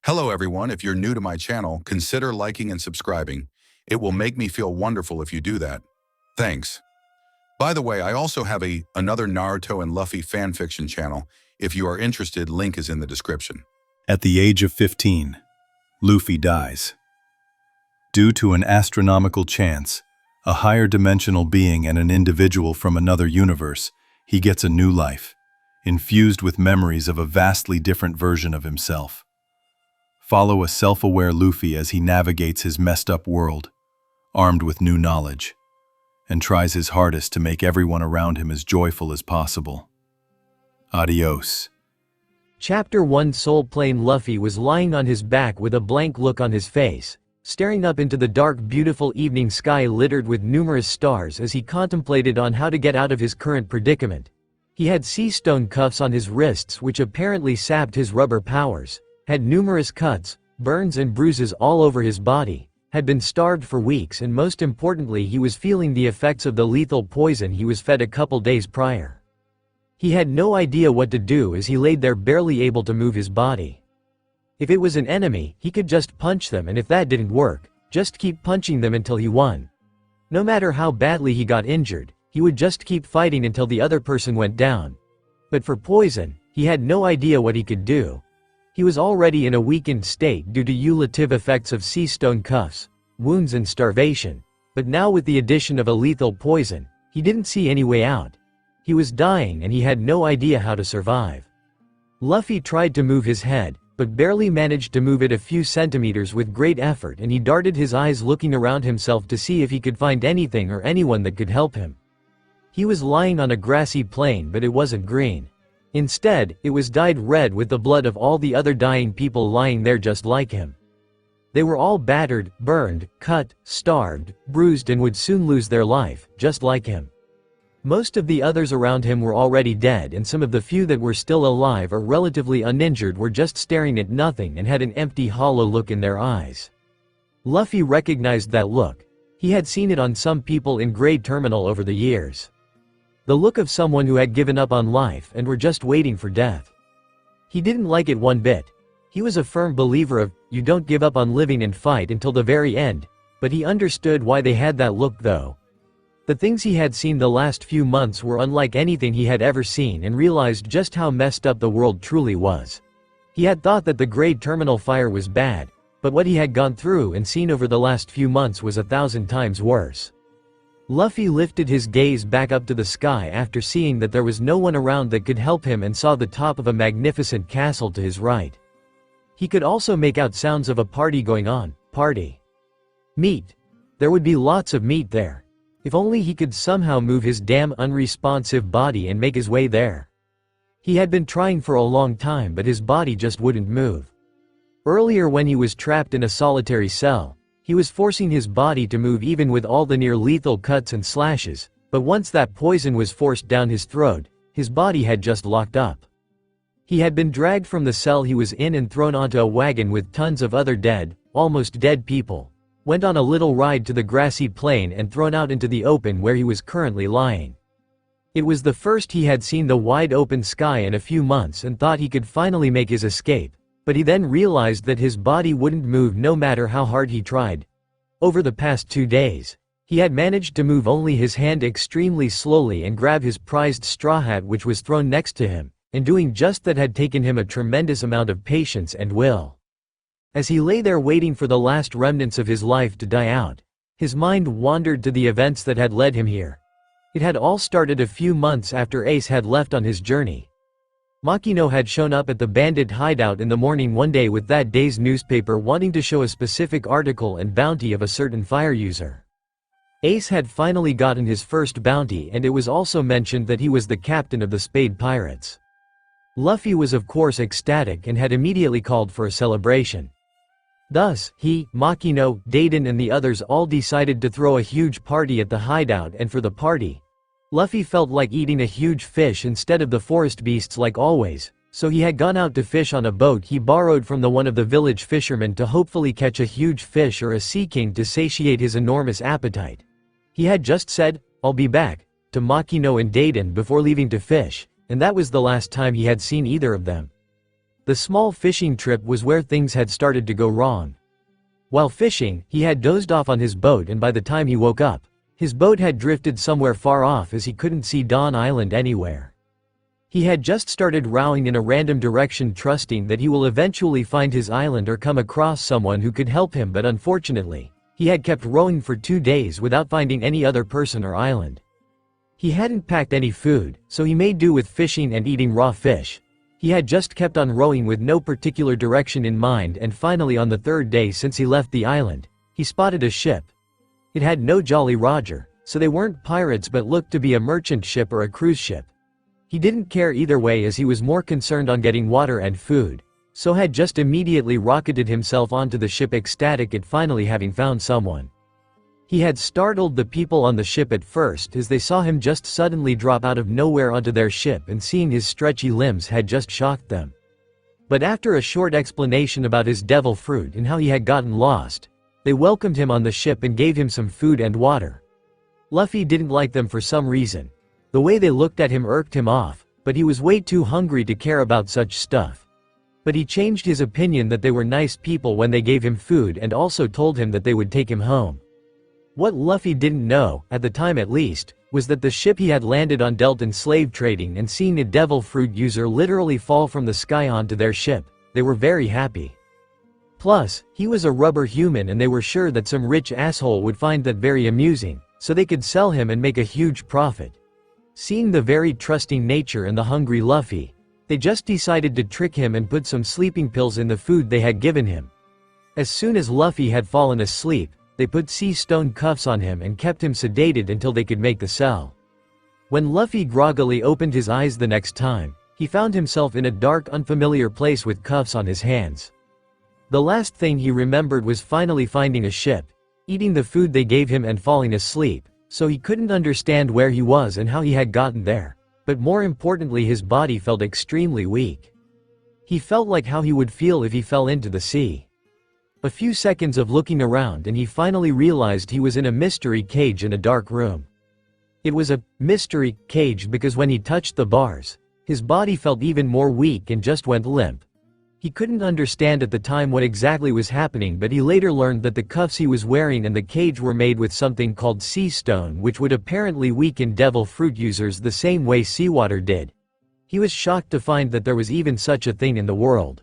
Hello everyone, if you're new to my channel, consider liking and subscribing. It will make me feel wonderful if you do that. Thanks. By the way, I also have another Naruto and Luffy fanfiction channel. If you are interested, link is in the description. At the age of 15, Luffy dies. Due to an astronomical chance, a higher dimensional being and an individual from another universe, he gets a new life, infused with memories of a vastly different version of himself. Follow a self-aware Luffy as he navigates his messed-up world, armed with new knowledge, and tries his hardest to make everyone around him as joyful as possible. Adios. Chapter 1 Soul Plane Luffy was lying on his back with a blank look on his face, staring up into the dark, beautiful evening sky littered with numerous stars as he contemplated on how to get out of his current predicament. He had sea stone cuffs on his wrists which apparently sapped his rubber powers, had numerous cuts, burns and bruises all over his body, had been starved for weeks, and most importantly he was feeling the effects of the lethal poison he was fed a couple days prior. He had no idea what to do as he laid there barely able to move his body. If it was an enemy, he could just punch them, and if that didn't work, just keep punching them until he won. No matter how badly he got injured, he would just keep fighting until the other person went down. But for poison, he had no idea what he could do. He was already in a weakened state due to cumulative effects of sea stone cuffs, wounds and starvation, but now with the addition of a lethal poison, he didn't see any way out. He was dying and he had no idea how to survive. Luffy tried to move his head, but barely managed to move it a few centimeters with great effort, and he darted his eyes looking around himself to see if he could find anything or anyone that could help him. He was lying on a grassy plain, but it wasn't green. Instead, it was dyed red with the blood of all the other dying people lying there just like him. They were all battered, burned, cut, starved, bruised, and would soon lose their life, just like him. Most of the others around him were already dead, and some of the few that were still alive or relatively uninjured were just staring at nothing and had an empty, hollow look in their eyes. Luffy recognized that look. He had seen it on some people in Grade Terminal over the years. The look of someone who had given up on life and were just waiting for death. He didn't like it one bit. He was a firm believer of, you don't give up on living and fight until the very end, but he understood why they had that look though. The things he had seen the last few months were unlike anything he had ever seen, and realized just how messed up the world truly was. He had thought that the Grade Terminal fire was bad, but what he had gone through and seen over the last few months was 1,000 times worse. Luffy lifted his gaze back up to the sky after seeing that there was no one around that could help him, and saw the top of a magnificent castle to his right. He could also make out sounds of a party going on. Party. Meat. There would be lots of meat there. If only he could somehow move his damn unresponsive body and make his way there. He had been trying for a long time, but his body just wouldn't move. Earlier, when he was trapped in a solitary cell, he was forcing his body to move even with all the near-lethal cuts and slashes, but once that poison was forced down his throat, his body had just locked up. He had been dragged from the cell he was in and thrown onto a wagon with tons of other dead, almost dead people, went on a little ride to the grassy plain and thrown out into the open where he was currently lying. It was the first he had seen the wide open sky in a few months, and thought he could finally make his escape. But he then realized that his body wouldn't move no matter how hard he tried. Over the past 2 days, he had managed to move only his hand extremely slowly and grab his prized straw hat which was thrown next to him, and doing just that had taken him a tremendous amount of patience and will. As he lay there waiting for the last remnants of his life to die out, his mind wandered to the events that had led him here. It had all started a few months after Ace had left on his journey. Makino had shown up at the bandit hideout in the morning one day with that day's newspaper wanting to show a specific article and bounty of a certain fire user. Ace had finally gotten his first bounty, and it was also mentioned that he was the captain of the Spade Pirates. Luffy was of course ecstatic and had immediately called for a celebration. Thus, he, Makino, Deiden and the others all decided to throw a huge party at the hideout, and for the party, Luffy felt like eating a huge fish instead of the forest beasts like always, so he had gone out to fish on a boat he borrowed from one of the village fishermen to hopefully catch a huge fish or a sea king to satiate his enormous appetite. He had just said, "I'll be back," to Makino and Deiden before leaving to fish, and that was the last time he had seen either of them. The small fishing trip was where things had started to go wrong. While fishing, he had dozed off on his boat, and by the time he woke up, his boat had drifted somewhere far off as he couldn't see Dawn Island anywhere. He had just started rowing in a random direction, trusting that he will eventually find his island or come across someone who could help him, but unfortunately, he had kept rowing for 2 days without finding any other person or island. He hadn't packed any food, so he made do with fishing and eating raw fish. He had just kept on rowing with no particular direction in mind, and finally on the 3rd day since he left the island, he spotted a ship. It had no Jolly Roger, so they weren't pirates but looked to be a merchant ship or a cruise ship. He didn't care either way as he was more concerned on getting water and food, so had just immediately rocketed himself onto the ship, ecstatic at finally having found someone. He had startled the people on the ship at first as they saw him just suddenly drop out of nowhere onto their ship, and seeing his stretchy limbs had just shocked them. But after a short explanation about his devil fruit and how he had gotten lost, they welcomed him on the ship and gave him some food and water. Luffy didn't like them for some reason. The way they looked at him irked him off, but he was way too hungry to care about such stuff. But he changed his opinion that they were nice people when they gave him food and also told him that they would take him home. What Luffy didn't know, at the time at least, was that the ship he had landed on dealt in slave trading, and seeing a devil fruit user literally fall from the sky onto their ship, they were very happy. Plus, he was a rubber human and they were sure that some rich asshole would find that very amusing, so they could sell him and make a huge profit. Seeing the very trusting nature and the hungry Luffy, they just decided to trick him and put some sleeping pills in the food they had given him. As soon as Luffy had fallen asleep, they put sea stone cuffs on him and kept him sedated until they could make the sell. When Luffy groggily opened his eyes the next time, he found himself in a dark, unfamiliar place with cuffs on his hands. The last thing he remembered was finally finding a ship, eating the food they gave him and falling asleep, so he couldn't understand where he was and how he had gotten there, but more importantly his body felt extremely weak. He felt like how he would feel if he fell into the sea. A few seconds of looking around and he finally realized he was in a mystery cage in a dark room. It was a mystery cage because when he touched the bars, his body felt even more weak and just went limp. He couldn't understand at the time what exactly was happening, but he later learned that the cuffs he was wearing and the cage were made with something called sea stone, which would apparently weaken devil fruit users the same way seawater did. He was shocked to find that there was even such a thing in the world.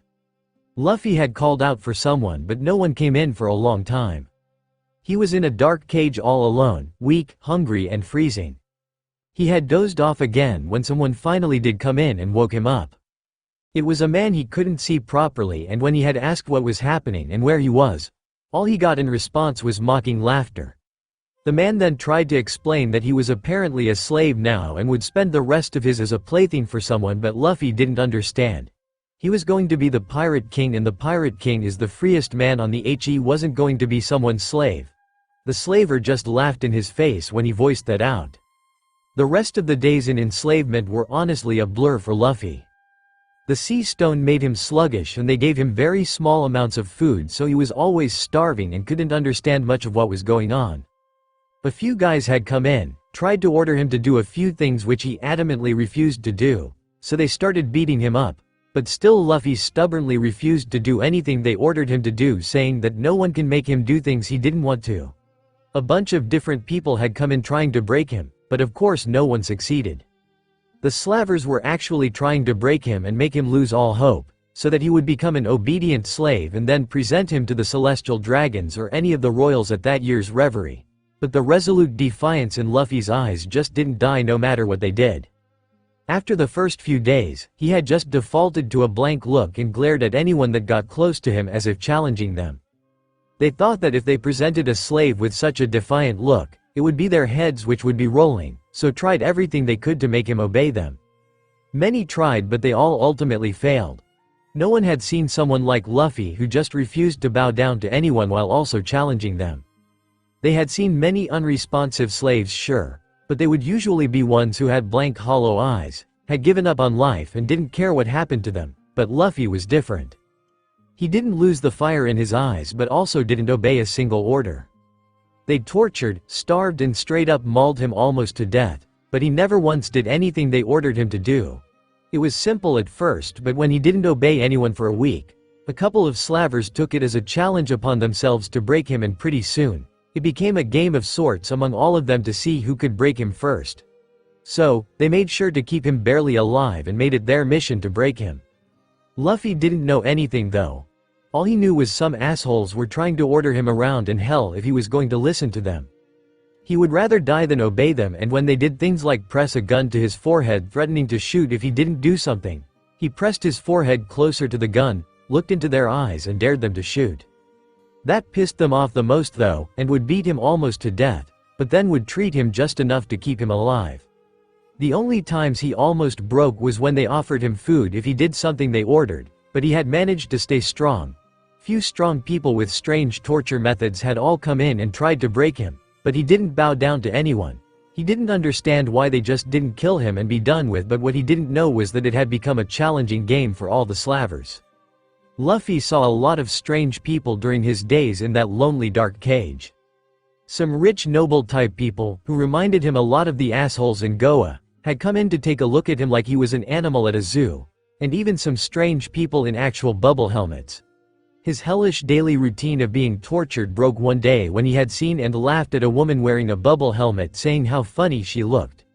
Luffy had called out for someone, but no one came in for a long time. He was in a dark cage all alone, weak, hungry and freezing. He had dozed off again when someone finally did come in and woke him up. It was a man he couldn't see properly, and when he had asked what was happening and where he was, all he got in response was mocking laughter. The man then tried to explain that he was apparently a slave now and would spend the rest of his as a plaything for someone, but Luffy didn't understand. He was going to be the Pirate King, and the Pirate King is the freest man on the He wasn't going to be someone's slave. The slaver just laughed in his face when he voiced that out. The rest of the days in enslavement were honestly a blur for Luffy. The sea stone made him sluggish and they gave him very small amounts of food, so he was always starving and couldn't understand much of what was going on. A few guys had come in, tried to order him to do a few things which he adamantly refused to do, so they started beating him up. But still Luffy stubbornly refused to do anything they ordered him to do, saying that no one can make him do things he didn't want to. A bunch of different people had come in trying to break him, but of course no one succeeded. The slavers were actually trying to break him and make him lose all hope, so that he would become an obedient slave and then present him to the celestial dragons or any of the royals at that year's reverie. But the resolute defiance in Luffy's eyes just didn't die no matter what they did. After the first few days, he had just defaulted to a blank look and glared at anyone that got close to him as if challenging them. They thought that if they presented a slave with such a defiant look, it would be their heads which would be rolling, so tried everything they could to make him obey them. Many tried, but they all ultimately failed. No one had seen someone like Luffy who just refused to bow down to anyone while also challenging them. They had seen many unresponsive slaves, sure, but they would usually be ones who had blank hollow eyes, had given up on life and didn't care what happened to them, but Luffy was different. He didn't lose the fire in his eyes but also didn't obey a single order. They tortured, starved and straight up mauled him almost to death, but he never once did anything they ordered him to do. It was simple at first, but when he didn't obey anyone for a week, a couple of slavers took it as a challenge upon themselves to break him, and pretty soon, it became a game of sorts among all of them to see who could break him first. So, they made sure to keep him barely alive and made it their mission to break him. Luffy didn't know anything though. All he knew was some assholes were trying to order him around in hell if he was going to listen to them. He would rather die than obey them, and when they did things like press a gun to his forehead threatening to shoot if he didn't do something, he pressed his forehead closer to the gun, looked into their eyes and dared them to shoot. That pissed them off the most though, and would beat him almost to death, but then would treat him just enough to keep him alive. The only times he almost broke was when they offered him food if he did something they ordered, but he had managed to stay strong. Few strong people with strange torture methods had all come in and tried to break him, but he didn't bow down to anyone. He didn't understand why they just didn't kill him and be done with, but what he didn't know was that it had become a challenging game for all the slavers. Luffy saw a lot of strange people during his days in that lonely dark cage. Some rich noble type people, who reminded him a lot of the assholes in Goa, had come in to take a look at him like he was an animal at a zoo, and even some strange people in actual bubble helmets. His hellish daily routine of being tortured broke one day when he had seen and laughed at a woman wearing a bubble helmet saying how funny she looked.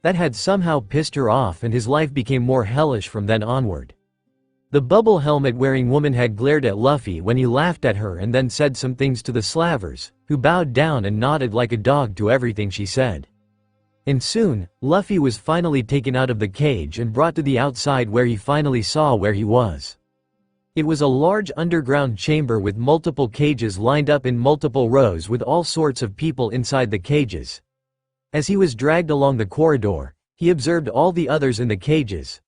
That had somehow pissed her off, and his life became more hellish from then onward. The bubble helmet wearing woman had glared at Luffy when he laughed at her and then said some things to the slavers, who bowed down and nodded like a dog to everything she said. And soon, Luffy was finally taken out of the cage and brought to the outside where he finally saw where he was. It was a large underground chamber with multiple cages lined up in multiple rows with all sorts of people inside the cages. As he was dragged along the corridor, he observed all the others in the cages.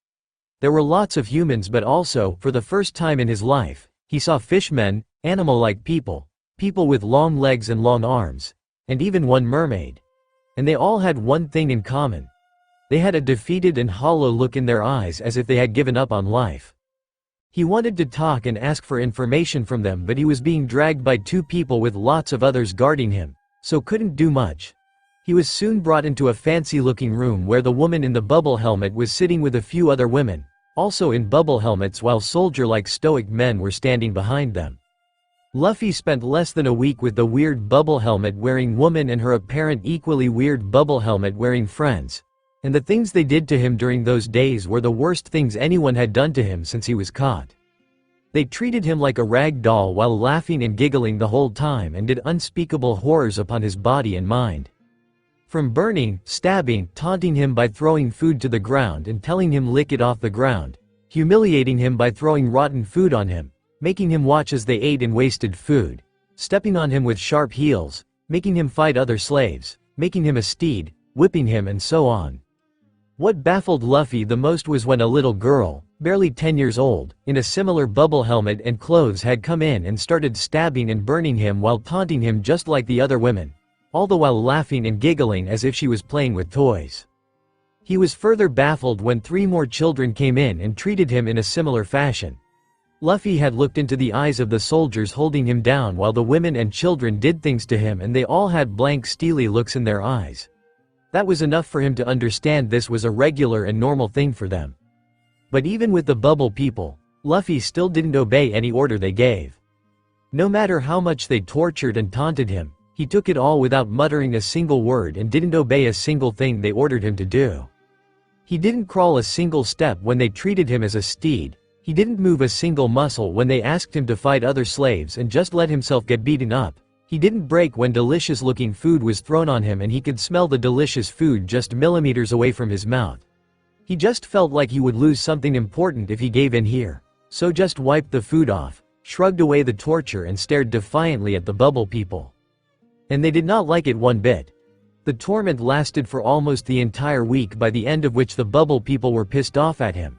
There were lots of humans, but also, for the first time in his life, he saw fishmen, animal-like people, people with long legs and long arms, and even one mermaid. And they all had one thing in common. They had a defeated and hollow look in their eyes, as if they had given up on life. He wanted to talk and ask for information from them, but he was being dragged by two people with lots of others guarding him, so couldn't do much. He was soon brought into a fancy-looking room where the woman in the bubble helmet was sitting with a few other women, also in bubble helmets, while soldier-like stoic men were standing behind them. Luffy spent less than a week with the weird bubble helmet-wearing woman and her apparent equally weird bubble helmet-wearing friends, and the things they did to him during those days were the worst things anyone had done to him since he was caught. They treated him like a rag doll while laughing and giggling the whole time, and did unspeakable horrors upon his body and mind. From burning, stabbing, taunting him by throwing food to the ground and telling him lick it off the ground, humiliating him by throwing rotten food on him, making him watch as they ate and wasted food, stepping on him with sharp heels, making him fight other slaves, making him a steed, whipping him, and so on. What baffled Luffy the most was when a little girl, barely 10 years old, in a similar bubble helmet and clothes had come in and started stabbing and burning him while taunting him just like the other women, all the while laughing and giggling as if she was playing with toys. He was further baffled when 3 more children came in and treated him in a similar fashion. Luffy had looked into the eyes of the soldiers holding him down while the women and children did things to him, and they all had blank steely looks in their eyes. That was enough for him to understand this was a regular and normal thing for them. But even with the bubble people, Luffy still didn't obey any order they gave. No matter how much they tortured and taunted him, he took it all without muttering a single word and didn't obey a single thing they ordered him to do. He didn't crawl a single step when they treated him as a steed. He didn't move a single muscle when they asked him to fight other slaves and just let himself get beaten up. He didn't break when delicious-looking food was thrown on him and he could smell the delicious food just millimeters away from his mouth. He just felt like he would lose something important if he gave in here, so just wiped the food off, shrugged away the torture, and stared defiantly at the bubble people. And they did not like it one bit. The torment lasted for almost the entire week, by the end of which the bubble people were pissed off at him.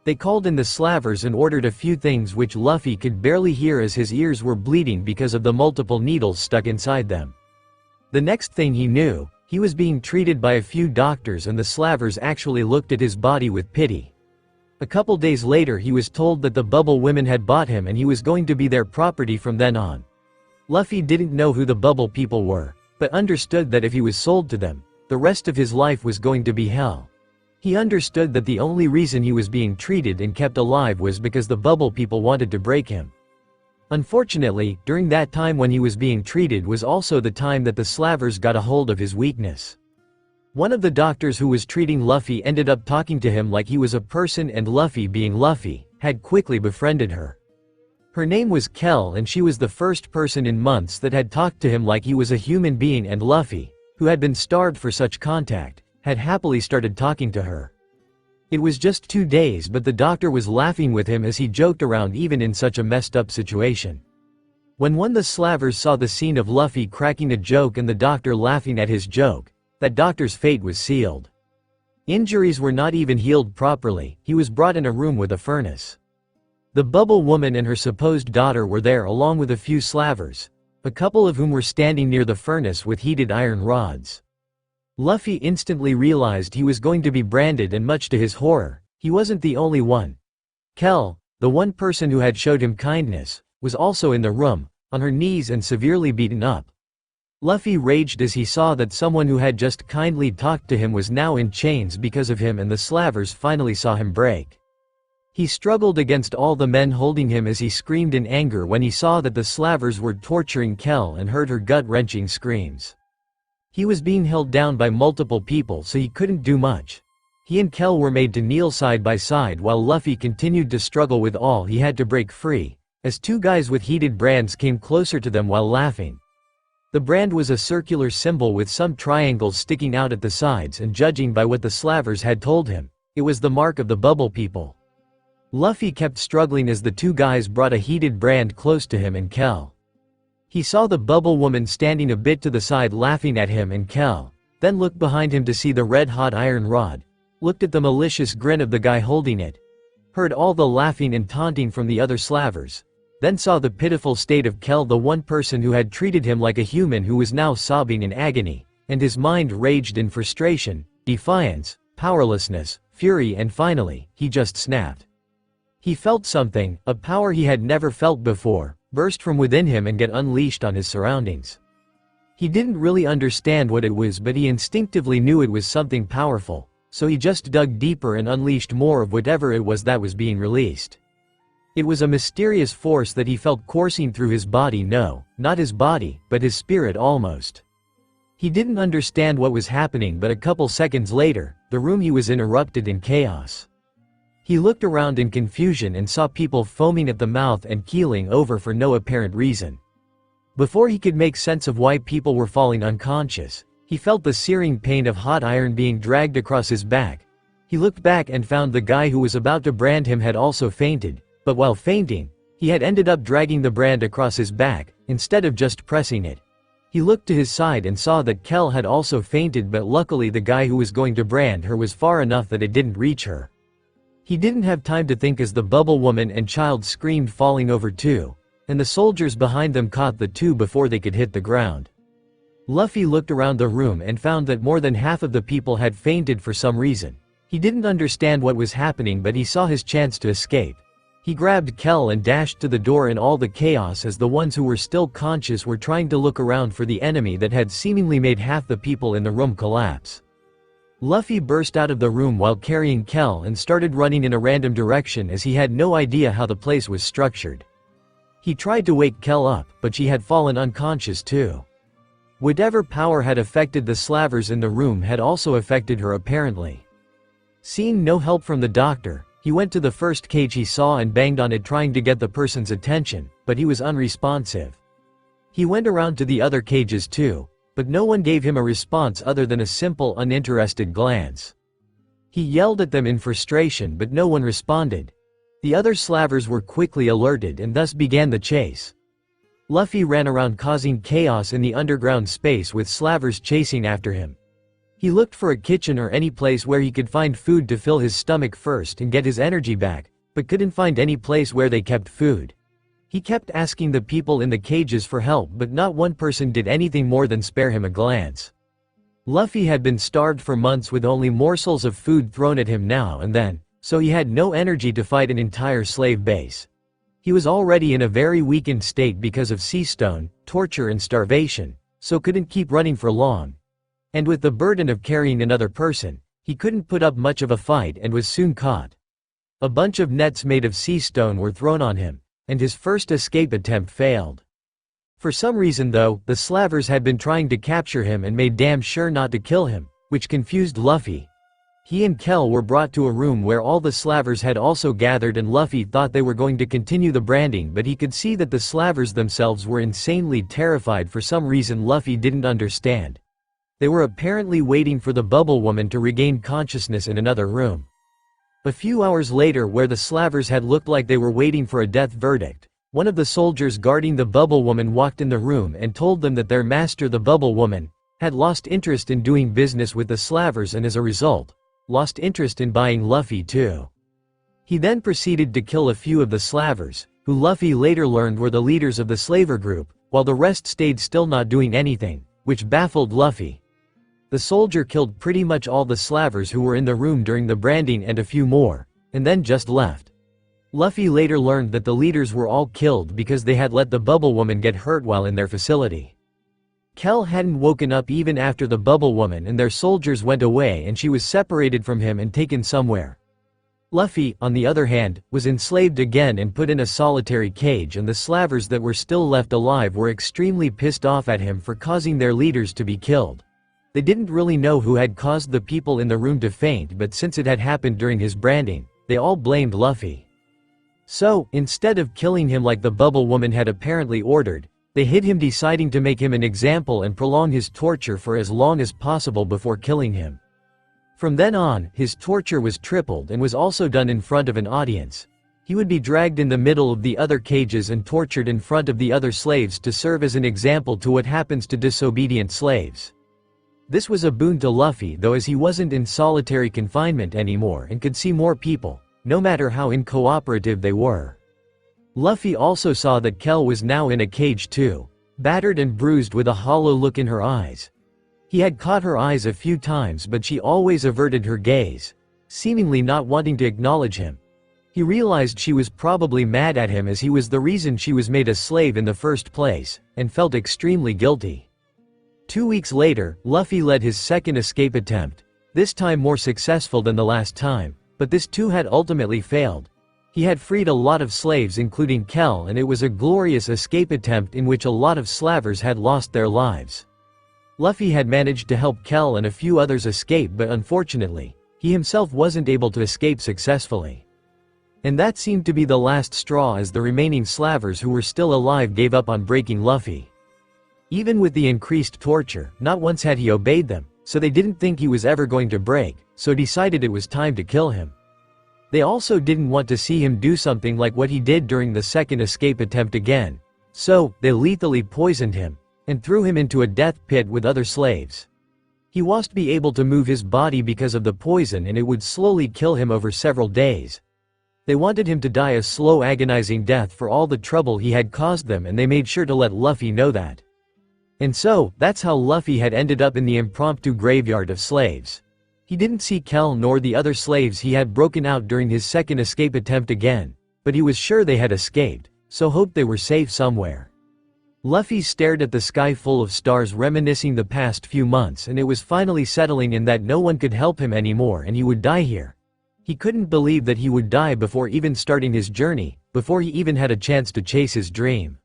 They called in the slavers and ordered a few things which Luffy could barely hear as his ears were bleeding because of the multiple needles stuck inside them. The next thing he knew, he was being treated by a few doctors, and the slavers actually looked at his body with pity. A couple days later he was told that the bubble women had bought him and he was going to be their property from then on. Luffy didn't know who the bubble people were, but understood that if he was sold to them, the rest of his life was going to be hell. He understood that the only reason he was being treated and kept alive was because the bubble people wanted to break him. Unfortunately, during that time when he was being treated was also the time that the slavers got a hold of his weakness. One of the doctors who was treating Luffy ended up talking to him like he was a person, and Luffy, being Luffy, had quickly befriended her. Her name was Kel, and she was the first person in months that had talked to him like he was a human being, and Luffy, who had been starved for such contact, had happily started talking to her. It was just 2 days, but the doctor was laughing with him as he joked around even in such a messed up situation. When one of the slavers saw the scene of Luffy cracking a joke and the doctor laughing at his joke, that doctor's fate was sealed. Injuries were not even healed properly. He was brought in a room with a furnace. The bubble woman and her supposed daughter were there along with a few slavers, a couple of whom were standing near the furnace with heated iron rods. Luffy instantly realized he was going to be branded, and much to his horror, he wasn't the only one. Kel, the one person who had showed him kindness, was also in the room, on her knees and severely beaten up. Luffy raged as he saw that someone who had just kindly talked to him was now in chains because of him, and the slavers finally saw him break. He struggled against all the men holding him as he screamed in anger when he saw that the slavers were torturing Kel and heard her gut-wrenching screams. He was being held down by multiple people, so he couldn't do much. He and Kel were made to kneel side by side while Luffy continued to struggle with all he had to break free, as 2 guys with heated brands came closer to them while laughing. The brand was a circular symbol with some triangles sticking out at the sides, and judging by what the slavers had told him, it was the mark of the bubble people. Luffy kept struggling as the 2 guys brought a heated brand close to him and Kel. He saw the bubble woman standing a bit to the side laughing at him and Kel, then looked behind him to see the red-hot iron rod, looked at the malicious grin of the guy holding it, heard all the laughing and taunting from the other slavers, then saw the pitiful state of Kel, the one person who had treated him like a human, who was now sobbing in agony, and his mind raged in frustration, defiance, powerlessness, fury, and finally, he just snapped. He felt something, a power he had never felt before, burst from within him and get unleashed on his surroundings. He didn't really understand what it was, but he instinctively knew it was something powerful, so he just dug deeper and unleashed more of whatever it was that was being released. It was a mysterious force that he felt coursing through his body, no, not his body, but his spirit almost. He didn't understand what was happening, but a couple seconds later, the room he was in erupted in chaos. He looked around in confusion and saw people foaming at the mouth and keeling over for no apparent reason. Before he could make sense of why people were falling unconscious, he felt the searing pain of hot iron being dragged across his back. He looked back and found the guy who was about to brand him had also fainted, but while fainting, he had ended up dragging the brand across his back, instead of just pressing it. He looked to his side and saw that Kel had also fainted, but luckily the guy who was going to brand her was far enough that it didn't reach her. He didn't have time to think as the bubble woman and child screamed, falling over too, and the soldiers behind them caught the 2 before they could hit the ground. Luffy looked around the room and found that more than half of the people had fainted for some reason. He didn't understand what was happening, but he saw his chance to escape. He grabbed Kel and dashed to the door in all the chaos as the ones who were still conscious were trying to look around for the enemy that had seemingly made half the people in the room collapse. Luffy burst out of the room while carrying Kel and started running in a random direction as he had no idea how the place was structured. He tried to wake Kel up, but she had fallen unconscious too. Whatever power had affected the slavers in the room had also affected her apparently. Seeing no help from the doctor, he went to the first cage he saw and banged on it trying to get the person's attention, but he was unresponsive. He went around to the other cages too, but no one gave him a response other than a simple uninterested glance. He yelled at them in frustration, but no one responded. The other slavers were quickly alerted and thus began the chase. Luffy ran around causing chaos in the underground space with slavers chasing after him. He looked for a kitchen or any place where he could find food to fill his stomach first and get his energy back, but couldn't find any place where they kept food. He kept asking the people in the cages for help, but not one person did anything more than spare him a glance. Luffy had been starved for months with only morsels of food thrown at him now and then, so he had no energy to fight an entire slave base. He was already in a very weakened state because of sea stone, torture and starvation, so couldn't keep running for long. And with the burden of carrying another person, He couldn't put up much of a fight and was soon caught. A bunch of nets made of sea stone were thrown on him, and his first escape attempt failed. For some reason though, the slavers had been trying to capture him and made damn sure not to kill him, which confused Luffy. He and Kel were brought to a room where all the slavers had also gathered, and Luffy thought they were going to continue the branding, but he could see that the slavers themselves were insanely terrified for some reason Luffy didn't understand. They were apparently waiting for the bubble woman to regain consciousness in another room. A few hours later, where the slavers had looked like they were waiting for a death verdict, one of the soldiers guarding the bubble woman walked in the room and told them that their master, the bubble woman, had lost interest in doing business with the slavers and as a result, lost interest in buying Luffy too. He then proceeded to kill a few of the slavers, who Luffy later learned were the leaders of the slaver group, while the rest stayed still not doing anything, which baffled Luffy. The soldier killed pretty much all the slavers who were in the room during the branding and a few more, and then just left. Luffy later learned that the leaders were all killed because they had let the bubble woman get hurt while in their facility. Kel hadn't woken up even after the bubble woman and their soldiers went away, and she was separated from him and taken somewhere. Luffy, on the other hand, was enslaved again and put in a solitary cage, and the slavers that were still left alive were extremely pissed off at him for causing their leaders to be killed. They didn't really know who had caused the people in the room to faint, but since it had happened during his branding, they all blamed Luffy. So, instead of killing him like the bubble woman had apparently ordered, they hid him, deciding to make him an example and prolong his torture for as long as possible before killing him. From then on, his torture was tripled and was also done in front of an audience. He would be dragged in the middle of the other cages and tortured in front of the other slaves to serve as an example to what happens to disobedient slaves. This was a boon to Luffy though, as he wasn't in solitary confinement anymore and could see more people, no matter how uncooperative they were. Luffy also saw that Kel was now in a cage too, battered and bruised with a hollow look in her eyes. He had caught her eyes a few times, but she always averted her gaze, seemingly not wanting to acknowledge him. He realized she was probably mad at him as he was the reason she was made a slave in the first place, and felt extremely guilty. 2 weeks later, Luffy led his second escape attempt, this time more successful than the last time, but this too had ultimately failed. He had freed a lot of slaves including Kel, and it was a glorious escape attempt in which a lot of slavers had lost their lives. Luffy had managed to help Kel and a few others escape, but unfortunately, he himself wasn't able to escape successfully. And that seemed to be the last straw, as the remaining slavers who were still alive gave up on breaking Luffy. Even with the increased torture, not once had he obeyed them, so they didn't think he was ever going to break, so decided it was time to kill him. They also didn't want to see him do something like what he did during the second escape attempt again, so they lethally poisoned him and threw him into a death pit with other slaves. He wasn't be able to move his body because of the poison, and it would slowly kill him over several days. They wanted him to die a slow, agonizing death for all the trouble he had caused them, and they made sure to let Luffy know that. And so, that's how Luffy had ended up in the impromptu graveyard of slaves. He didn't see Kel nor the other slaves he had broken out during his second escape attempt again, but he was sure they had escaped, so hoped they were safe somewhere. Luffy stared at the sky full of stars, reminiscing the past few months, and it was finally settling in that no one could help him anymore and he would die here. He couldn't believe that he would die before even starting his journey, before he even had a chance to chase his dream.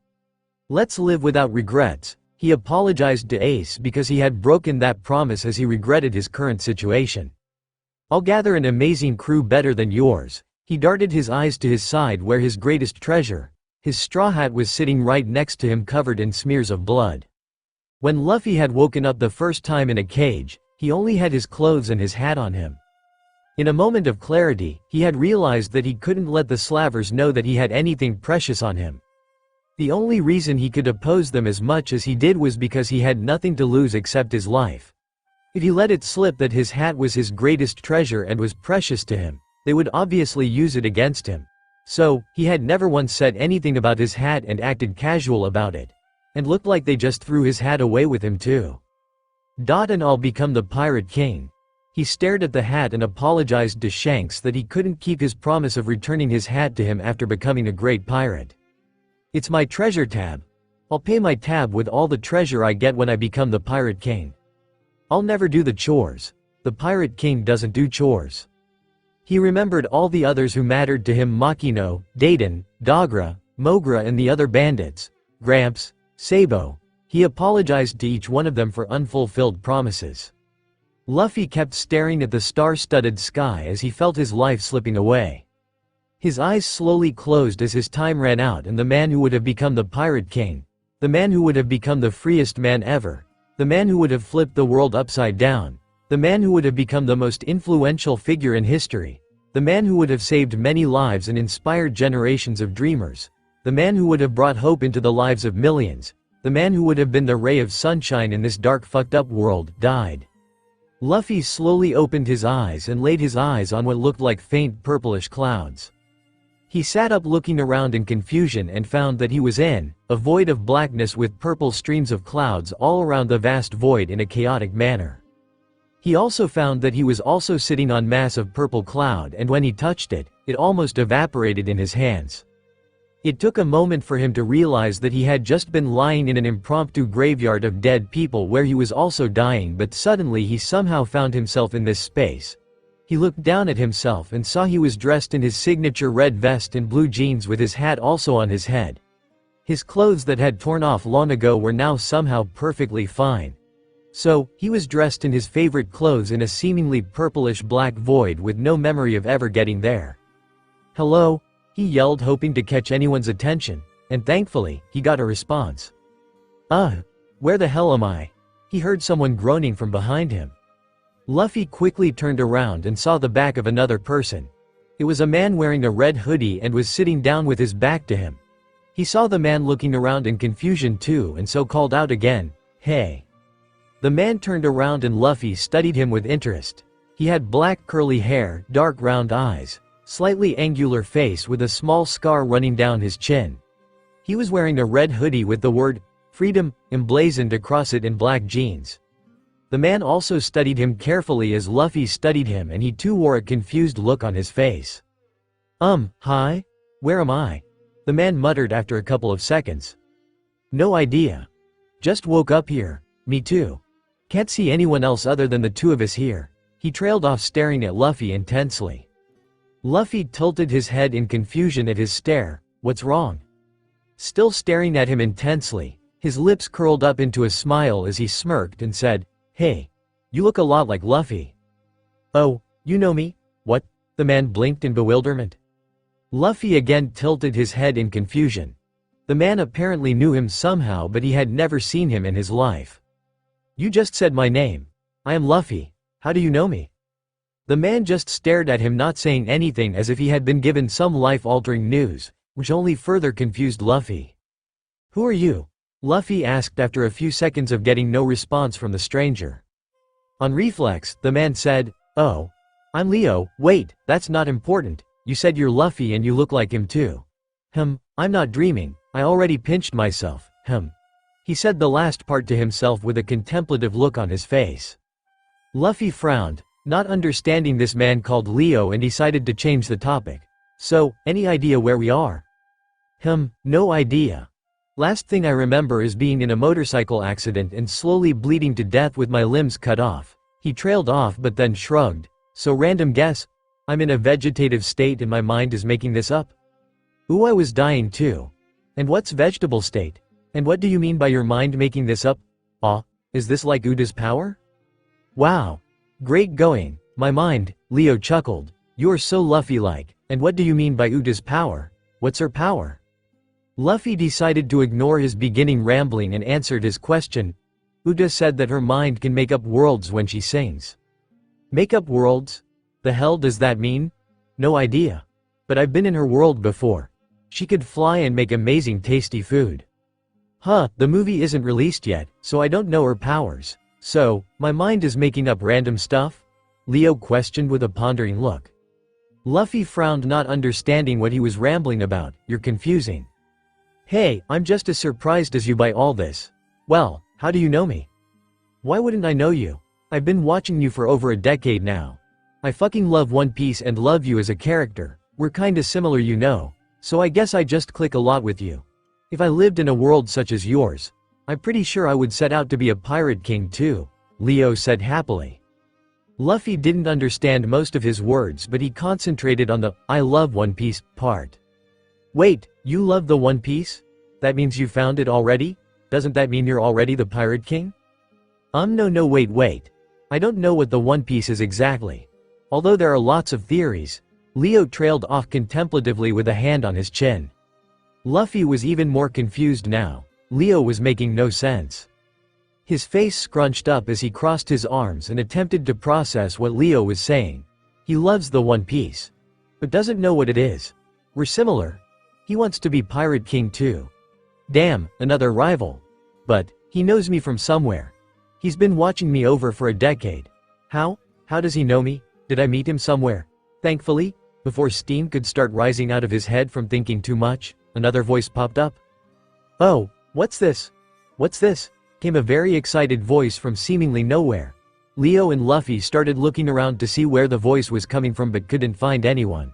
Let's live without regrets. He apologized to Ace because he had broken that promise, as he regretted his current situation. I'll gather an amazing crew better than yours. He darted his eyes to his side where his greatest treasure, his straw hat, was sitting right next to him, covered in smears of blood. When Luffy had woken up the first time in a cage, he only had his clothes and his hat on him. In a moment of clarity, he had realized that he couldn't let the slavers know that he had anything precious on him. The only reason he could oppose them as much as he did was because he had nothing to lose except his life. If he let it slip that his hat was his greatest treasure and was precious to him, they would obviously use it against him. So, he had never once said anything about his hat and acted casual about it. And looked like they just threw his hat away with him too. And I'll become the Pirate King. He stared at the hat and apologized to Shanks that he couldn't keep his promise of returning his hat to him after becoming a great pirate. It's my treasure tab. I'll pay my tab with all the treasure I get when I become the Pirate King. I'll never do the chores. The Pirate King doesn't do chores. He remembered all the others who mattered to him: Makino, Dayton, Dagra, Mogra and the other bandits. Gramps, Sabo. He apologized to each one of them for unfulfilled promises. Luffy kept staring at the star-studded sky as he felt his life slipping away. His eyes slowly closed as his time ran out, and the man who would have become the Pirate King, the man who would have become the freest man ever, the man who would have flipped the world upside down, the man who would have become the most influential figure in history, the man who would have saved many lives and inspired generations of dreamers, the man who would have brought hope into the lives of millions, the man who would have been the ray of sunshine in this dark, fucked-up world, died. Luffy slowly opened his eyes and laid his eyes on what looked like faint purplish clouds. He sat up looking around in confusion and found that he was in a void of blackness with purple streams of clouds all around the vast void in a chaotic manner. He also found that he was also sitting on mass of purple cloud, and when he touched it, it almost evaporated in his hands. It took a moment for him to realize that he had just been lying in an impromptu graveyard of dead people where he was also dying, but suddenly he somehow found himself in this space. He looked down at himself and saw he was dressed in his signature red vest and blue jeans with his hat also on his head. His clothes that had torn off long ago were now somehow perfectly fine. So, he was dressed in his favorite clothes in a seemingly purplish black void with no memory of ever getting there. "Hello?" he yelled, hoping to catch anyone's attention, and thankfully, he got a response. Where the hell am I?" he heard someone groaning from behind him. Luffy quickly turned around and saw the back of another person. It was a man wearing a red hoodie and was sitting down with his back to him. He saw the man looking around in confusion too, and so called out again, "Hey." The man turned around and Luffy studied him with interest. He had black curly hair, dark round eyes, slightly angular face with a small scar running down his chin. He was wearing a red hoodie with the word, "Freedom," emblazoned across it in black jeans. The man also studied him carefully as Luffy studied him, and he too wore a confused look on his face. Hi? Where am I?" the man muttered after a couple of seconds. "No idea. Just woke up here. Me too. Can't see anyone else other than the two of us here." He trailed off staring at Luffy intensely. Luffy tilted his head in confusion at his stare. "What's wrong?" Still staring at him intensely, his lips curled up into a smile as he smirked and said, "Hey, you look a lot like Luffy." "Oh, you know me? What?" the man blinked in bewilderment. Luffy again tilted his head in confusion. The man apparently knew him somehow, but he had never seen him in his life. "You just said my name. I am Luffy. How do you know me?" The man just stared at him, not saying anything, as if he had been given some life-altering news, which only further confused Luffy. "Who are you?" Luffy asked after a few seconds of getting no response from the stranger. On reflex, the man said, "Oh. I'm Leo." "Wait, that's not important. You said you're Luffy and you look like him too." I'm not dreaming. I already pinched myself." He said the last part to himself with a contemplative look on his face. Luffy frowned, not understanding this man called Leo, and decided to change the topic. "So, any idea where we are?" No idea. Last thing I remember is being in a motorcycle accident and slowly bleeding to death with my limbs cut off." He trailed off but then shrugged. "So random guess? I'm in a vegetative state and my mind is making this up." "Ooh, I was dying too." "And what's vegetable state? And what do you mean by your mind making this up? Is this like Uda's power?" "Wow. Great going, my mind," Leo chuckled. "You're so Luffy-like. And what do you mean by Uda's power? What's her power?" Luffy decided to ignore his beginning rambling and answered his question. "Uda said that her mind can make up worlds when she sings." "Make up worlds? The hell does that mean?" "No idea. But I've been in her world before. She could fly and make amazing tasty food." The movie isn't released yet, so I don't know her powers. "So, my mind is making up random stuff?" Leo questioned with a pondering look. Luffy frowned, not understanding what he was rambling about. "You're confusing." "Hey, I'm just as surprised as you by all this." "Well, how do you know me?" "Why wouldn't I know you? I've been watching you for over a decade now. I fucking love One Piece and love you as a character. We're kinda similar, you know. So I guess I just click a lot with you. If I lived in a world such as yours, I'm pretty sure I would set out to be a pirate king too," Leo said happily. Luffy didn't understand most of his words, but he concentrated on the "I love One Piece" part. Wait, you love the One Piece? That means you found it already? Doesn't that mean you're already the Pirate King? No wait. I don't know what the One Piece is exactly. Although there are lots of theories. Leo trailed off contemplatively with a hand on his chin. Luffy was even more confused now. Leo was making no sense. His face scrunched up as he crossed his arms and attempted to process what Leo was saying. He loves the One Piece, but doesn't know what it is. We're similar. He wants to be Pirate King too. Damn, another rival. But he knows me from somewhere. He's been watching me over for a decade. How? How does he know me? Did I meet him somewhere? Thankfully, before steam could start rising out of his head from thinking too much, another voice popped up. Oh, what's this? What's this? Came a very excited voice from seemingly nowhere. Leo and Luffy started looking around to see where the voice was coming from but couldn't find anyone.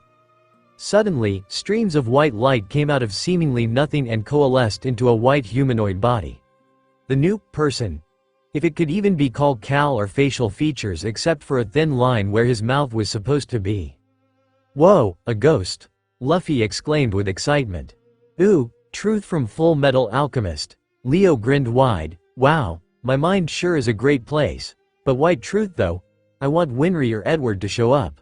Suddenly, streams of white light came out of seemingly nothing and coalesced into a white humanoid body. The new person. If it could even be called cal or facial features except for a thin line where his mouth was supposed to be. Whoa, a ghost! Luffy exclaimed with excitement. Ooh, truth from Full Metal Alchemist. Leo grinned wide. Wow, my mind sure is a great place. But why truth though? I want Winry or Edward to show up.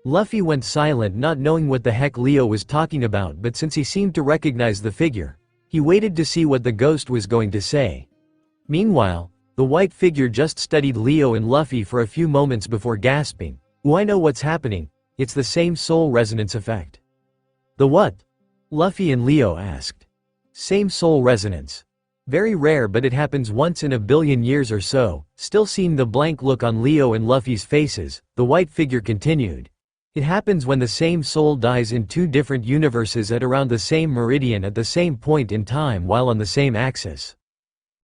Luffy went silent, not knowing what the heck Leo was talking about, but since he seemed to recognize the figure, he waited to see what the ghost was going to say. Meanwhile, the white figure just studied Leo and Luffy for a few moments before gasping. "Ooh, I know what's happening. It's the same soul resonance effect." "The what?" Luffy and Leo asked. "Same soul resonance. Very rare, but it happens once in a billion years or so." Still seeing the blank look on Leo and Luffy's faces, the white figure continued. "It happens when the same soul dies in two different universes at around the same meridian at the same point in time while on the same axis."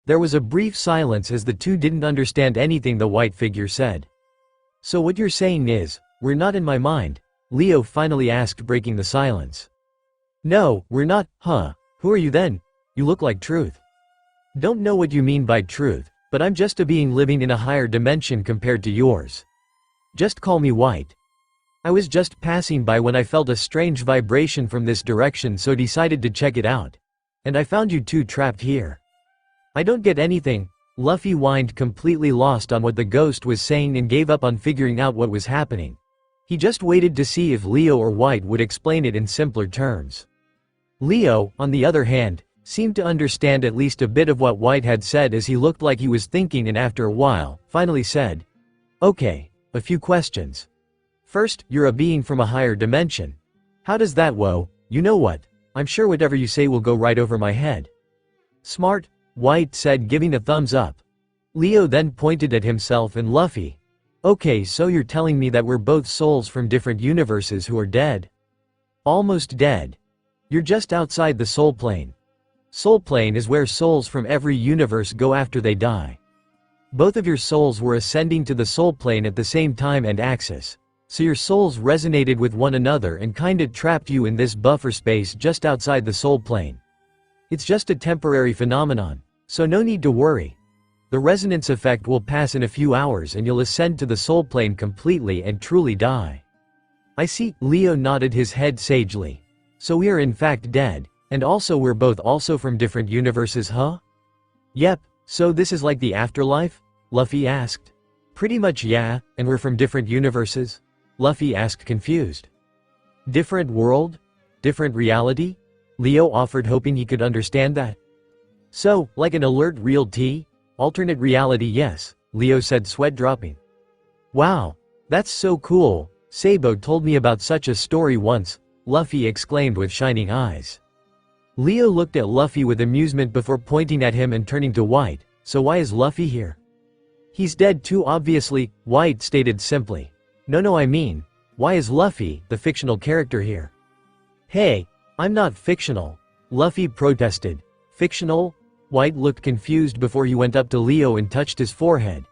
There was a brief silence as the two didn't understand anything the white figure said. "So what you're saying is, we're not in my mind?" Leo finally asked, breaking the silence. "No, we're not, huh? Who are you then? You look like truth." "Don't know what you mean by truth, but I'm just a being living in a higher dimension compared to yours. Just call me White. I was just passing by when I felt a strange vibration from this direction, so decided to check it out. And I found you two trapped here." "I don't get anything." Luffy whined, completely lost on what the ghost was saying and gave up on figuring out what was happening. He just waited to see if Leo or White would explain it in simpler terms. Leo, on the other hand, seemed to understand at least a bit of what White had said, as he looked like he was thinking, and after a while, finally said, "Okay, a few questions. First, you're a being from a higher dimension. How does that? Whoa, you know what? I'm sure whatever you say will go right over my head." "Smart," White said, giving a thumbs up. Leo then pointed at himself and Luffy. "Okay, so you're telling me that we're both souls from different universes who are dead? Almost dead. You're just outside the soul plane. Soul plane is where souls from every universe go after they die. Both of your souls were ascending to the soul plane at the same time and axis, so your souls resonated with one another and kinda trapped you in this buffer space just outside the soul plane. It's just a temporary phenomenon, so no need to worry. The resonance effect will pass in a few hours and you'll ascend to the soul plane completely and truly die." "I see," Leo nodded his head sagely. "So we are in fact dead, and also we're both also from different universes, huh?" "Yep, so this is like the afterlife?" Luffy asked. "Pretty much, yeah, and we're from different universes?" Luffy asked, confused. "Different world? Different reality?" Leo offered, hoping he could understand that. "So, like an alert reality? Alternate reality, yes," Leo said, sweat dropping. "Wow, that's so cool. Sabo told me about such a story once," Luffy exclaimed with shining eyes. Leo looked at Luffy with amusement before pointing at him and turning to White. "So why is Luffy here?" "He's dead too, obviously," White stated simply. No, I mean, why is Luffy, the fictional character, here?" "Hey, I'm not fictional," Luffy protested. "Fictional?" White looked confused before he went up to Leo and touched his forehead.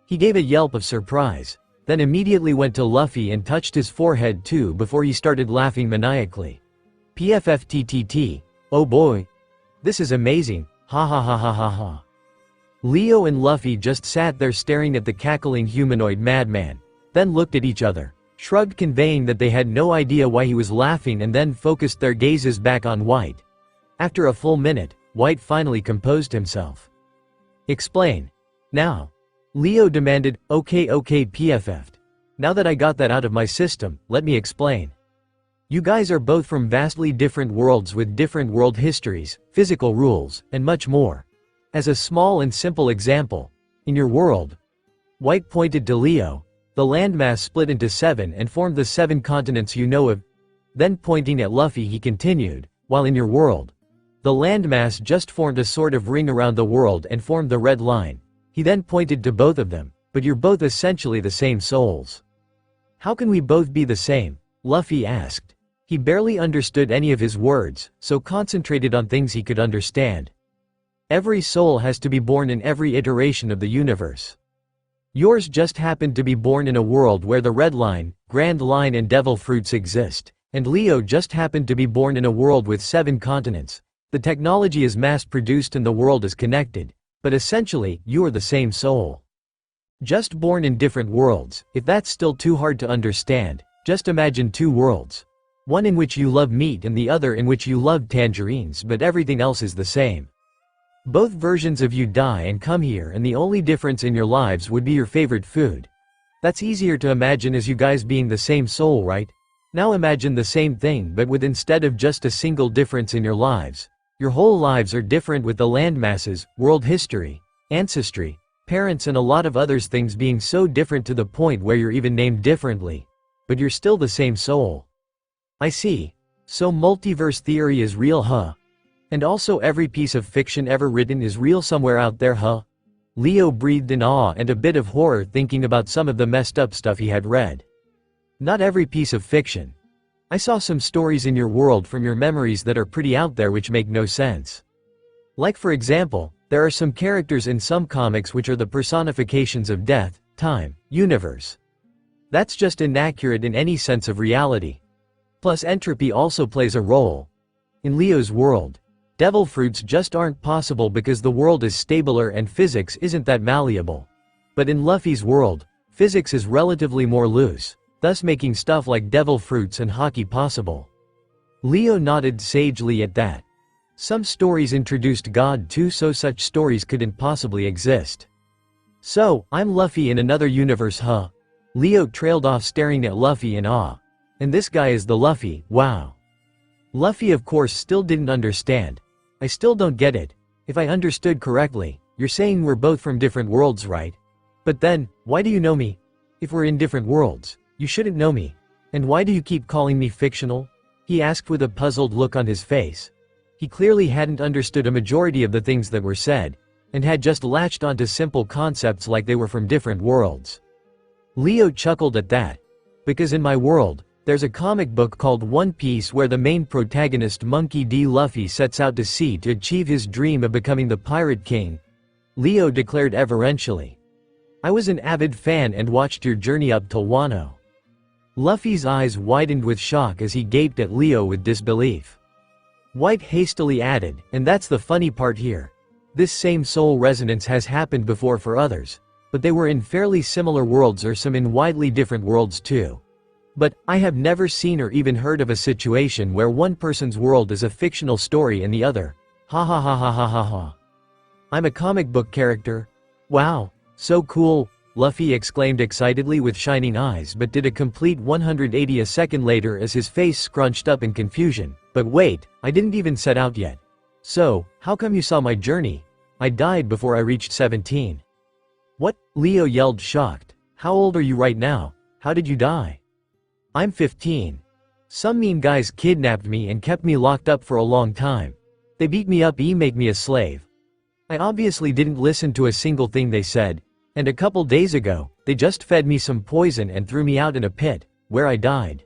He gave a yelp of surprise, then immediately went to Luffy and touched his forehead too before he started laughing maniacally. "PFFTTT, oh boy. This is amazing, ha ha ha ha ha ha." Leo and Luffy just sat there staring at the cackling humanoid madman. then looked at each other, shrugged conveying that they had no idea why he was laughing and then focused their gazes back on White. After a full minute, White finally composed himself. "Explain. Now." Leo demanded. Okay, PFF'd. "Now that I got that out of my system, let me explain. You guys are both from vastly different worlds with different world histories, physical rules, and much more. As a small and simple example, in your world," White pointed to Leo, "the landmass split into 7 and formed the 7 continents you know of." Then pointing at Luffy he continued, "While in your world, the landmass just formed a sort of ring around the world and formed the red line." He then pointed to both of them, "But you're both essentially the same souls." "How can we both be the same?" Luffy asked. He barely understood any of his words, so concentrated on things he could understand. "Every soul has to be born in every iteration of the universe. Yours just happened to be born in a world where the red line, grand line and devil fruits exist, and Leo just happened to be born in a world with 7 continents. The technology is mass-produced and the world is connected. But essentially, you are the same soul. Just born in different worlds. If that's still too hard to understand, just imagine 2 worlds. One in which you love meat and the other in which you love tangerines, but everything else is the same. Both versions of you die and come here, and the only difference in your lives would be your favorite food. That's easier to imagine as you guys being the same soul, right? Now imagine the same thing but with instead of just a single difference in your lives. Your whole lives are different with the landmasses, world history, ancestry, parents and a lot of others things being so different to the point where you're even named differently. But you're still the same soul." "I see. So multiverse theory is real, huh? And also every piece of fiction ever written is real somewhere out there, huh?" Leo breathed in awe and a bit of horror thinking about some of the messed up stuff he had read. "Not every piece of fiction. I saw some stories in your world from your memories that are pretty out there which make no sense. Like for example, there are some characters in some comics which are the personifications of death, time, universe. That's just inaccurate in any sense of reality. Plus entropy also plays a role. In Leo's world, devil fruits just aren't possible because the world is stabler and physics isn't that malleable. But in Luffy's world, physics is relatively more loose, thus making stuff like devil fruits and hockey possible." Leo nodded sagely at that. Some stories introduced God too, so such stories couldn't possibly exist. "So, I'm Luffy in another universe, huh?" Leo trailed off staring at Luffy in awe. "And this guy is the Luffy, wow." Luffy of course still didn't understand. "I still don't get it. If I understood correctly, you're saying we're both from different worlds, right? But then, why do you know me? If we're in different worlds, you shouldn't know me. And why do you keep calling me fictional?" he asked with a puzzled look on his face. He clearly hadn't understood a majority of the things that were said, and had just latched onto simple concepts like they were from different worlds. Leo chuckled at that. "Because in my world, there's a comic book called One Piece where the main protagonist Monkey D. Luffy sets out to sea to achieve his dream of becoming the Pirate King," Leo declared everentially. "I was an avid fan and watched your journey up to Wano." Luffy's eyes widened with shock as he gaped at Leo with disbelief. White hastily added, "And that's the funny part here. This same soul resonance has happened before for others, but they were in fairly similar worlds or some in widely different worlds too. But, I have never seen or even heard of a situation where one person's world is a fictional story and the other. Ha ha ha ha ha ha ha. I'm a comic book character? Wow, so cool," Luffy exclaimed excitedly with shining eyes but did a complete 180 a second later as his face scrunched up in confusion. "But wait, I didn't even set out yet. So, how come you saw my journey? I died before I reached 17. "What?" Leo yelled shocked. "How old are you right now? How did you die?" "I'm 15. Some mean guys kidnapped me and kept me locked up for a long time. They beat me up and make me a slave. I obviously didn't listen to a single thing they said, and a couple days ago, they just fed me some poison and threw me out in a pit, where I died."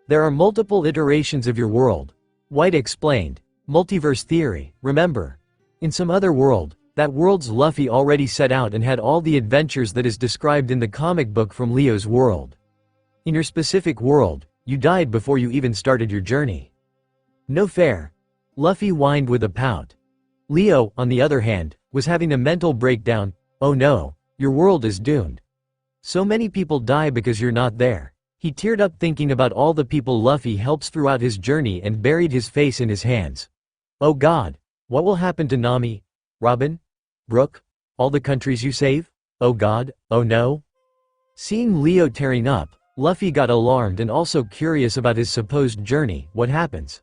"There are multiple iterations of your world," White explained. "Multiverse theory, remember? In some other world, that world's Luffy already set out and had all the adventures that is described in the comic book from Leo's world. In your specific world, you died before you even started your journey." "No fair." Luffy whined with a pout. Leo, on the other hand, was having a mental breakdown. "Oh no, your world is doomed. So many people die because you're not there. He teared up thinking about all the people Luffy helps throughout his journey and buried his face in his hands. Oh God, what will happen to Nami, Robin, Brook, all the countries you save? Oh God, oh no? Seeing Leo tearing up, Luffy got alarmed and also curious about his supposed journey. What happens?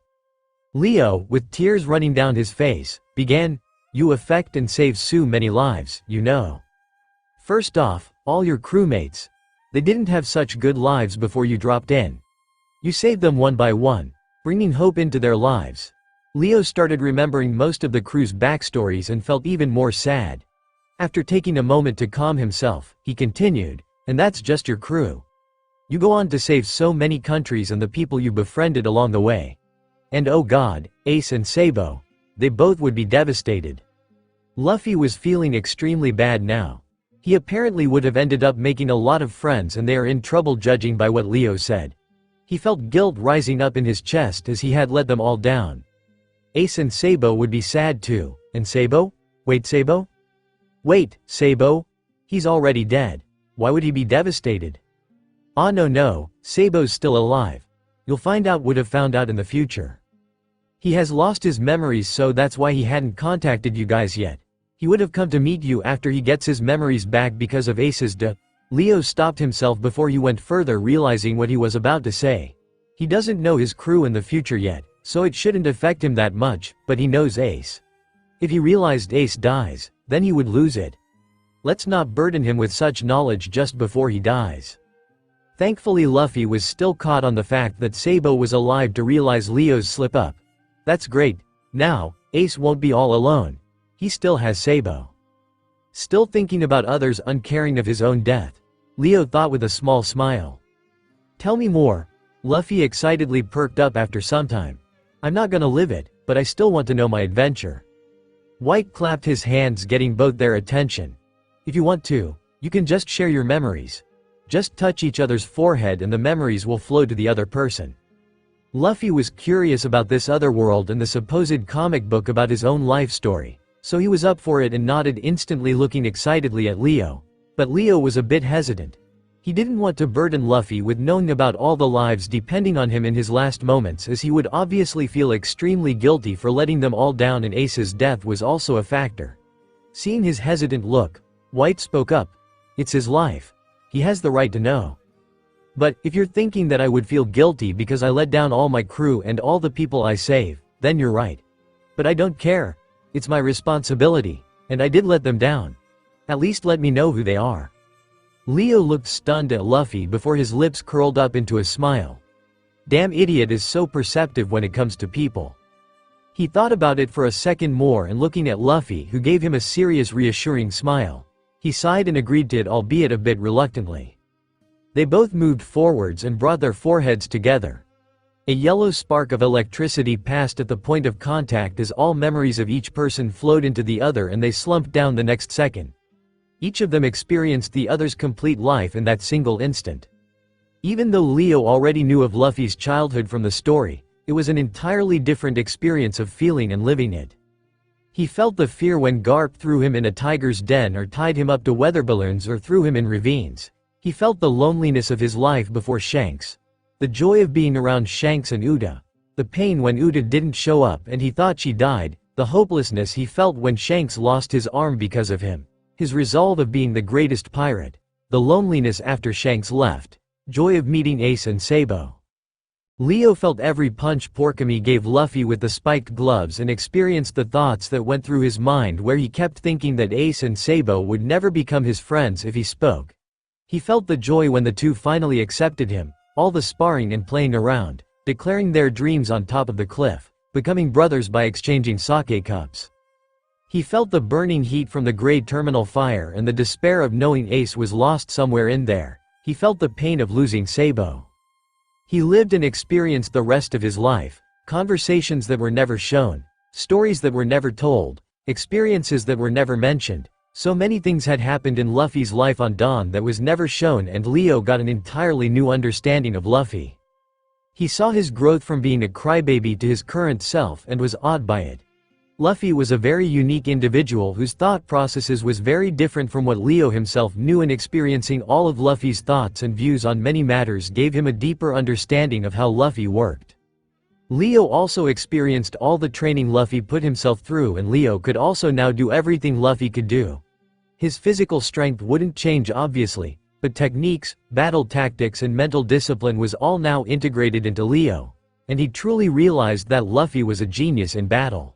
Leo, with tears running down his face, began, "You affect and save so many lives, you know. First off, all your crewmates. They didn't have such good lives before you dropped in. You saved them one by one, bringing hope into their lives." Leo started remembering most of the crew's backstories and felt even more sad. After taking a moment to calm himself, he continued, "And that's just your crew. You go on to save so many countries and the people you befriended along the way. And oh God, Ace and Sabo, they both would be devastated." Luffy was feeling extremely bad now. He apparently would have ended up making a lot of friends and they are in trouble judging by what Leo said. He felt guilt rising up in his chest as he had let them all down. Ace and Sabo would be sad too. And Sabo? Wait, Sabo? Wait, Sabo? He's already dead. Why would he be devastated? Ah no, Sabo's still alive. You'll find out, would have found out in the future. He has lost his memories, so that's why he hadn't contacted you guys yet. He would have come to meet you after he gets his memories back because of Ace's death. Leo stopped himself before he went further, realizing what he was about to say. He doesn't know his crew in the future yet, so it shouldn't affect him that much, but he knows Ace. If he realized Ace dies, then he would lose it. Let's not burden him with such knowledge just before he dies. Thankfully Luffy was still caught on the fact that Sabo was alive to realize Leo's slip-up. That's great. Now, Ace won't be all alone. He still has Sabo. Still thinking about others, uncaring of his own death, Leo thought with a small smile. "Tell me more." Luffy excitedly perked up after some time. "I'm not gonna live it, but I still want to know my adventure." White clapped his hands, getting both their attention. "If you want to, you can just share your memories. Just touch each other's forehead and the memories will flow to the other person." Luffy was curious about this other world and the supposed comic book about his own life story, so he was up for it and nodded instantly, looking excitedly at Leo. But Leo was a bit hesitant. He didn't want to burden Luffy with knowing about all the lives depending on him in his last moments, as he would obviously feel extremely guilty for letting them all down, and Ace's death was also a factor. Seeing his hesitant look, White spoke up. "It's his life. He has the right to know. But, if you're thinking that I would feel guilty because I let down all my crew and all the people I save, then you're right. But I don't care. It's my responsibility, and I did let them down. At least let me know who they are." Leo looked stunned at Luffy before his lips curled up into a smile. Damn idiot is so perceptive when it comes to people. He thought about it for a second more, and looking at Luffy, who gave him a serious, reassuring smile, he sighed and agreed to it, albeit a bit reluctantly. They both moved forwards and brought their foreheads together. A yellow spark of electricity passed at the point of contact as all memories of each person flowed into the other, and they slumped down the next second. Each of them experienced the other's complete life in that single instant. Even though Leo already knew of Luffy's childhood from the story, it was an entirely different experience of feeling and living it. He felt the fear when Garp threw him in a tiger's den or tied him up to weather balloons or threw him in ravines. He felt the loneliness of his life before Shanks. The joy of being around Shanks and Uda. The pain when Uda didn't show up and he thought she died. The hopelessness he felt when Shanks lost his arm because of him. His resolve of being the greatest pirate. The loneliness after Shanks left. Joy of meeting Ace and Sabo. Leo felt every punch Porkami gave Luffy with the spiked gloves and experienced the thoughts that went through his mind, where he kept thinking that Ace and Sabo would never become his friends if he spoke. He felt the joy when the two finally accepted him, all the sparring and playing around, declaring their dreams on top of the cliff, becoming brothers by exchanging sake cups. He felt the burning heat from the gray terminal fire and the despair of knowing Ace was lost somewhere in there. He felt the pain of losing Sabo. He lived and experienced the rest of his life, conversations that were never shown, stories that were never told, experiences that were never mentioned. So many things had happened in Luffy's life on Dawn that was never shown, and Leo got an entirely new understanding of Luffy. He saw his growth from being a crybaby to his current self and was awed by it. Luffy was a very unique individual whose thought processes was very different from what Leo himself knew, and experiencing all of Luffy's thoughts and views on many matters gave him a deeper understanding of how Luffy worked. Leo also experienced all the training Luffy put himself through, and Leo could also now do everything Luffy could do. His physical strength wouldn't change obviously, but techniques, battle tactics and mental discipline was all now integrated into Leo, and he truly realized that Luffy was a genius in battle.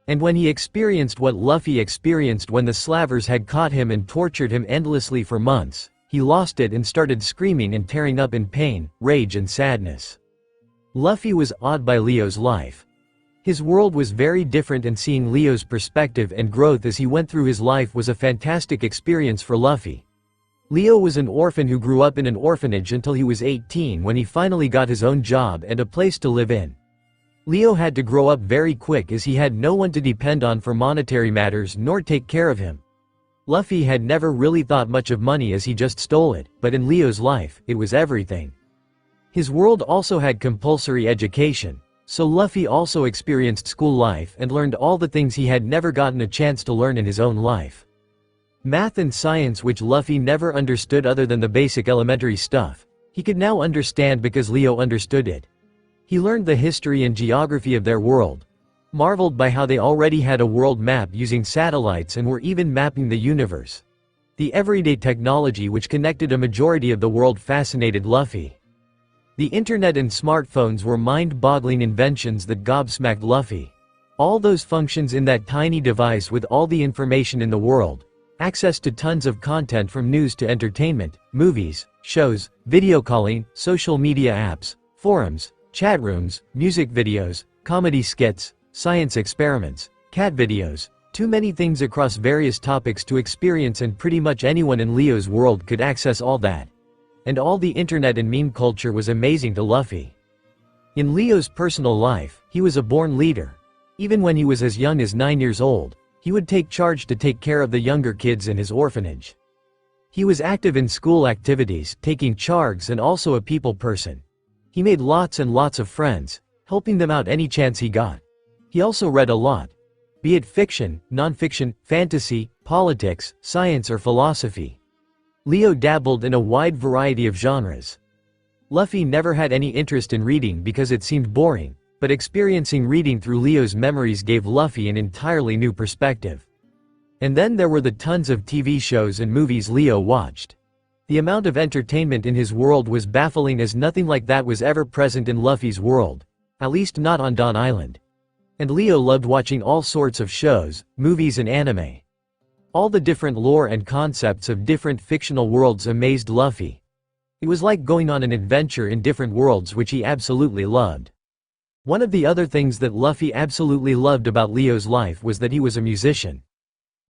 And when he experienced what Luffy experienced when the slavers had caught him and tortured him endlessly for months, he lost it and started screaming and tearing up in pain, rage and sadness. Luffy was awed by Leo's life. His world was very different, and seeing Leo's perspective and growth as he went through his life was a fantastic experience for Luffy. Leo was an orphan who grew up in an orphanage until he was 18, when he finally got his own job and a place to live in. Leo had to grow up very quick as he had no one to depend on for monetary matters nor take care of him. Luffy had never really thought much of money as he just stole it, but in Leo's life, it was everything. His world also had compulsory education, so Luffy also experienced school life and learned all the things he had never gotten a chance to learn in his own life. Math and science, which Luffy never understood other than the basic elementary stuff, he could now understand because Leo understood it. He learned the history and geography of their world, marveled by how they already had a world map using satellites and were even mapping the universe. The everyday technology which connected a majority of the world fascinated Luffy. The internet and smartphones were mind-boggling inventions that gobsmacked Luffy. All those functions in that tiny device with all the information in the world, access to tons of content from news to entertainment, movies, shows, video calling, social media apps, forums, chat rooms, music videos, comedy skits, science experiments, cat videos, too many things across various topics to experience, and pretty much anyone in Leo's world could access all that. And all the internet and meme culture was amazing to Luffy. In Leo's personal life, he was a born leader. Even when he was as young as 9 years old, he would take charge to take care of the younger kids in his orphanage. He was active in school activities, taking charges, and also a people person. He made lots and lots of friends, helping them out any chance he got. He also read a lot, be it fiction, non-fiction, fantasy, politics, science or philosophy. Leo dabbled in a wide variety of genres. Luffy never had any interest in reading because it seemed boring, but experiencing reading through Leo's memories gave Luffy an entirely new perspective. And then there were the tons of TV shows and movies Leo watched. The amount of entertainment in his world was baffling, as nothing like that was ever present in Luffy's world, at least not on Dawn Island. And Leo loved watching all sorts of shows, movies and anime. All the different lore and concepts of different fictional worlds amazed Luffy. It was like going on an adventure in different worlds, which he absolutely loved. One of the other things that Luffy absolutely loved about Leo's life was that he was a musician.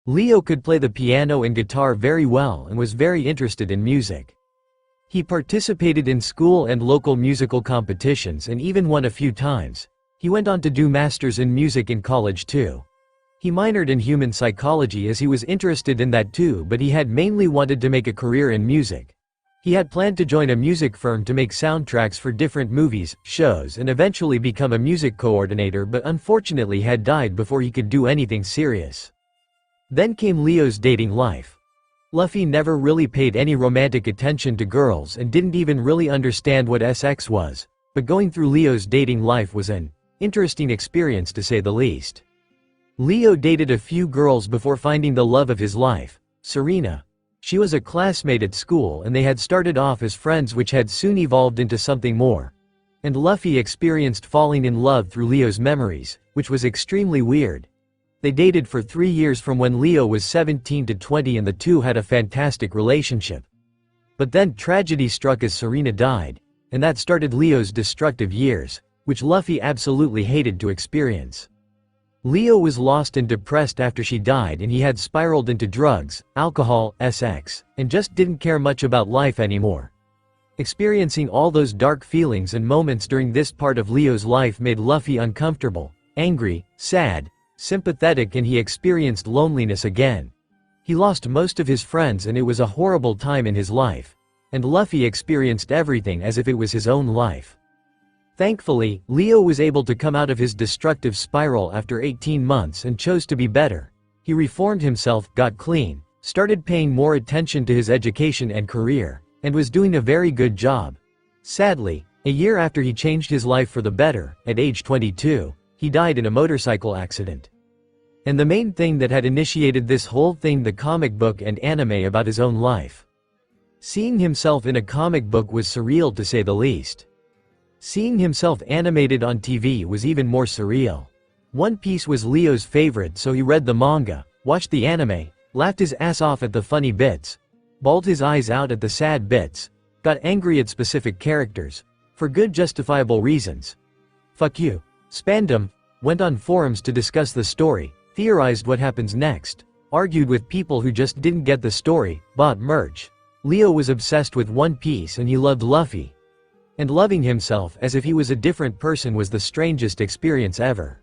Leo could play the piano and guitar very well and was very interested in music. He participated in school and local musical competitions and even won a few times. He went on to do masters in music in college too. He minored in human psychology as he was interested in that too, but he had mainly wanted to make a career in music. He had planned to join a music firm to make soundtracks for different movies, shows, and eventually become a music coordinator, but unfortunately had died before he could do anything serious. Then came Leo's dating life. Luffy never really paid any romantic attention to girls and didn't even really understand what sex was, but going through Leo's dating life was an interesting experience to say the least. Leo dated a few girls before finding the love of his life, Serena. She was a classmate at school and they had started off as friends, which had soon evolved into something more. And Luffy experienced falling in love through Leo's memories, which was extremely weird. They dated for 3 years from when Leo was 17 to 20 and the two had a fantastic relationship. But then tragedy struck as Serena died, and that started Leo's destructive years, which Luffy absolutely hated to experience. Leo was lost and depressed after she died, and he had spiraled into drugs, alcohol, sex, and just didn't care much about life anymore. Experiencing all those dark feelings and moments during this part of Leo's life made Luffy uncomfortable, angry, sad, sympathetic, and he experienced loneliness again. He lost most of his friends and it was a horrible time in his life. And Luffy experienced everything as if it was his own life. Thankfully, Leo was able to come out of his destructive spiral after 18 months and chose to be better. He reformed himself, got clean, started paying more attention to his education and career, and was doing a very good job. Sadly, a year after he changed his life for the better, at age 22, he died in a motorcycle accident. And the main thing that had initiated this whole thing, the comic book and anime about his own life. Seeing himself in a comic book was surreal to say the least. Seeing himself animated on TV was even more surreal. One Piece was Leo's favorite, so he read the manga, watched the anime, laughed his ass off at the funny bits, bawled his eyes out at the sad bits, got angry at specific characters, for good justifiable reasons. Fuck you. Spandom, went on forums to discuss the story, theorized what happens next, argued with people who just didn't get the story, bought merch. Leo was obsessed with One Piece and he loved Luffy. And loving himself as if he was a different person was the strangest experience ever.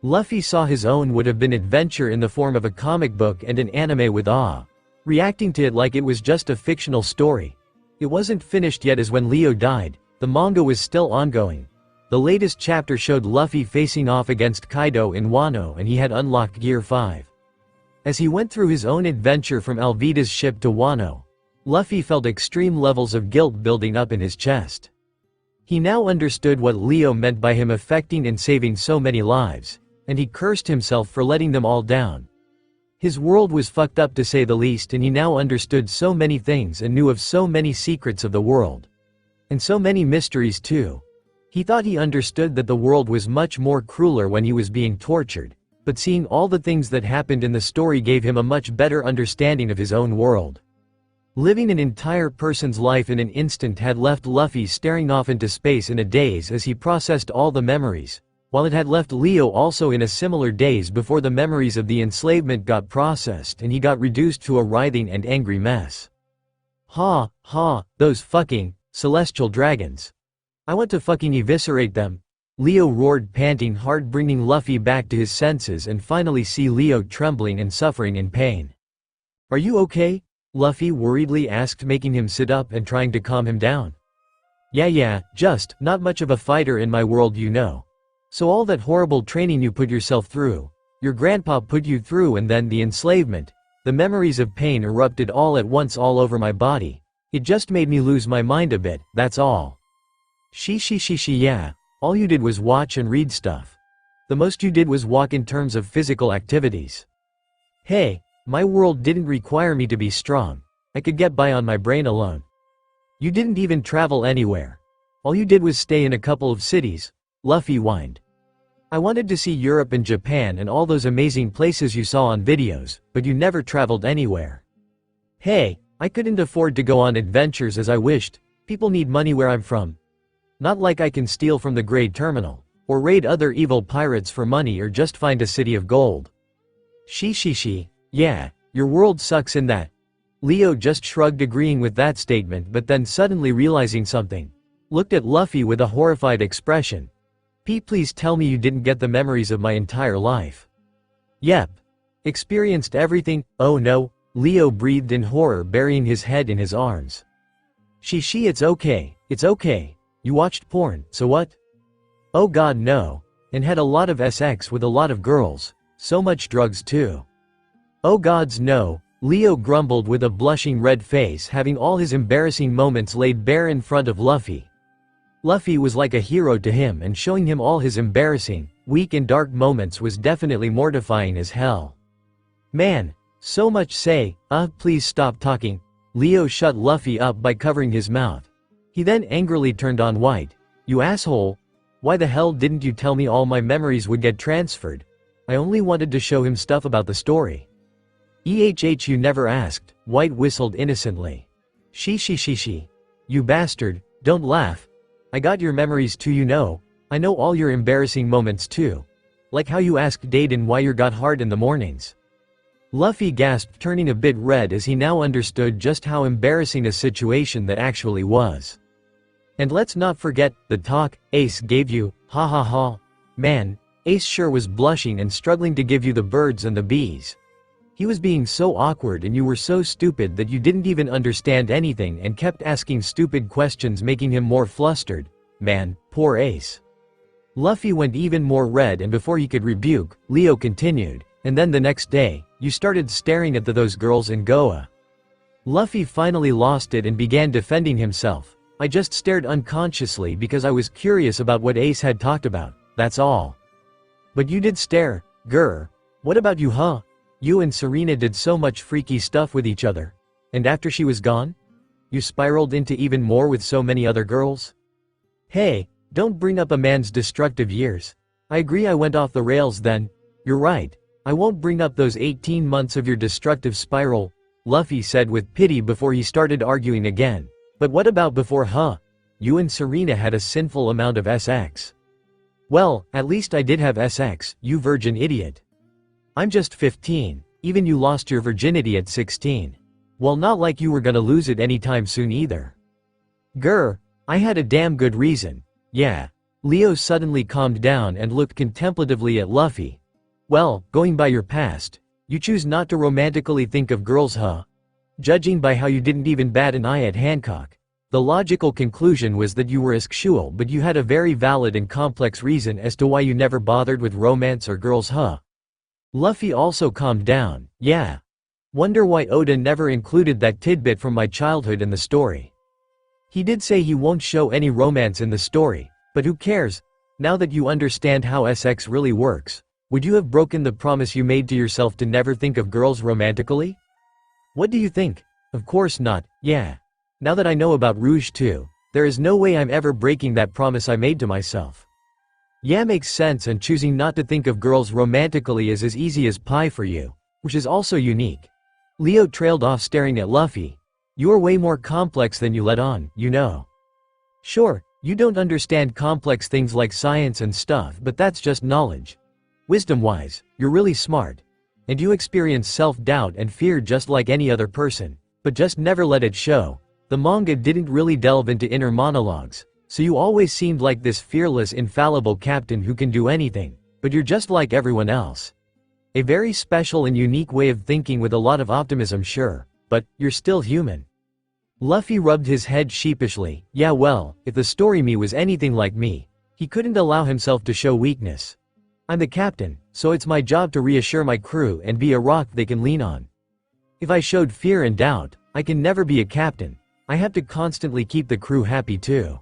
Luffy saw his own would have been adventure in the form of a comic book and an anime with awe, reacting to it like it was just a fictional story. It wasn't finished yet as when Leo died, the manga was still ongoing. The latest chapter showed Luffy facing off against Kaido in Wano and he had unlocked Gear 5. As he went through his own adventure from Alvida's ship to Wano, Luffy felt extreme levels of guilt building up in his chest. He now understood what Leo meant by him affecting and saving so many lives, and he cursed himself for letting them all down. His world was fucked up to say the least, and he now understood so many things and knew of so many secrets of the world. And so many mysteries too. He thought he understood that the world was much more crueler when he was being tortured, but seeing all the things that happened in the story gave him a much better understanding of his own world. Living an entire person's life in an instant had left Luffy staring off into space in a daze as he processed all the memories, while it had left Leo also in a similar daze before the memories of the enslavement got processed and he got reduced to a writhing and angry mess. Ha, ha, those fucking celestial dragons. I want to fucking eviscerate them. Leo roared, panting hard, bringing Luffy back to his senses and finally see Leo trembling and suffering in pain. Are you okay? Luffy worriedly asked, making him sit up and trying to calm him down. Yeah, just not much of a fighter in my world, you know. So all that horrible training you put yourself through, your grandpa put you through, and then the enslavement, the memories of pain erupted all at once all over my body. It just made me lose my mind a bit, that's all. Yeah, all you did was watch and read stuff. The most you did was walk in terms of physical activities. Hey, my world didn't require me to be strong. I could get by on my brain alone. You didn't even travel anywhere. All you did was stay in a couple of cities, Luffy whined. I wanted to see Europe and Japan and all those amazing places you saw on videos, but you never traveled anywhere. Hey, I couldn't afford to go on adventures as I wished. People need money where I'm from. Not like I can steal from the Grey Terminal, or raid other evil pirates for money, or just find a city of gold. Yeah, your world sucks in that. Leo just shrugged, agreeing with that statement, but then suddenly realizing something. Looked at Luffy with a horrified expression. Please tell me you didn't get the memories of my entire life. Yep. Experienced everything. Oh no, Leo breathed in horror, burying his head in his arms. It's okay. You watched porn, so what? Oh god no. And had a lot of sex with a lot of girls. So much drugs too. Oh gods no, Leo grumbled with a blushing red face, having all his embarrassing moments laid bare in front of Luffy. Luffy was like a hero to him, and showing him all his embarrassing, weak and dark moments was definitely mortifying as hell. Man, so much say, please stop talking. Leo shut Luffy up by covering his mouth. He then angrily turned on White. You asshole. Why the hell didn't you tell me all my memories would get transferred? I only wanted to show him stuff about the story. You never asked, White whistled innocently. You bastard, don't laugh. I got your memories too, you know. I know all your embarrassing moments too. Like how you asked Deiden why you got hard in the mornings. Luffy gasped, turning a bit red as he now understood just how embarrassing a situation that actually was. And let's not forget, the talk Ace gave you, ha ha ha. Man, Ace sure was blushing and struggling to give you the birds and the bees. He was being so awkward, and you were so stupid that you didn't even understand anything and kept asking stupid questions, making him more flustered. man, poor Ace. Luffy went even more red, and before he could rebuke, Leo continued, and then the next day, you started staring at those girls in Goa. Luffy finally lost it and began defending himself. I just stared unconsciously because I was curious about what Ace had talked about, that's all. But you did stare, grr. What about you, huh? You and Serena did so much freaky stuff with each other. And after she was gone? You spiraled into even more with so many other girls? Hey, don't bring up a man's destructive years. I agree I went off the rails then. You're right. I won't bring up those 18 months of your destructive spiral, Luffy said with pity before he started arguing again. But what about before, huh? You and Serena had a sinful amount of sex. Well, at least I did have sex, you virgin idiot. I'm just 15, even you lost your virginity at 16. Well, not like you were gonna lose it anytime soon either. Grr, I had a damn good reason, yeah. Leo suddenly calmed down and looked contemplatively at Luffy. Well, going by your past, you choose not to romantically think of girls, huh? Judging by how you didn't even bat an eye at Hancock, the logical conclusion was that you were asexual, but you had a very valid and complex reason as to why you never bothered with romance or girls, huh? Luffy also calmed down, yeah. Wonder why Oda never included that tidbit from my childhood in the story. He did say he won't show any romance in the story, but who cares? Now that you understand how sex really works, would you have broken the promise you made to yourself to never think of girls romantically? What do you think? Of course not, yeah. Now that I know about Rouge too, there is no way I'm ever breaking that promise I made to myself. Yeah, makes sense, and choosing not to think of girls romantically is as easy as pie for you, which is also unique. Leo trailed off staring at Luffy. You are way more complex than you let on, you know. Sure, you don't understand complex things like science and stuff, but that's just knowledge. Wisdom-wise, you're really smart. And you experience self-doubt and fear just like any other person, but just never let it show. The manga didn't really delve into inner monologues, so you always seemed like this fearless, infallible captain who can do anything, but you're just like everyone else. A very special and unique way of thinking with a lot of optimism, sure, but you're still human. Luffy rubbed his head sheepishly. Yeah, well, if the story me was anything like me, he couldn't allow himself to show weakness. I'm the captain, so it's my job to reassure my crew and be a rock they can lean on. If I showed fear and doubt, I can never be a captain. I have to constantly keep the crew happy too.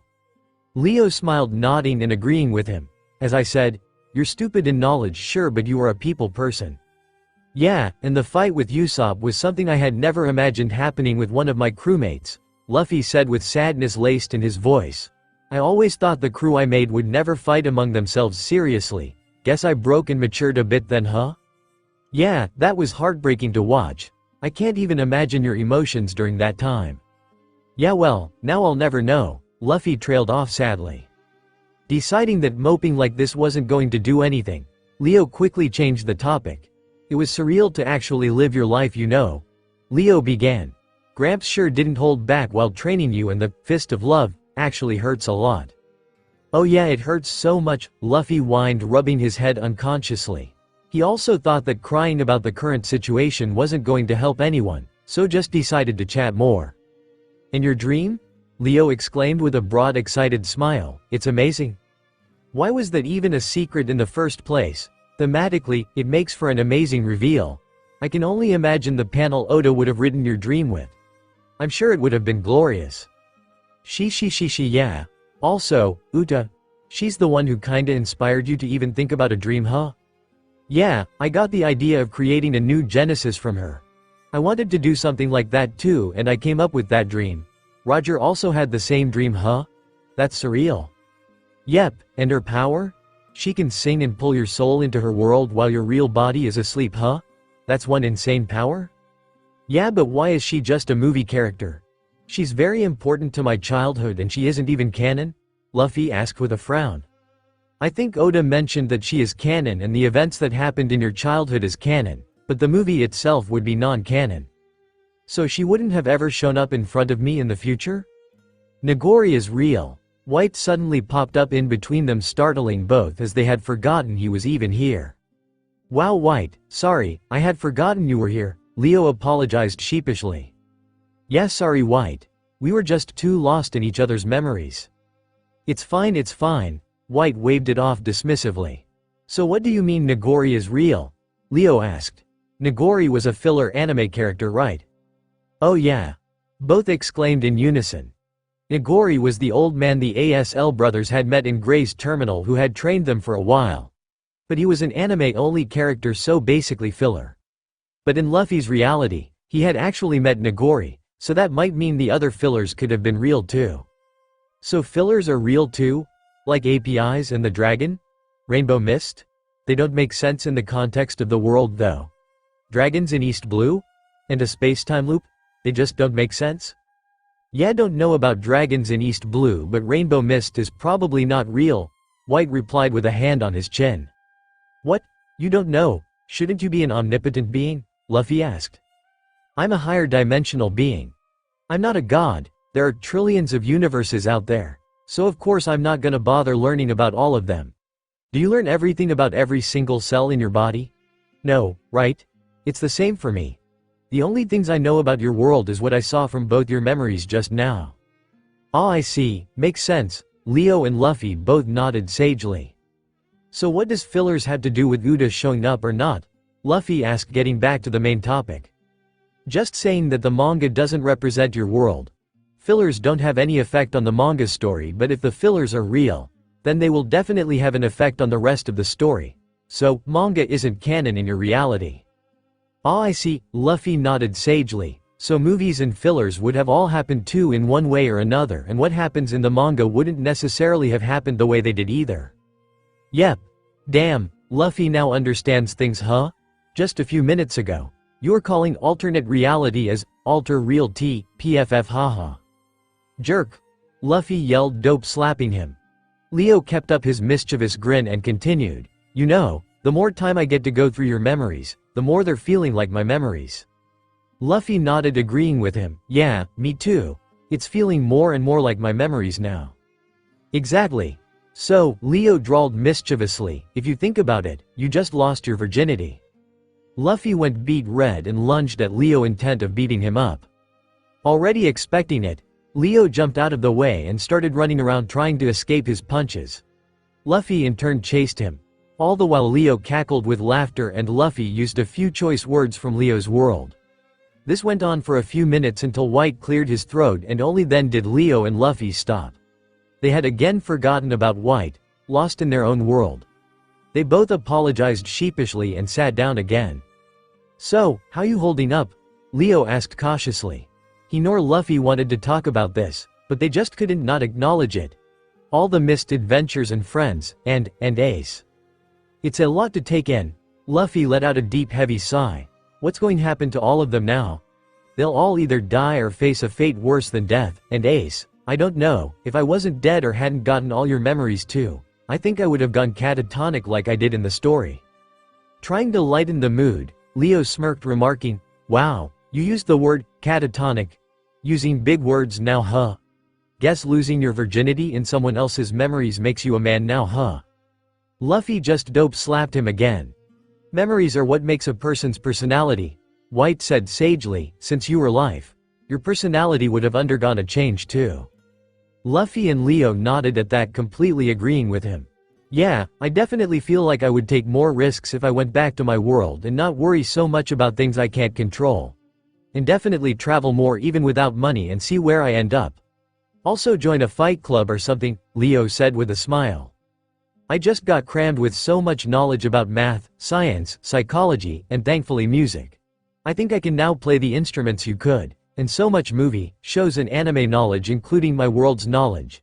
Leo smiled, nodding and agreeing with him. As I said, you're stupid in knowledge, sure, but you are a people person. Yeah, and the fight with Usopp was something I had never imagined happening with one of my crewmates, Luffy said with sadness laced in his voice. I always thought the crew I made would never fight among themselves seriously. Guess I broke and matured a bit then, huh? Yeah, that was heartbreaking to watch. I can't even imagine your emotions during that time. Yeah, well, now I'll never know, Luffy trailed off sadly. Deciding that moping like this wasn't going to do anything, Leo quickly changed the topic. It was surreal to actually live your life, you know. Leo began. Gramps sure didn't hold back while training you, and the fist of love actually hurts a lot. Oh yeah, it hurts so much, Luffy whined, rubbing his head unconsciously. He also thought that crying about the current situation wasn't going to help anyone, so just decided to chat more. And your dream? Leo exclaimed with a broad, excited smile. It's amazing. Why was that even a secret in the first place? Thematically, it makes for an amazing reveal. I can only imagine the panel Oda would have written your dream with. I'm sure it would have been glorious. She, yeah. Also, Uta, she's the one who kinda inspired you to even think about a dream, huh? Yeah, I got the idea of creating a new Genesis from her. I wanted to do something like that too, and I came up with that dream. Roger also had the same dream, huh? That's surreal. Yep, and her power? She can sing and pull your soul into her world while your real body is asleep, huh? That's one insane power? Yeah, but why is she just a movie character? She's very important to my childhood and she isn't even canon? Luffy asked with a frown. I think Oda mentioned that she is canon and the events that happened in your childhood is canon, but the movie itself would be non-canon. So she wouldn't have ever shown up in front of me in the future? Nagori is real. White suddenly popped up in between them, startling both as they had forgotten he was even here. Wow, White, sorry, I had forgotten you were here, Leo apologized sheepishly. Yeah, sorry White. We were just too lost in each other's memories. It's fine, White waved it off dismissively. So what do you mean Nagori is real? Leo asked. Nagori was a filler anime character, right? Oh yeah. Both exclaimed in unison. Nagori was the old man the ASL brothers had met in Gray's terminal who had trained them for a while. But he was an anime-only character, so basically filler. But in Luffy's reality, he had actually met Nagori, so that might mean the other fillers could have been real too. So fillers are real too? Like APIs and the dragon? Rainbow Mist? They don't make sense in the context of the world though. Dragons in East Blue? And a space-time loop? They just don't make sense? Yeah, don't know about dragons in East Blue, but Rainbow Mist is probably not real, White replied with a hand on his chin. What? You don't know? Shouldn't you be an omnipotent being? Luffy asked. I'm a higher dimensional being. I'm not a god, there are trillions of universes out there, so of course I'm not gonna bother learning about all of them. Do you learn everything about every single cell in your body? No, right? It's the same for me. The only things I know about your world is what I saw from both your memories just now. Ah, I see, makes sense. Leo and Luffy both nodded sagely. So what does fillers have to do with Uda showing up or not? Luffy asked, getting back to the main topic. Just saying that the manga doesn't represent your world. Fillers don't have any effect on the manga story, but if the fillers are real, then they will definitely have an effect on the rest of the story. So, manga isn't canon in your reality. Ah, I see, Luffy nodded sagely. So movies and fillers would have all happened too in one way or another, and what happens in the manga wouldn't necessarily have happened the way they did either. Yep. Damn, Luffy now understands things, huh? Just a few minutes ago, you were calling alternate reality as alter real T, PFF, haha. Jerk. Luffy yelled, dope slapping him. Leo kept up his mischievous grin and continued, you know, the more time I get to go through your memories, the more they're feeling like my memories. Luffy nodded, agreeing with him. Yeah, me too. It's feeling more and more like my memories now. Exactly. So, Leo drawled mischievously, if you think about it, you just lost your virginity. Luffy went beet red and lunged at Leo, intent of beating him up. Already expecting it, Leo jumped out of the way and started running around trying to escape his punches. Luffy in turn chased him. All the while Leo cackled with laughter and Luffy used a few choice words from Leo's world. This went on for a few minutes until White cleared his throat, and only then did Leo and Luffy stop. They had again forgotten about White, lost in their own world. They both apologized sheepishly and sat down again. So, how you holding up? Leo asked cautiously. He nor Luffy wanted to talk about this, but they just couldn't not acknowledge it. All the missed adventures and friends, and Ace. It's a lot to take in. Luffy let out a deep heavy sigh. What's going to happen to all of them now? They'll all either die or face a fate worse than death, and Ace, I don't know, if I wasn't dead or hadn't gotten all your memories too, I think I would have gone catatonic like I did in the story. Trying to lighten the mood, Leo smirked, remarking, wow, you used the word catatonic. Using big words now, huh? Guess losing your virginity in someone else's memories makes you a man now, huh? Luffy just dope slapped him again. Memories are what makes a person's personality, White said sagely. Since you were life, your personality would have undergone a change too. Luffy and Leo nodded at that, completely agreeing with him. Yeah, I definitely feel like I would take more risks if I went back to my world and not worry so much about things I can't control. And definitely travel more even without money and see where I end up. Also join a fight club or something, Leo said with a smile. I just got crammed with so much knowledge about math, science, psychology, and thankfully music. I think I can now play the instruments you could, and so much movie, shows and anime knowledge, including my world's knowledge.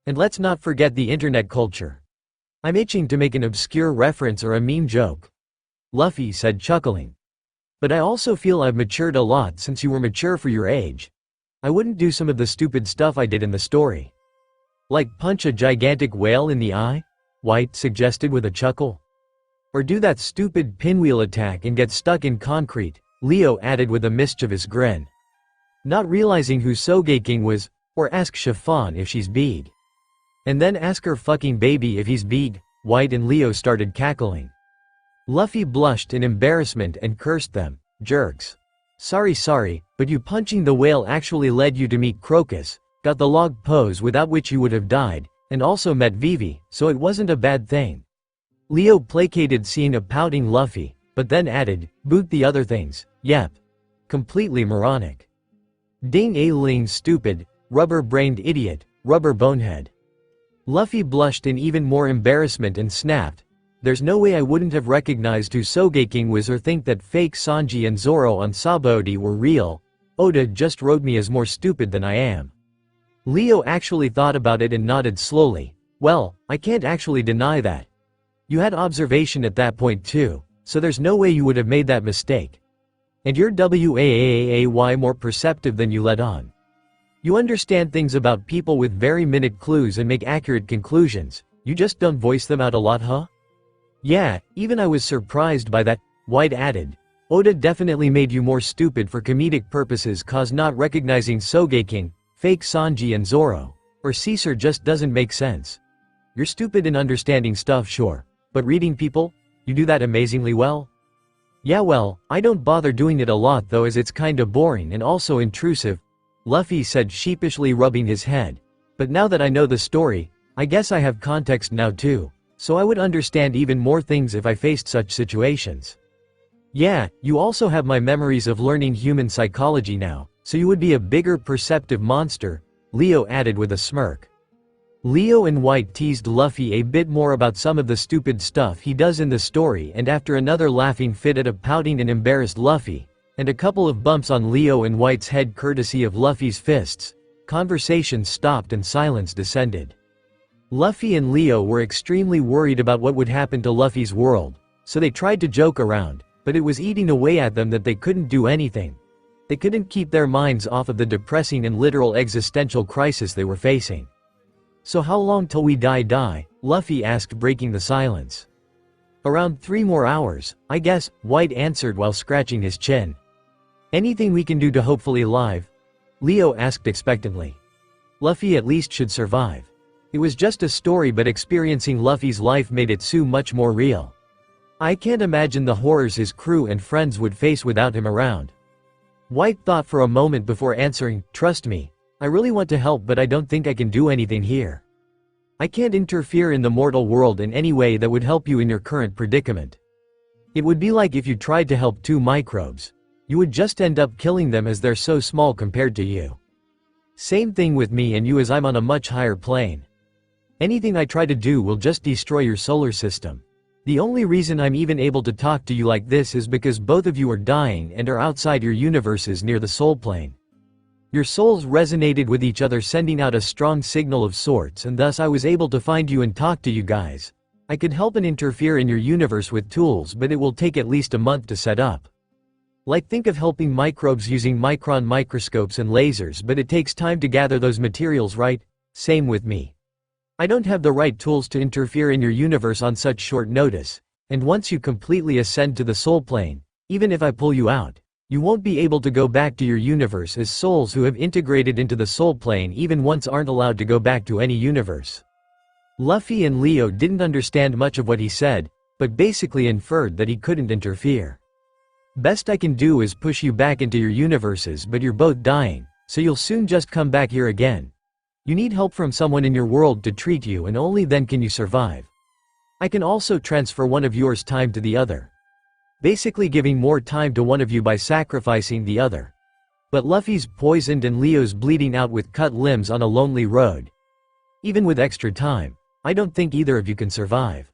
And let's not forget the internet culture. I'm itching to make an obscure reference or a meme joke. Luffy said, chuckling. But I also feel I've matured a lot since you were mature for your age. I wouldn't do some of the stupid stuff I did in the story. Like punch a gigantic whale in the eye? White suggested with a chuckle. Or do that stupid pinwheel attack and get stuck in concrete, Leo added with a mischievous grin. Not realizing who Sogeking was, or ask Chiffon if she's big. And then ask her fucking baby if he's big, White and Leo started cackling. Luffy blushed in embarrassment and cursed them, jerks. Sorry, but you punching the whale actually led you to meet Crocus, got the log pose without which you would have died, and also met Vivi, so it wasn't a bad thing. Leo placated seeing a pouting Luffy, but then added, boot the other things, yep. Completely moronic. Ding a ling stupid, rubber-brained idiot, rubber bonehead. Luffy blushed in even more embarrassment and snapped, there's no way I wouldn't have recognized who Sogeking was or think that fake Sanji and Zoro on Sabaody were real. Oda just wrote me as more stupid than I am. Leo actually thought about it and nodded slowly. Well, I can't actually deny that. You had observation at that point too, so there's no way you would have made that mistake. And you're way more perceptive than you let on. You understand things about people with very minute clues and make accurate conclusions, you just don't voice them out a lot, huh? Yeah, even I was surprised by that, White added. Oda definitely made you more stupid for comedic purposes cause not recognizing Sogeking, fake Sanji and Zoro, or Caesar just doesn't make sense. You're stupid in understanding stuff sure, but reading people? You do that amazingly well? Yeah well, I don't bother doing it a lot though as it's kinda boring and also intrusive, Luffy said sheepishly rubbing his head. But now that I know the story, I guess I have context now too. So I would understand even more things if I faced such situations. Yeah, you also have my memories of learning human psychology now, so you would be a bigger perceptive monster, Leo added with a smirk. Leo and White teased Luffy a bit more about some of the stupid stuff he does in the story and after another laughing fit at a pouting and embarrassed Luffy, and a couple of bumps on Leo and White's head courtesy of Luffy's fists, conversation stopped and silence descended. Luffy and Leo were extremely worried about what would happen to Luffy's world, so they tried to joke around, but it was eating away at them that they couldn't do anything. They couldn't keep their minds off of the depressing and literal existential crisis they were facing. So how long till we die? Luffy asked breaking the silence. Around 3 more hours, I guess, White answered while scratching his chin. Anything we can do to hopefully live? Leo asked expectantly. Luffy at least should survive. It was just a story but experiencing Luffy's life made it so much more real. I can't imagine the horrors his crew and friends would face without him around. White thought for a moment before answering, trust me, I really want to help but I don't think I can do anything here. I can't interfere in the mortal world in any way that would help you in your current predicament. It would be like if you tried to help 2 microbes. You would just end up killing them as they're so small compared to you. Same thing with me and you as I'm on a much higher plane. Anything I try to do will just destroy your solar system. The only reason I'm even able to talk to you like this is because both of you are dying and are outside your universes near the soul plane. Your souls resonated with each other sending out a strong signal of sorts and thus I was able to find you and talk to you guys. I could help and interfere in your universe with tools but it will take at least a month to set up. Like think of helping microbes using micron microscopes and lasers but it takes time to gather those materials right? Same with me. I don't have the right tools to interfere in your universe on such short notice, and once you completely ascend to the soul plane, even if I pull you out, you won't be able to go back to your universe as souls who have integrated into the soul plane even once aren't allowed to go back to any universe. Luffy and Leo didn't understand much of what he said, but basically inferred that he couldn't interfere. Best I can do is push you back into your universes but you're both dying, so you'll soon just come back here again. You need help from someone in your world to treat you and only then can you survive. I can also transfer one of yours time to the other. Basically giving more time to one of you by sacrificing the other. But Luffy's poisoned and Leo's bleeding out with cut limbs on a lonely road. Even with extra time, I don't think either of you can survive.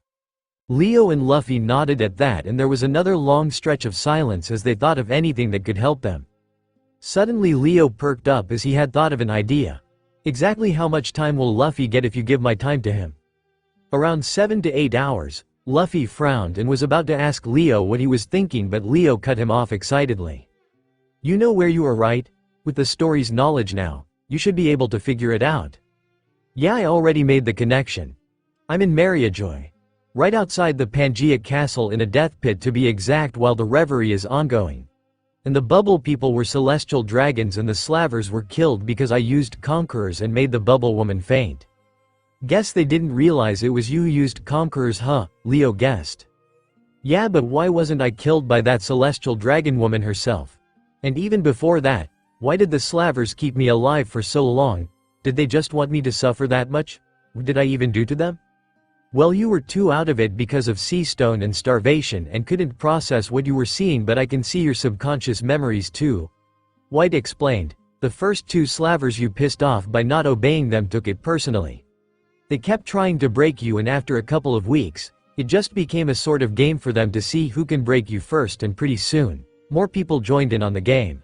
Leo and Luffy nodded at that and there was another long stretch of silence as they thought of anything that could help them. Suddenly Leo perked up as he had thought of an idea. Exactly how much time will Luffy get if you give my time to him? Around 7 to 8 hours, Luffy frowned and was about to ask Leo what he was thinking but Leo cut him off excitedly. You know where you are right? With the story's knowledge now, you should be able to figure it out. Yeah I already made the connection. I'm in Mariajoy. Right outside the Pangaea castle in a death pit to be exact while the reverie is ongoing. And the bubble people were celestial dragons and the slavers were killed because I used conquerors and made the bubble woman faint. Guess they didn't realize it was you who used conquerors huh, Leo guessed. Yeah but why wasn't I killed by that celestial dragon woman herself? And even before that, why did the slavers keep me alive for so long? Did they just want me to suffer that much? What did I even do to them? Well, you were too out of it because of sea stone and starvation and couldn't process what you were seeing, but I can see your subconscious memories too. White explained. The first 2 slavers you pissed off by not obeying them took it personally. They kept trying to break you, and after a couple of weeks, it just became a sort of game for them to see who can break you first, and pretty soon, more people joined in on the game.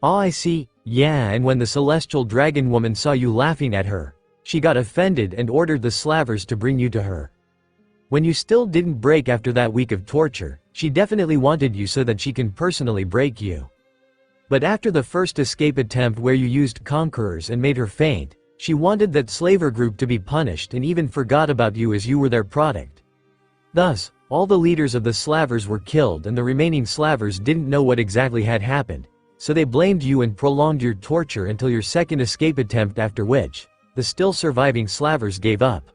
Oh, I see, yeah, and when the celestial dragon woman saw you laughing at her, she got offended and ordered the slavers to bring you to her. When you still didn't break after that week of torture, she definitely wanted you so that she can personally break you. But after the first escape attempt where you used conquerors and made her faint, she wanted that slaver group to be punished and even forgot about you as you were their product. Thus, all the leaders of the slavers were killed and the remaining slavers didn't know what exactly had happened, so they blamed you and prolonged your torture until your second escape attempt, after which the still surviving slavers gave up.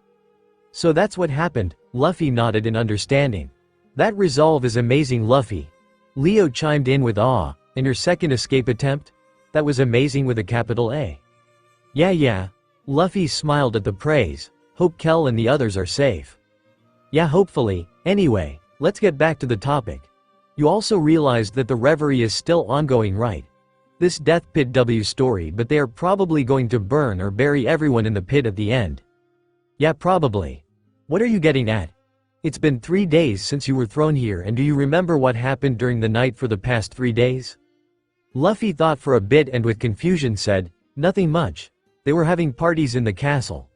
So that's what happened. Luffy nodded in understanding. That resolve is amazing, Luffy. Leo chimed in with awe. And your second escape attempt? That was amazing with a capital A. Yeah. Luffy smiled at the praise. Hope Kel and the others are safe. Yeah, hopefully. Anyway, let's get back to the topic. You also realized that the reverie is still ongoing, right? This Death Pit W story, but they are probably going to burn or bury everyone in the pit at the end. Yeah, probably. What are you getting at? It's been 3 days since you were thrown here, and do you remember what happened during the night for the past 3 days? Luffy thought for a bit and with confusion said, nothing much. They were having parties in the castle.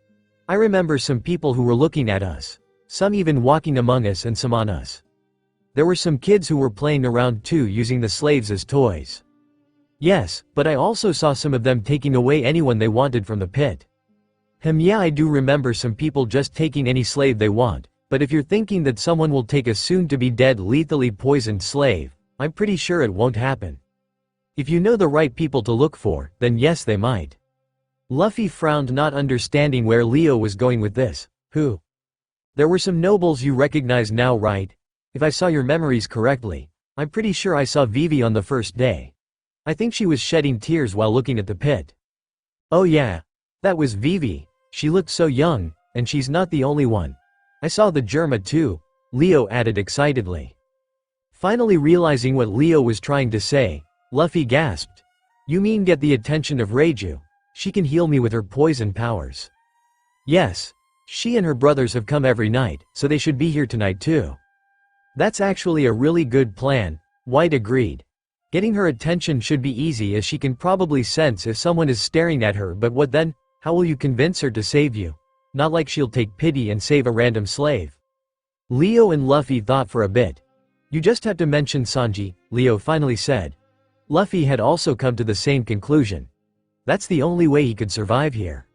I remember some people who were looking at us. Some even walking among us and some on us. There were some kids who were playing around too, using the slaves as toys. Yes, but I also saw some of them taking away anyone they wanted from the pit. Yeah, I do remember some people just taking any slave they want, but if you're thinking that someone will take a soon-to-be-dead lethally poisoned slave, I'm pretty sure it won't happen. If you know the right people to look for, then yes, they might. Luffy frowned, not understanding where Leo was going with this. Who? There were some nobles you recognize now, right? If I saw your memories correctly, I'm pretty sure I saw Vivi on the first day. I think she was shedding tears while looking at the pit. Oh yeah. That was Vivi. She looked so young, and she's not the only one. I saw the Germa too, Leo added excitedly. Finally realizing what Leo was trying to say, Luffy gasped. You mean get the attention of Reiju? She can heal me with her poison powers. Yes. She and her brothers have come every night, so they should be here tonight too. That's actually a really good plan, White agreed. Getting her attention should be easy, as she can probably sense if someone is staring at her, but what then? How will you convince her to save you? Not like she'll take pity and save a random slave. Leo and Luffy thought for a bit. You just have to mention Sanji, Leo finally said. Luffy had also come to the same conclusion. That's the only way he could survive here.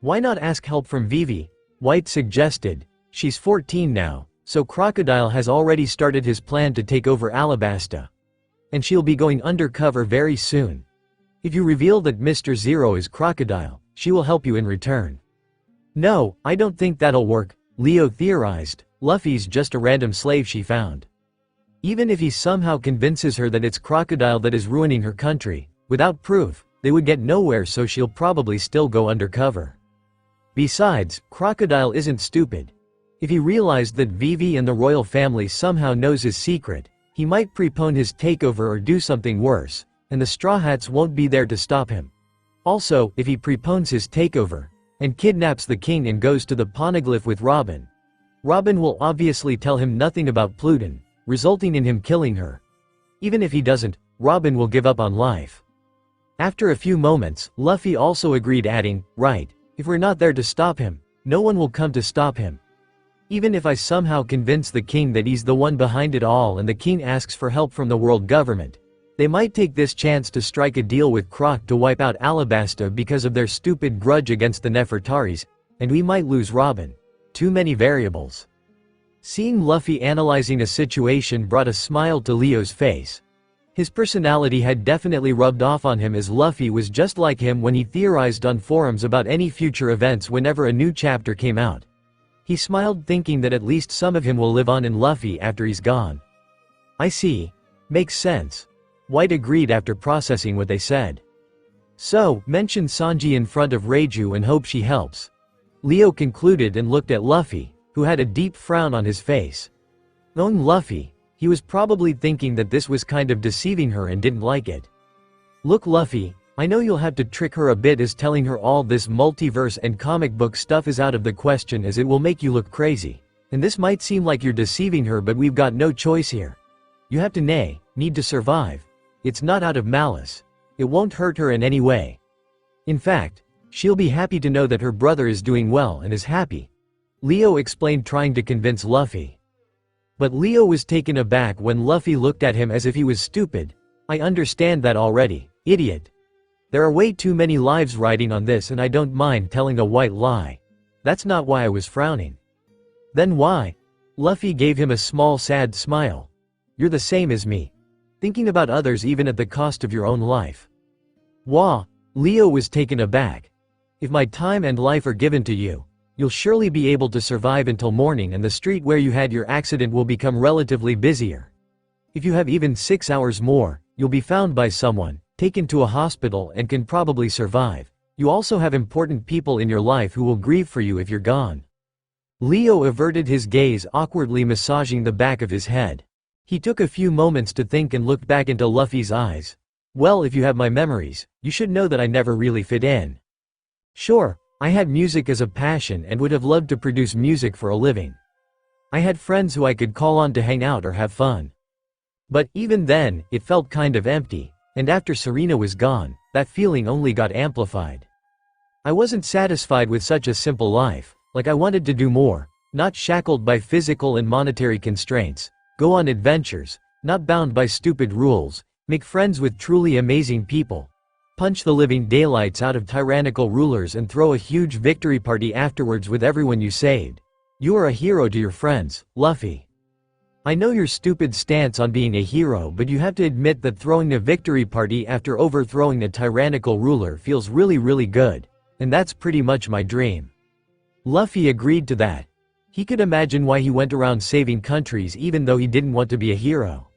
Why not ask help from Vivi? White suggested. She's 14 now, so Crocodile has already started his plan to take over Alabasta. And she'll be going undercover very soon. If you reveal that Mr. Zero is Crocodile, she will help you in return. No, I don't think that'll work, Leo theorized. Luffy's just a random slave she found. Even if he somehow convinces her that it's Crocodile that is ruining her country, without proof, they would get nowhere, so she'll probably still go undercover. Besides, Crocodile isn't stupid. If he realized that Vivi and the royal family somehow knows his secret, he might prepone his takeover or do something worse, and the Straw Hats won't be there to stop him. Also, if he prepones his takeover, and kidnaps the king and goes to the Poneglyph with Robin, Robin will obviously tell him nothing about Pluton, resulting in him killing her. Even if he doesn't, Robin will give up on life. After a few moments, Luffy also agreed, adding, right, if we're not there to stop him, no one will come to stop him. Even if I somehow convince the king that he's the one behind it all and the king asks for help from the world government, they might take this chance to strike a deal with Croc to wipe out Alabasta because of their stupid grudge against the Nefertaris, and we might lose Robin. Too many variables. Seeing Luffy analyzing a situation brought a smile to Leo's face. His personality had definitely rubbed off on him, as Luffy was just like him when he theorized on forums about any future events whenever a new chapter came out. He smiled, thinking that at least some of him will live on in Luffy after he's gone. I see. Makes sense. White agreed after processing what they said. So, mention Sanji in front of Reiju and hope she helps. Leo concluded and looked at Luffy, who had a deep frown on his face. Knowing Luffy, he was probably thinking that this was kind of deceiving her and didn't like it. Look Luffy, I know you'll have to trick her a bit as telling her all this multiverse and comic book stuff is out of the question as it will make you look crazy. And this might seem like you're deceiving her but we've got no choice here. You have to need to survive. It's not out of malice. It won't hurt her in any way. In fact, she'll be happy to know that her brother is doing well and is happy. Leo explained trying to convince Luffy. But Leo was taken aback when Luffy looked at him as if he was stupid. I understand that already, idiot. There are way too many lives riding on this and I don't mind telling a white lie. That's not why I was frowning. Then why? Luffy gave him a small sad smile. You're the same as me. Thinking about others even at the cost of your own life. Wah! Leo was taken aback. If my time and life are given to you, you'll surely be able to survive until morning and the street where you had your accident will become relatively busier. If you have even 6 hours more, you'll be found by someone, taken to a hospital and can probably survive. You also have important people in your life who will grieve for you if you're gone. Leo averted his gaze, awkwardly massaging the back of his head. He took a few moments to think and looked back into Luffy's eyes. Well, if you have my memories, you should know that I never really fit in. Sure, I had music as a passion and would have loved to produce music for a living. I had friends who I could call on to hang out or have fun. But even then, it felt kind of empty, and after Serena was gone, that feeling only got amplified. I wasn't satisfied with such a simple life, like I wanted to do more, not shackled by physical and monetary constraints, go on adventures, not bound by stupid rules, make friends with truly amazing people. Punch the living daylights out of tyrannical rulers and throw a huge victory party afterwards with everyone you saved. You are a hero to your friends, Luffy. I know your stupid stance on being a hero, but you have to admit that throwing a victory party after overthrowing a tyrannical ruler feels really good, and that's pretty much my dream. Luffy agreed to that. He could imagine why he went around saving countries even though he didn't want to be a hero.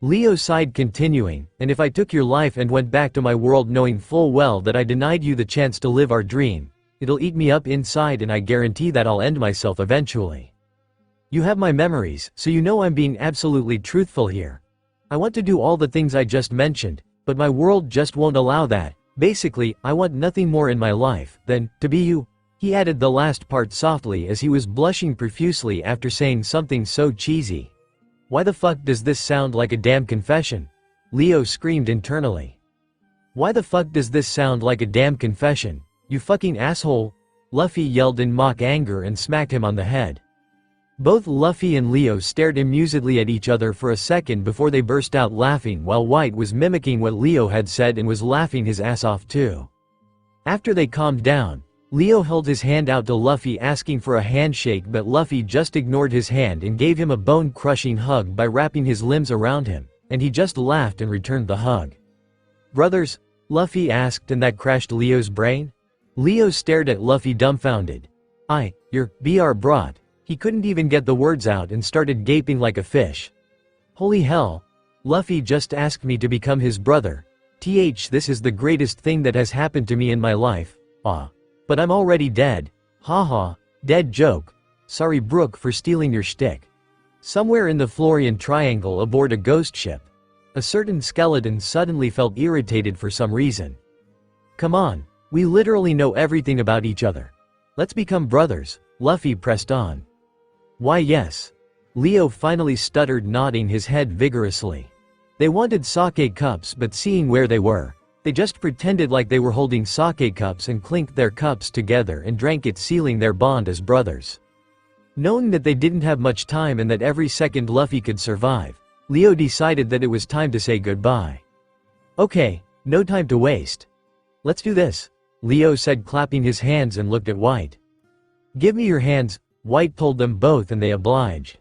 Leo sighed, continuing, and if I took your life and went back to my world knowing full well that I denied you the chance to live our dream, it'll eat me up inside and I guarantee that I'll end myself eventually. You have my memories, so you know I'm being absolutely truthful here. I want to do all the things I just mentioned, but my world just won't allow that. Basically, I want nothing more in my life than to be you. He added the last part softly as he was blushing profusely after saying something so cheesy. Why the fuck does this sound like a damn confession? Leo screamed internally. Why the fuck does this sound like a damn confession, you fucking asshole? Luffy yelled in mock anger and smacked him on the head. Both Luffy and Leo stared amusedly at each other for a second before they burst out laughing while White was mimicking what Leo had said and was laughing his ass off too. After they calmed down, Leo held his hand out to Luffy asking for a handshake, but Luffy just ignored his hand and gave him a bone-crushing hug by wrapping his limbs around him, and he just laughed and returned the hug. Brothers? Luffy asked, and that crashed Leo's brain? Leo stared at Luffy dumbfounded. You're BR brought. He couldn't even get the words out and started gaping like a fish. Holy hell. Luffy just asked me to become his brother. This is the greatest thing that has happened to me in my life. But I'm already dead. Haha, dead joke. Sorry Brook for stealing your shtick. Somewhere in the Florian Triangle aboard a ghost ship, a certain skeleton suddenly felt irritated for some reason. Come on, we literally know everything about each other. Let's become brothers, Luffy pressed on. Why yes. Leo finally stuttered, nodding his head vigorously. They wanted sake cups, but seeing where they were, they just pretended like they were holding sake cups and clinked their cups together and drank it, sealing their bond as brothers. Knowing that they didn't have much time and that every second Luffy could survive, Leo decided that it was time to say goodbye. Okay, no time to waste. Let's do this, Leo said, clapping his hands, and looked at White. Give me your hands, White told them both, and they obliged.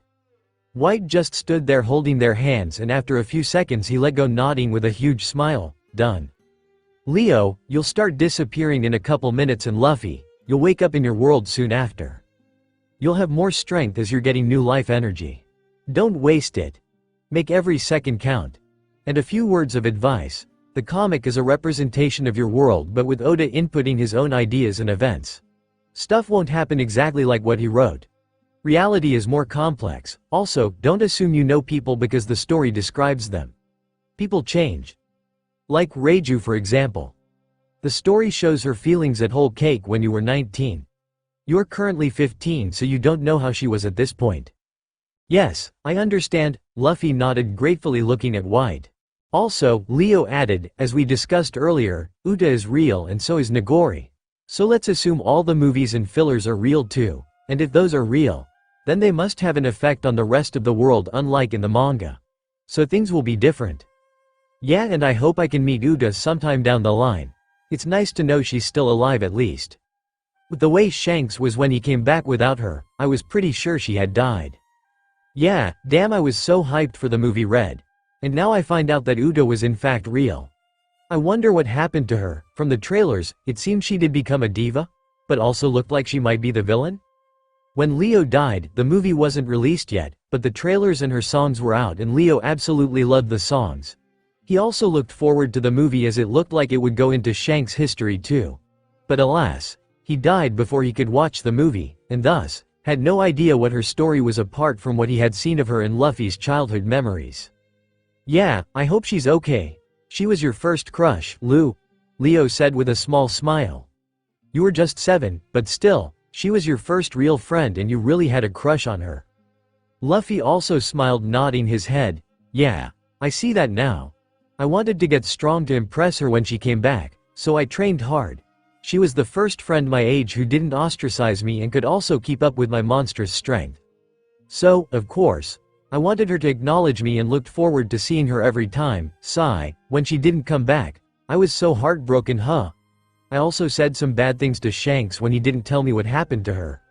White just stood there holding their hands, and after a few seconds he let go, nodding with a huge smile. Done. Leo, you'll start disappearing in a couple minutes, and Luffy, you'll wake up in your world soon after. You'll have more strength as you're getting new life energy. Don't waste it. Make every second count. And a few words of advice. The comic is a representation of your world, but with Oda inputting his own ideas and events. Stuff won't happen exactly like what he wrote. Reality is more complex. Also, don't assume you know people because the story describes them. People change. Like Reiju, for example. The story shows her feelings at whole cake when you were 19. You're currently 15, so you don't know how she was at this point. Yes, I understand, Luffy nodded gratefully looking at White. Also, Leo added, as we discussed earlier, Uta is real and so is Nagori. So let's assume all the movies and fillers are real too, and if those are real, then they must have an effect on the rest of the world unlike in the manga. So things will be different. Yeah, and I hope I can meet Uta sometime down the line. It's nice to know she's still alive at least. With the way Shanks was when he came back without her, I was pretty sure she had died. Yeah, damn, I was so hyped for the movie Red. And now I find out that Uta was in fact real. I wonder what happened to her. From the trailers, it seemed she did become a diva, but also looked like she might be the villain. When Leo died, the movie wasn't released yet, but the trailers and her songs were out and Leo absolutely loved the songs. He also looked forward to the movie as it looked like it would go into Shanks' history too. But alas, he died before he could watch the movie, and thus, had no idea what her story was apart from what he had seen of her in Luffy's childhood memories. Yeah, I hope she's okay. She was your first crush, Leo said with a small smile. You were just 7, but still, she was your first real friend and you really had a crush on her. Luffy also smiled, nodding his head. Yeah, I see that now. I wanted to get strong to impress her when she came back, so I trained hard. She was the first friend my age who didn't ostracize me and could also keep up with my monstrous strength. So, of course, I wanted her to acknowledge me and looked forward to seeing her every time. Sigh, when she didn't come back, I was so heartbroken, huh? I also said some bad things to Shanks when he didn't tell me what happened to her.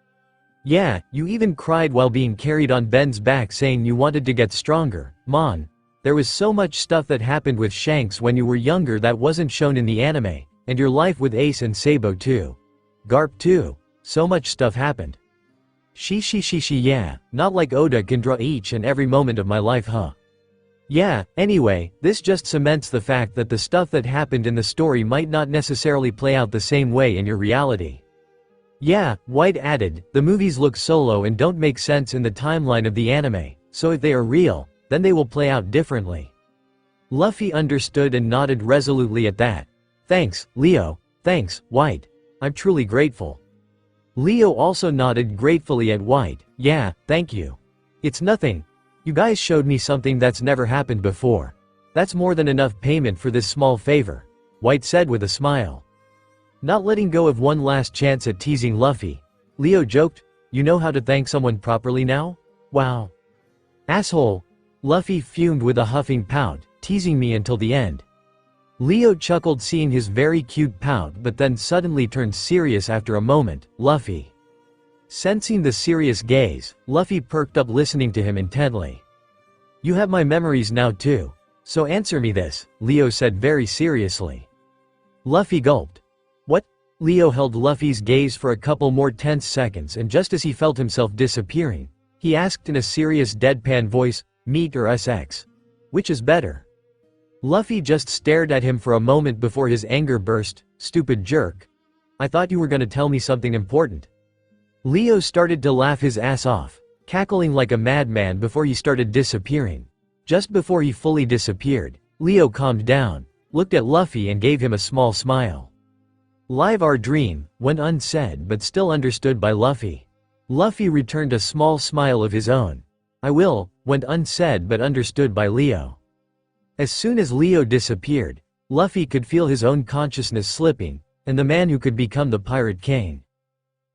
Yeah, you even cried while being carried on Ben's back saying you wanted to get stronger, Mon. There was so much stuff that happened with Shanks when you were younger that wasn't shown in the anime, and your life with Ace and Sabo too. Garp too. So much stuff happened. She, yeah, not like Oda can draw each and every moment of my life, huh? Yeah, anyway, this just cements the fact that the stuff that happened in the story might not necessarily play out the same way in your reality. Yeah, White added, the movies look solo and don't make sense in the timeline of the anime, so if they are real, then they will play out differently. Luffy understood and nodded resolutely at that. Thanks, Leo. Thanks, White. I'm truly grateful. Leo also nodded gratefully at White. Yeah, thank you. It's nothing. You guys showed me something that's never happened before. That's more than enough payment for this small favor, White said with a smile. Not letting go of one last chance at teasing Luffy, Leo joked, you know how to thank someone properly now? Wow. Asshole. Luffy fumed with a huffing pout, teasing me until the end. Leo chuckled seeing his very cute pout but then suddenly turned serious after a moment. Luffy. Sensing the serious gaze, Luffy perked up listening to him intently. You have my memories now too. So answer me this, Leo said very seriously. Luffy gulped. What? Leo held Luffy's gaze for a couple more tense seconds and just as he felt himself disappearing, he asked in a serious deadpan voice, meat or SX? Which is better? Luffy just stared at him for a moment before his anger burst. Stupid jerk. I thought you were gonna tell me something important. Leo started to laugh his ass off, cackling like a madman before he started disappearing. Just before he fully disappeared, Leo calmed down, looked at Luffy and gave him a small smile. Live our dream, went unsaid but still understood by Luffy. Luffy returned a small smile of his own. I will, went unsaid but understood by Leo. As soon as Leo disappeared, Luffy could feel his own consciousness slipping, and the man who could become the Pirate King.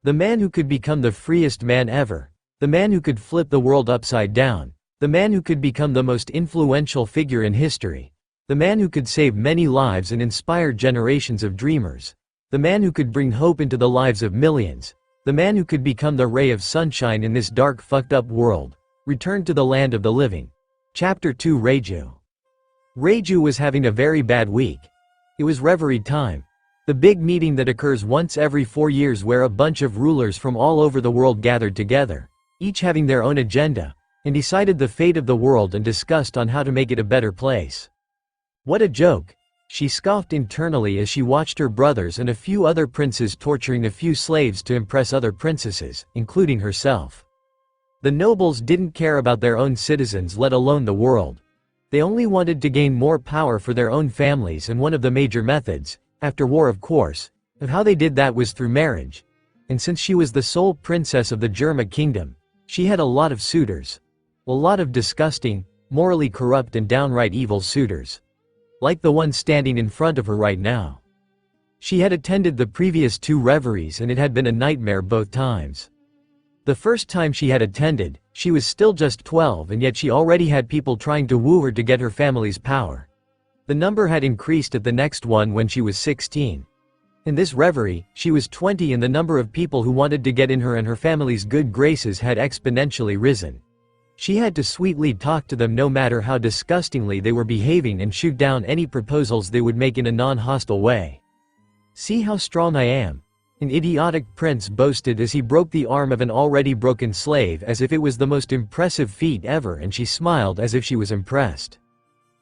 The man who could become the freest man ever. The man who could flip the world upside down. The man who could become the most influential figure in history. The man who could save many lives and inspire generations of dreamers. The man who could bring hope into the lives of millions. The man who could become the ray of sunshine in this dark fucked up world. Returned to the land of the living. Chapter 2 Reiju. Reiju was having a very bad week. It was reverie time. The big meeting that occurs once every 4 years where a bunch of rulers from all over the world gathered together, each having their own agenda, and decided the fate of the world and discussed on how to make it a better place. What a joke. She scoffed internally as she watched her brothers and a few other princes torturing a few slaves to impress other princesses, including herself. The nobles didn't care about their own citizens, let alone the world. They only wanted to gain more power for their own families, and one of the major methods, after war of course, of how they did that was through marriage. And since she was the sole princess of the Germa kingdom, she had a lot of suitors. A lot of disgusting, morally corrupt and downright evil suitors. Like the one standing in front of her right now. She had attended the previous 2 reveries and it had been a nightmare both times. The first time she had attended, she was still just 12 and yet she already had people trying to woo her to get her family's power. The number had increased at the next one when she was 16. In this reverie, she was 20 and the number of people who wanted to get in her and her family's good graces had exponentially risen. She had to sweetly talk to them no matter how disgustingly they were behaving and shoot down any proposals they would make in a non-hostile way. "See how strong I am," an idiotic prince boasted as he broke the arm of an already broken slave as if it was the most impressive feat ever, and she smiled as if she was impressed.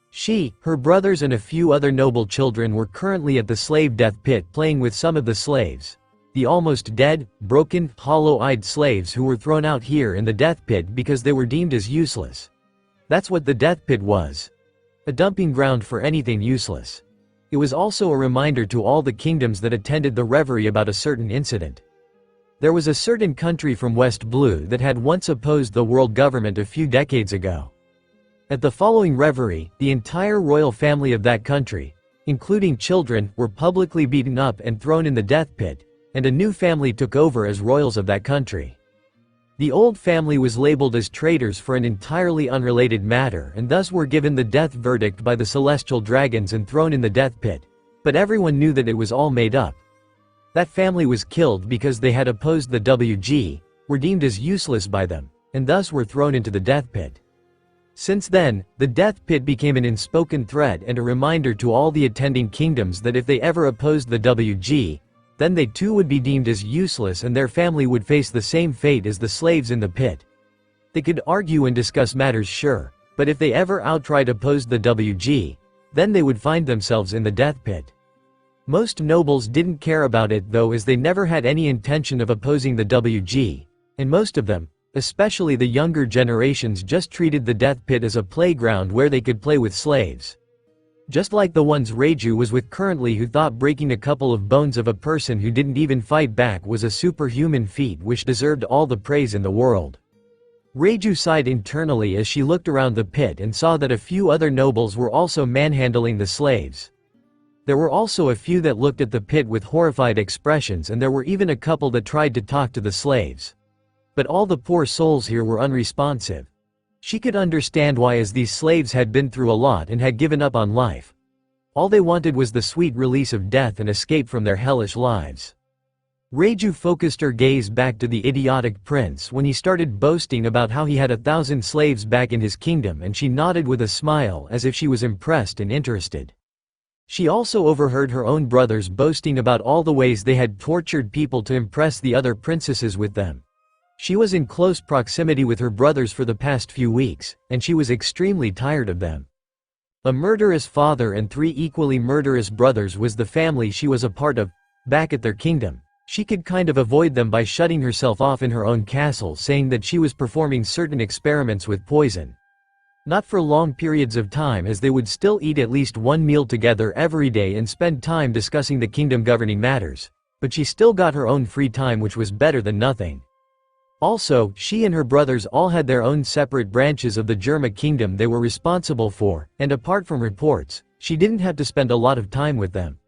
She, her brothers and a few other noble children were currently at the slave death pit playing with some of the slaves. The almost dead, broken, hollow-eyed slaves who were thrown out here in the death pit because they were deemed as useless. That's what the death pit was. A dumping ground for anything useless. It was also a reminder to all the kingdoms that attended the reverie about a certain incident. There was a certain country from West Blue that had once opposed the world government a few decades ago. At the following reverie, the entire royal family of that country, including children, were publicly beaten up and thrown in the death pit, and a new family took over as royals of that country. The old family was labeled as traitors for an entirely unrelated matter and thus were given the death verdict by the celestial dragons and thrown in the death pit, but everyone knew that it was all made up. That family was killed because they had opposed the WG, were deemed as useless by them, and thus were thrown into the death pit. Since then, the death pit became an unspoken threat and a reminder to all the attending kingdoms that if they ever opposed the WG, then they too would be deemed as useless and their family would face the same fate as the slaves in the pit. They could argue and discuss matters, sure, but if they ever outright opposed the WG, then they would find themselves in the death pit. Most nobles didn't care about it though, as they never had any intention of opposing the WG, and most of them, especially the younger generations, just treated the death pit as a playground where they could play with slaves. Just like the ones Reiju was with currently, who thought breaking a couple of bones of a person who didn't even fight back was a superhuman feat which deserved all the praise in the world. Reiju sighed internally as she looked around the pit and saw that a few other nobles were also manhandling the slaves. There were also a few that looked at the pit with horrified expressions, and there were even a couple that tried to talk to the slaves. But all the poor souls here were unresponsive. She could understand why, as these slaves had been through a lot and had given up on life. All they wanted was the sweet release of death and escape from their hellish lives. Reiju focused her gaze back to the idiotic prince when he started boasting about how he had 1,000 slaves back in his kingdom, and she nodded with a smile as if she was impressed and interested. She also overheard her own brothers boasting about all the ways they had tortured people to impress the other princesses with them. She was in close proximity with her brothers for the past few weeks, and she was extremely tired of them. A murderous father and 3 equally murderous brothers was the family she was a part of. Back at their kingdom, she could kind of avoid them by shutting herself off in her own castle, saying that she was performing certain experiments with poison. Not for long periods of time, as they would still eat at least one meal together every day and spend time discussing the kingdom governing matters, but she still got her own free time, which was better than nothing. Also, she and her brothers all had their own separate branches of the Germa kingdom they were responsible for, and apart from reports, she didn't have to spend a lot of time with them.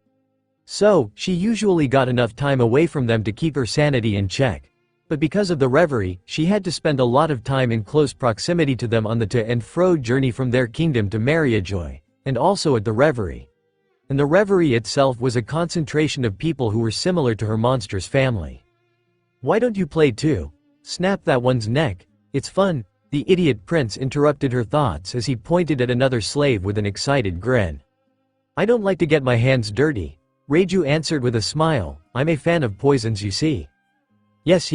So, she usually got enough time away from them to keep her sanity in check. But because of the reverie, she had to spend a lot of time in close proximity to them on the to and fro journey from their kingdom to Mariajoy, and also at the reverie. And the reverie itself was a concentration of people who were similar to her monstrous family. "Why don't you play too? Snap that one's neck. It's fun," the idiot prince interrupted her thoughts as he pointed at another slave with an excited grin. "I don't like to get my hands dirty," Reiju answered with a smile. "I'm a fan of poisons, you see." Yes,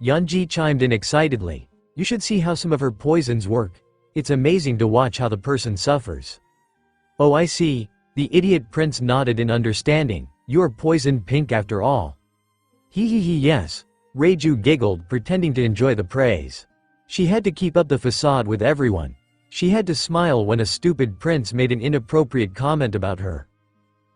Yanji chimed in excitedly. "You should see how some of her poisons work. It's amazing to watch how the person suffers." "Oh, I see," The idiot prince nodded in understanding. "You're poisoned pink after all." He, yes. Reiju giggled, pretending to enjoy the praise. She had to keep up the facade with everyone. She had to smile when a stupid prince made an inappropriate comment about her.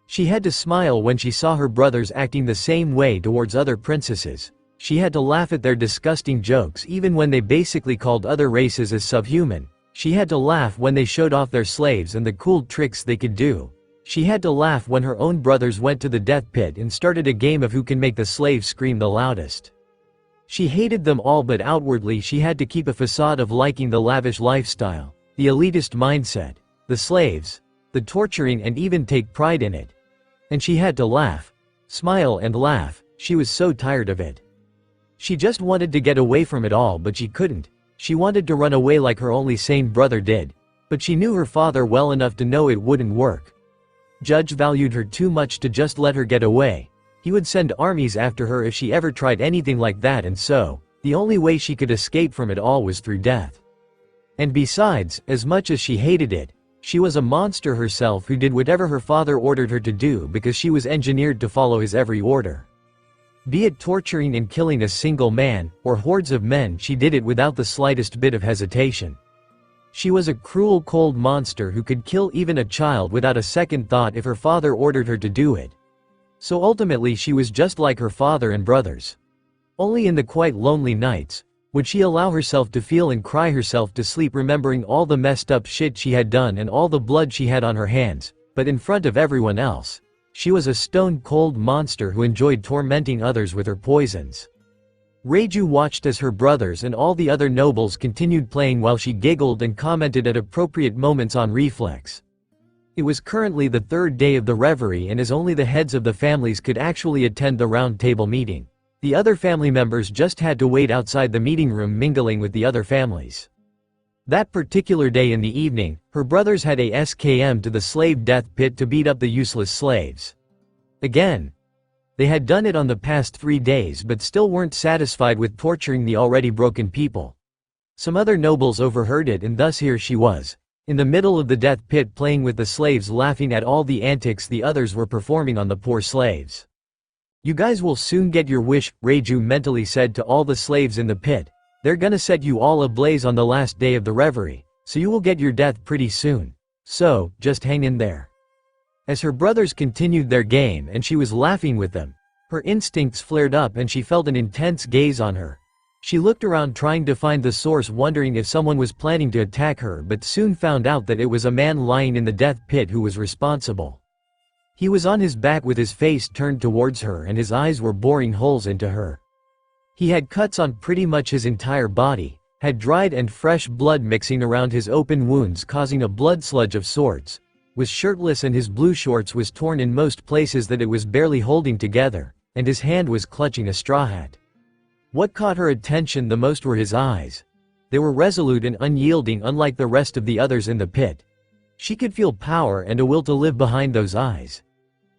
She had to smile when she saw her brothers acting the same way towards other princesses. She had to laugh at their disgusting jokes even when they basically called other races as subhuman. She had to laugh when they showed off their slaves and the cool tricks they could do. She had to laugh when her own brothers went to the death pit and started a game of who can make the slaves scream the loudest. She hated them all, but outwardly she had to keep a facade of liking the lavish lifestyle, the elitist mindset, the slaves, the torturing, and even take pride in it. And she had to laugh. Smile and laugh. She was so tired of it. She just wanted to get away from it all, but she couldn't. She wanted to run away like her only sane brother did. But she knew her father well enough to know it wouldn't work. Judge valued her too much to just let her get away. He would send armies after her if she ever tried anything like that, and so, the only way she could escape from it all was through death. And besides, as much as she hated it, she was a monster herself who did whatever her father ordered her to do because she was engineered to follow his every order. Be it torturing and killing a single man, or hordes of men, she did it without the slightest bit of hesitation. She was a cruel, cold monster who could kill even a child without a second thought if her father ordered her to do it. So ultimately she was just like her father and brothers. Only in the quite lonely nights would she allow herself to feel and cry herself to sleep, remembering all the messed up shit she had done and all the blood she had on her hands, but in front of everyone else, she was a stone-cold monster who enjoyed tormenting others with her poisons. Reiju watched as her brothers and all the other nobles continued playing while she giggled and commented at appropriate moments on reflex. It was currently the third day of the reverie, and as only the heads of the families could actually attend the round table meeting, the other family members just had to wait outside the meeting room mingling with the other families. That particular day in the evening, her brothers had a SKM to the slave death pit to beat up the useless slaves. Again. They had done it on the past 3 days but still weren't satisfied with torturing the already broken people. Some other nobles overheard it, and thus here she was, in the middle of the death pit playing with the slaves, laughing at all the antics the others were performing on the poor slaves. "You guys will soon get your wish," Reiju mentally said to all the slaves in the pit. "They're gonna set you all ablaze on the last day of the reverie, so you will get your death pretty soon. So, just hang in there." As her brothers continued their game and she was laughing with them, her instincts flared up and she felt an intense gaze on her. She looked around trying to find the source, wondering if someone was planning to attack her, but soon found out that it was a man lying in the death pit who was responsible. He was on his back with his face turned towards her and his eyes were boring holes into her. He had cuts on pretty much his entire body, had dried and fresh blood mixing around his open wounds causing a blood sludge of sorts, was shirtless and his blue shorts was torn in most places that it was barely holding together, and his hand was clutching a straw hat. What caught her attention the most were his eyes. They were resolute and unyielding, unlike the rest of the others in the pit. She could feel power and a will to live behind those eyes.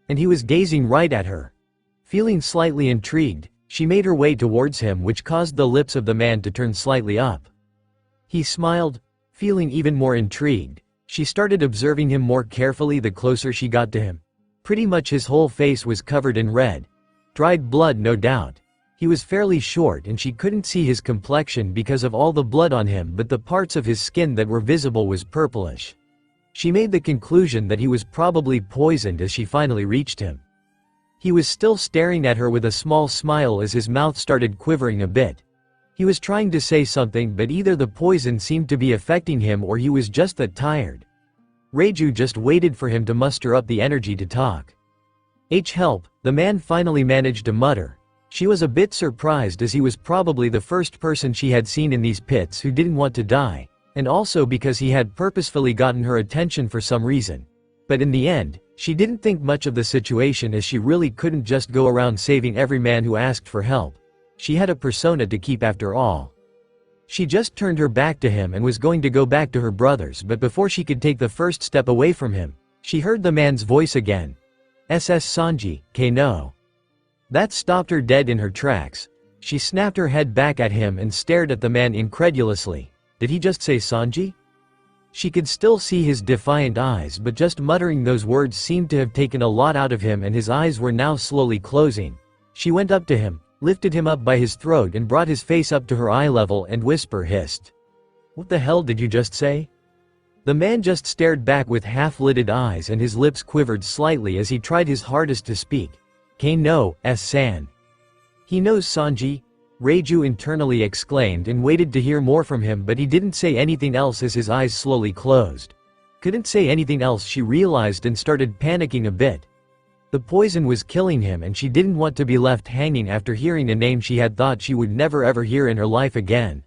And he was gazing right at her. Feeling slightly intrigued, she made her way towards him, which caused the lips of the man to turn slightly up. He smiled, feeling even more intrigued. She started observing him more carefully the closer she got to him. Pretty much his whole face was covered in red. Dried blood, no doubt. He was fairly short and she couldn't see his complexion because of all the blood on him, but the parts of his skin that were visible was purplish. She made the conclusion that he was probably poisoned as she finally reached him. He was still staring at her with a small smile as his mouth started quivering a bit. He was trying to say something, but either the poison seemed to be affecting him or he was just that tired. Reiju just waited for him to muster up the energy to talk. Help, the man finally managed to mutter. She was a bit surprised as he was probably the first person she had seen in these pits who didn't want to die, and also because he had purposefully gotten her attention for some reason. But in the end, she didn't think much of the situation as she really couldn't just go around saving every man who asked for help. She had a persona to keep after all. She just turned her back to him and was going to go back to her brothers, but before she could take the first step away from him, she heard the man's voice again. "SS Sanji, no." That stopped her dead in her tracks. She snapped her head back at him and stared at the man incredulously. Did he just say Sanji? She could still see his defiant eyes, but just muttering those words seemed to have taken a lot out of him, and his eyes were now slowly closing. She went up to him, lifted him up by his throat and brought his face up to her eye level and hissed. "What the hell did you just say?" The man just stared back with half-lidded eyes and his lips quivered slightly as he tried his hardest to speak. "Kane no, S-san." "He knows Sanji," Reiju internally exclaimed and waited to hear more from him, but he didn't say anything else as his eyes slowly closed. Couldn't say anything else, she realized, and started panicking a bit. The poison was killing him and she didn't want to be left hanging after hearing a name she had thought she would never ever hear in her life again.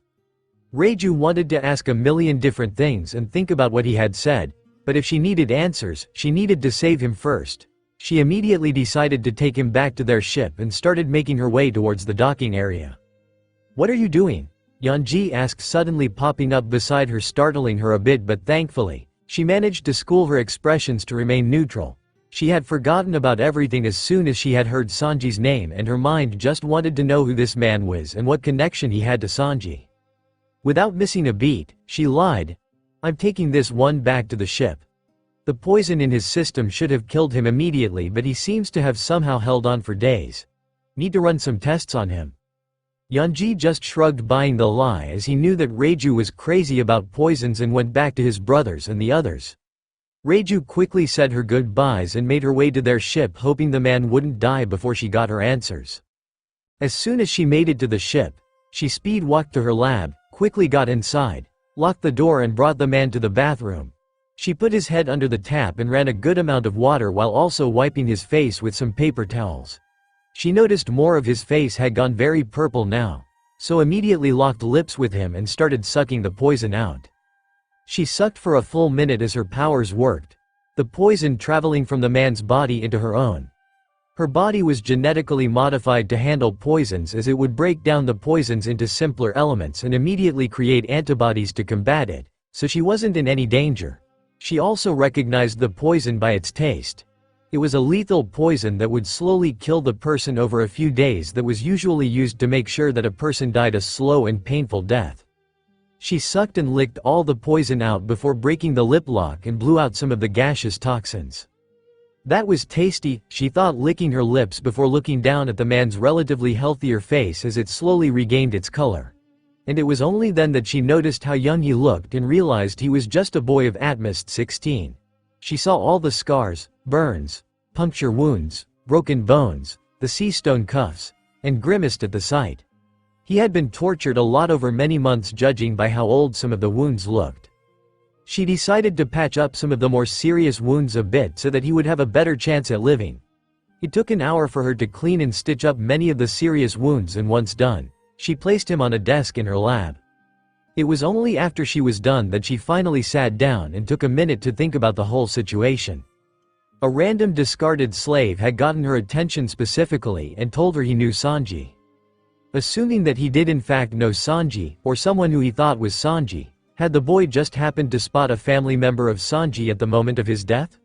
Reiju wanted to ask a million different things and think about what he had said, but if she needed answers, she needed to save him first. She immediately decided to take him back to their ship and started making her way towards the docking area. "What are you doing?" Yanji asked, suddenly popping up beside her, startling her a bit, but thankfully, she managed to school her expressions to remain neutral. She had forgotten about everything as soon as she had heard Sanji's name, and her mind just wanted to know who this man was and what connection he had to Sanji. Without missing a beat, she lied. "I'm taking this one back to the ship." The poison in his system should have killed him immediately, but he seems to have somehow held on for days. "Need to run some tests on him." Yanji just shrugged, buying the lie, as he knew that Reiju was crazy about poisons, and went back to his brothers and the others. Reiju quickly said her goodbyes and made her way to their ship, hoping the man wouldn't die before she got her answers. As soon as she made it to the ship, she speed walked to her lab, quickly got inside, locked the door and brought the man to the bathroom. She put his head under the tap and ran a good amount of water while also wiping his face with some paper towels. She noticed more of his face had gone very purple now, so immediately locked lips with him and started sucking the poison out. She sucked for a full minute as her powers worked, the poison traveling from the man's body into her own. Her body was genetically modified to handle poisons, as it would break down the poisons into simpler elements and immediately create antibodies to combat it, so she wasn't in any danger. She also recognized the poison by its taste. It was a lethal poison that would slowly kill the person over a few days, that was usually used to make sure that a person died a slow and painful death. She sucked and licked all the poison out before breaking the lip lock and blew out some of the gaseous toxins. That was tasty, she thought, licking her lips before looking down at the man's relatively healthier face as it slowly regained its color. And it was only then that she noticed how young he looked and realized he was just a boy of at most 16. She saw all the scars, burns, puncture wounds, broken bones, the sea stone cuffs, and grimaced at the sight. He had been tortured a lot over many months, judging by how old some of the wounds looked. She decided to patch up some of the more serious wounds a bit so that he would have a better chance at living. It took an hour for her to clean and stitch up many of the serious wounds, and once done, she placed him on a desk in her lab. It was only after she was done that she finally sat down and took a minute to think about the whole situation. A random discarded slave had gotten her attention specifically and told her he knew Sanji. Assuming that he did in fact know Sanji, or someone who he thought was Sanji, had the boy just happened to spot a family member of Sanji at the moment of his death?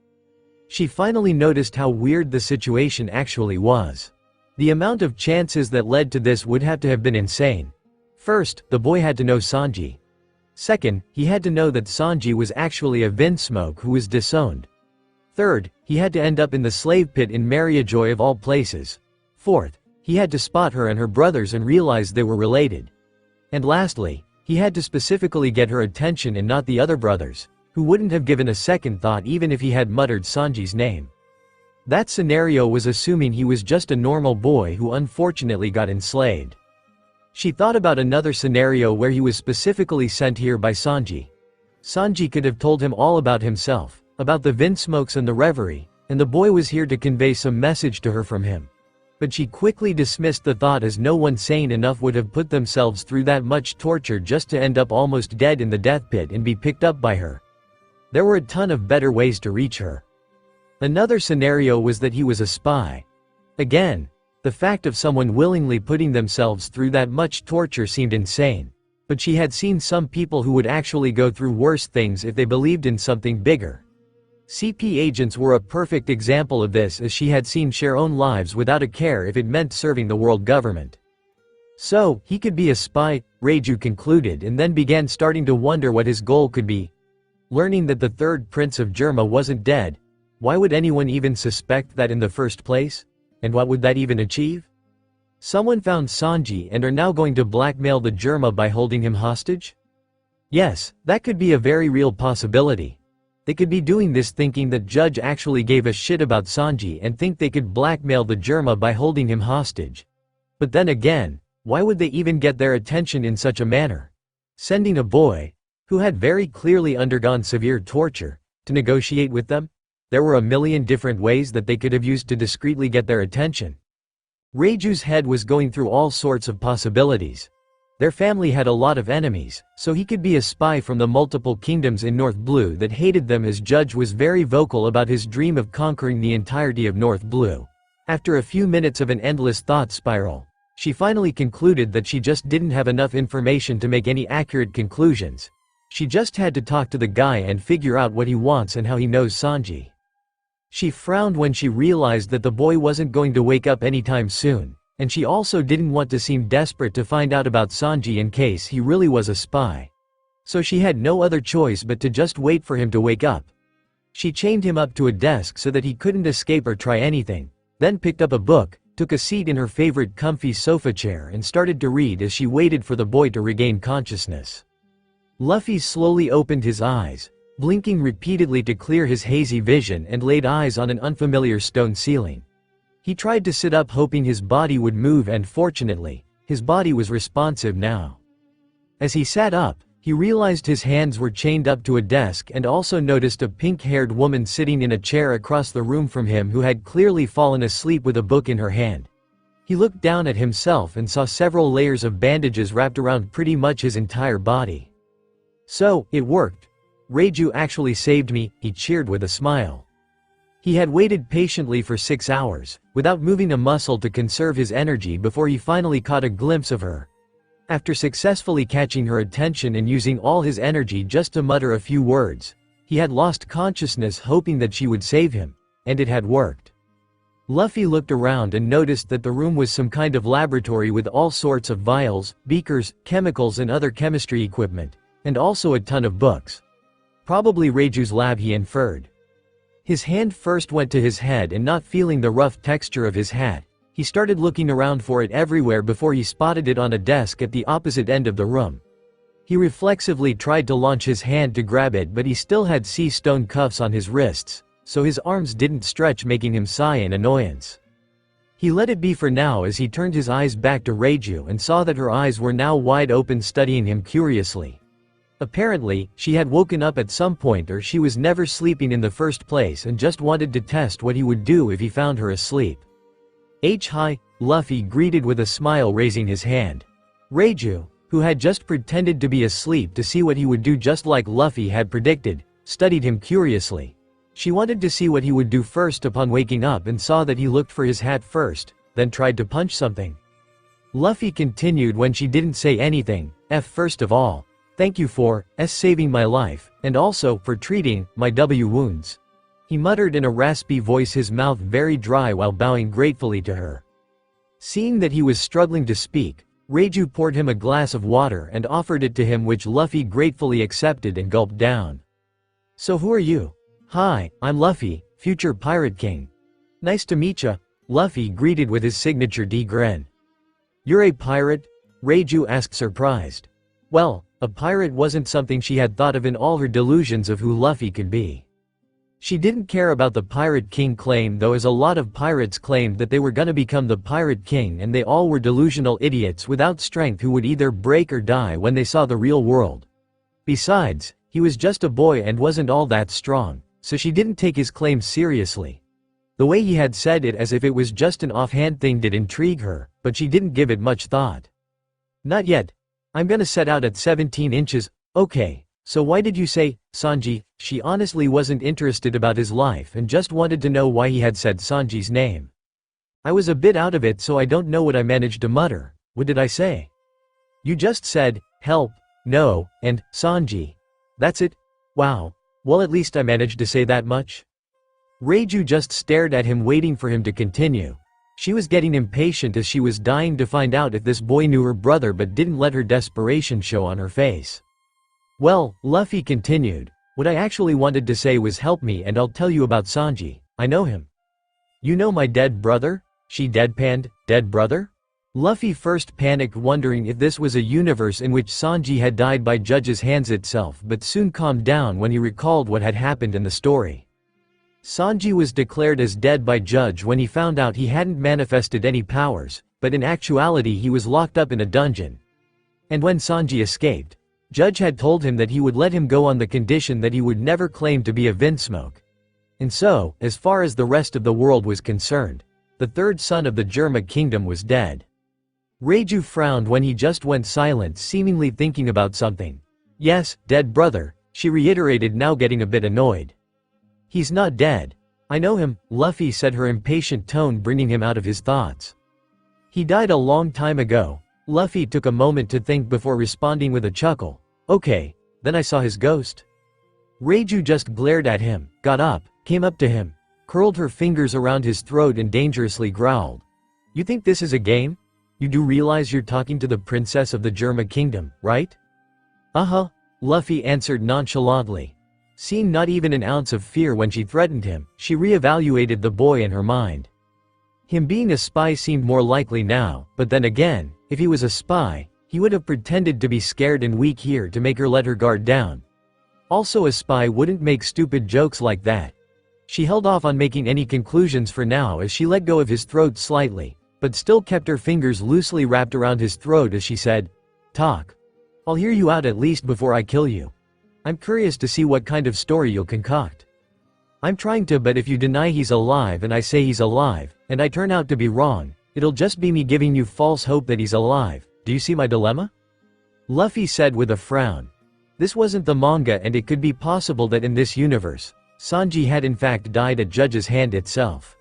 She finally noticed how weird the situation actually was. The amount of chances that led to this would have to have been insane. First, the boy had to know Sanji. Second, he had to know that Sanji was actually a Vinsmoke who was disowned. Third, he had to end up in the slave pit in Mariajoy of all places. Fourth, he had to spot her and her brothers and realize they were related. And lastly, he had to specifically get her attention and not the other brothers, who wouldn't have given a second thought even if he had muttered Sanji's name. That scenario was assuming he was just a normal boy who unfortunately got enslaved. She thought about another scenario where he was specifically sent here by Sanji. Sanji could have told him all about himself, about the Vinsmokes and the reverie, and the boy was here to convey some message to her from him. But she quickly dismissed the thought, as no one sane enough would have put themselves through that much torture just to end up almost dead in the death pit and be picked up by her. There were a ton of better ways to reach her. Another scenario was that he was a spy. Again, the fact of someone willingly putting themselves through that much torture seemed insane. But she had seen some people who would actually go through worse things if they believed in something bigger. CP agents were a perfect example of this, as she had seen share own lives without a care if it meant serving the world government. So, he could be a spy, Reiju concluded, and then began starting to wonder what his goal could be. Learning that the third prince of Germa wasn't dead, why would anyone even suspect that in the first place? And what would that even achieve? Someone found Sanji and are now going to blackmail the Germa by holding him hostage? Yes, that could be a very real possibility. They could be doing this thinking that Judge actually gave a shit about Sanji and think they could blackmail the Germa by holding him hostage. But then again, why would they even get their attention in such a manner? Sending a boy, who had very clearly undergone severe torture, to negotiate with them? There were a million different ways that they could have used to discreetly get their attention. Reiju's head was going through all sorts of possibilities. Their family had a lot of enemies, so he could be a spy from the multiple kingdoms in North Blue that hated them, as Judge was very vocal about his dream of conquering the entirety of North Blue. After a few minutes of an endless thought spiral, she finally concluded that she just didn't have enough information to make any accurate conclusions. She just had to talk to the guy and figure out what he wants and how he knows Sanji. She frowned when she realized that the boy wasn't going to wake up anytime soon, and she also didn't want to seem desperate to find out about Sanji in case he really was a spy. So she had no other choice but to just wait for him to wake up. She chained him up to a desk so that he couldn't escape or try anything, then picked up a book, took a seat in her favorite comfy sofa chair and started to read as she waited for the boy to regain consciousness. Luffy slowly opened his eyes, blinking repeatedly to clear his hazy vision, and laid eyes on an unfamiliar stone ceiling. He tried to sit up hoping his body would move, and fortunately, his body was responsive now. As he sat up, he realized his hands were chained up to a desk and also noticed a pink-haired woman sitting in a chair across the room from him who had clearly fallen asleep with a book in her hand. He looked down at himself and saw several layers of bandages wrapped around pretty much his entire body. So, it worked. Reiju actually saved me, he cheered with a smile. He had waited patiently for 6 hours, without moving a muscle to conserve his energy before he finally caught a glimpse of her. After successfully catching her attention and using all his energy just to mutter a few words, he had lost consciousness hoping that she would save him, and it had worked. Luffy looked around and noticed that the room was some kind of laboratory with all sorts of vials, beakers, chemicals and other chemistry equipment, and also a ton of books. Probably Reiju's lab, he inferred. His hand first went to his head, and not feeling the rough texture of his hat, he started looking around for it everywhere before he spotted it on a desk at the opposite end of the room. He reflexively tried to launch his hand to grab it, but he still had sea stone cuffs on his wrists, so his arms didn't stretch, making him sigh in annoyance. He let it be for now as he turned his eyes back to Reiju and saw that her eyes were now wide open, studying him curiously. Apparently, she had woken up at some point, or she was never sleeping in the first place and just wanted to test what he would do if he found her asleep. Hi, Luffy greeted with a smile, raising his hand. Reiju, who had just pretended to be asleep to see what he would do just like Luffy had predicted, studied him curiously. She wanted to see what he would do first upon waking up and saw that he looked for his hat first, then tried to punch something. Luffy continued when she didn't say anything. First of all, thank you for saving my life, and also for treating my wounds. He muttered in a raspy voice, his mouth very dry, while bowing gratefully to her. Seeing that he was struggling to speak, Reiju poured him a glass of water and offered it to him, which Luffy gratefully accepted and gulped down. So who are you? Hi, I'm Luffy, future Pirate King. Nice to meet ya, Luffy greeted with his signature D grin. You're a pirate? Reiju asked, surprised. Well, a pirate wasn't something she had thought of in all her delusions of who Luffy could be. She didn't care about the Pirate King claim, though, as a lot of pirates claimed that they were gonna become the Pirate King, and they all were delusional idiots without strength who would either break or die when they saw the real world. Besides, he was just a boy and wasn't all that strong, so she didn't take his claim seriously. The way he had said it, as if it was just an offhand thing, did intrigue her, but she didn't give it much thought. Not yet. I'm gonna set out at 17 inches, okay, so why did you say, Sanji? She honestly wasn't interested about his life and just wanted to know why he had said Sanji's name. I was a bit out of it, so I don't know what I managed to mutter. What did I say? You just said, help, no, and Sanji. That's it? Wow. Well, at least I managed to say that much. Reiju just stared at him, waiting for him to continue. She was getting impatient as she was dying to find out if this boy knew her brother, but didn't let her desperation show on her face. Well, Luffy continued, What I actually wanted to say was help me and I'll tell you about Sanji. I know him. You know my dead brother? She deadpanned, dead brother? Luffy first panicked wondering if this was a universe in which Sanji had died by Judge's hands itself but soon calmed down when he recalled what had happened in the story. Sanji was declared as dead by Judge when he found out he hadn't manifested any powers, but in actuality he was locked up in a dungeon. And when Sanji escaped, Judge had told him that he would let him go on the condition that he would never claim to be a Vinsmoke. And so, as far as the rest of the world was concerned, the third son of the Germa kingdom was dead. Reiju frowned when he just went silent, seemingly thinking about something. Yes, dead brother, she reiterated, now getting a bit annoyed. He's not dead. I know him, Luffy said, her impatient tone bringing him out of his thoughts. He died a long time ago. Luffy took a moment to think before responding with a chuckle. Okay, then I saw his ghost. Reiju just glared at him, got up, came up to him, curled her fingers around his throat and dangerously growled. You think this is a game? You do realize you're talking to the princess of the Germa kingdom, right? Uh-huh, Luffy answered nonchalantly. Seeing not even an ounce of fear when she threatened him, she reevaluated the boy in her mind. Him being a spy seemed more likely now, but then again, if he was a spy, he would have pretended to be scared and weak here to make her let her guard down. Also, a spy wouldn't make stupid jokes like that. She held off on making any conclusions for now as she let go of his throat slightly, but still kept her fingers loosely wrapped around his throat as she said, Talk. I'll hear you out at least before I kill you. I'm curious to see what kind of story you'll concoct. I'm trying to, but if you deny he's alive and I say he's alive, and I turn out to be wrong, it'll just be me giving you false hope that he's alive. Do you see my dilemma? Luffy said with a frown. This wasn't the manga and it could be possible that in this universe, Sanji had in fact died at Judge's hand itself.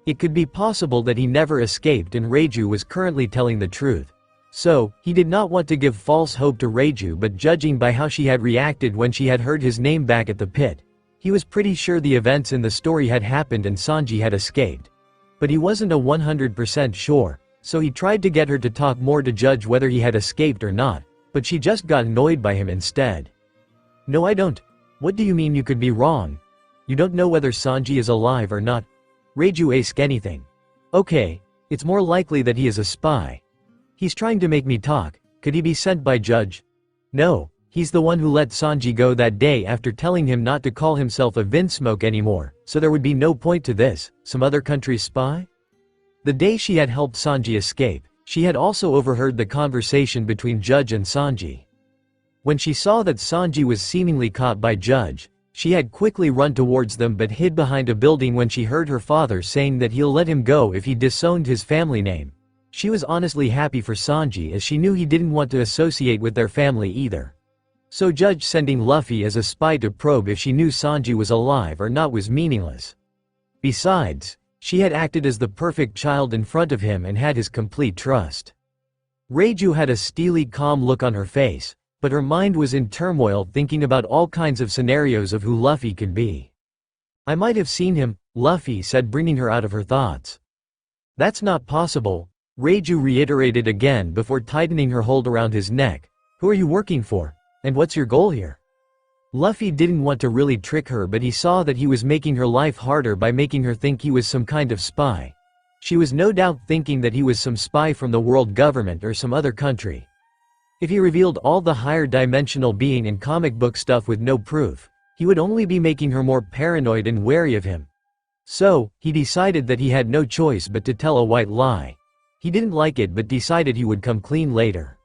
It could be possible that he never escaped and Reiju was currently telling the truth. So, he did not want to give false hope to Reiju, but judging by how she had reacted when she had heard his name back at the pit, he was pretty sure the events in the story had happened and Sanji had escaped. But he wasn't a 100% sure, so he tried to get her to talk more to judge whether he had escaped or not, but she just got annoyed by him instead. No, I don't. What do you mean you could be wrong? You don't know whether Sanji is alive or not? Reiju ask anything. Okay, it's more likely that he is a spy. He's trying to make me talk. Could he be sent by Judge? No, he's the one who let Sanji go that day after telling him not to call himself a Vinsmoke anymore, so there would be no point to this. Some other country's spy? The day she had helped Sanji escape, she had also overheard the conversation between Judge and Sanji. When she saw that Sanji was seemingly caught by Judge, she had quickly run towards them but hid behind a building when she heard her father saying that he'll let him go if he disowned his family name. She was honestly happy for Sanji as she knew he didn't want to associate with their family either. So Judge sending Luffy as a spy to probe if she knew Sanji was alive or not was meaningless. Besides, she had acted as the perfect child in front of him and had his complete trust. Reiju had a steely, calm look on her face, but her mind was in turmoil thinking about all kinds of scenarios of who Luffy could be. I might have seen him, Luffy said, bringing her out of her thoughts. That's not possible, Reiju reiterated again before tightening her hold around his neck. Who are you working for? And what's your goal here? Luffy didn't want to really trick her, but he saw that he was making her life harder by making her think he was some kind of spy. She was no doubt thinking that he was some spy from the world government or some other country. If he revealed all the higher dimensional being and comic book stuff with no proof, he would only be making her more paranoid and wary of him. So, he decided that he had no choice but to tell a white lie. He didn't like it but decided he would come clean later.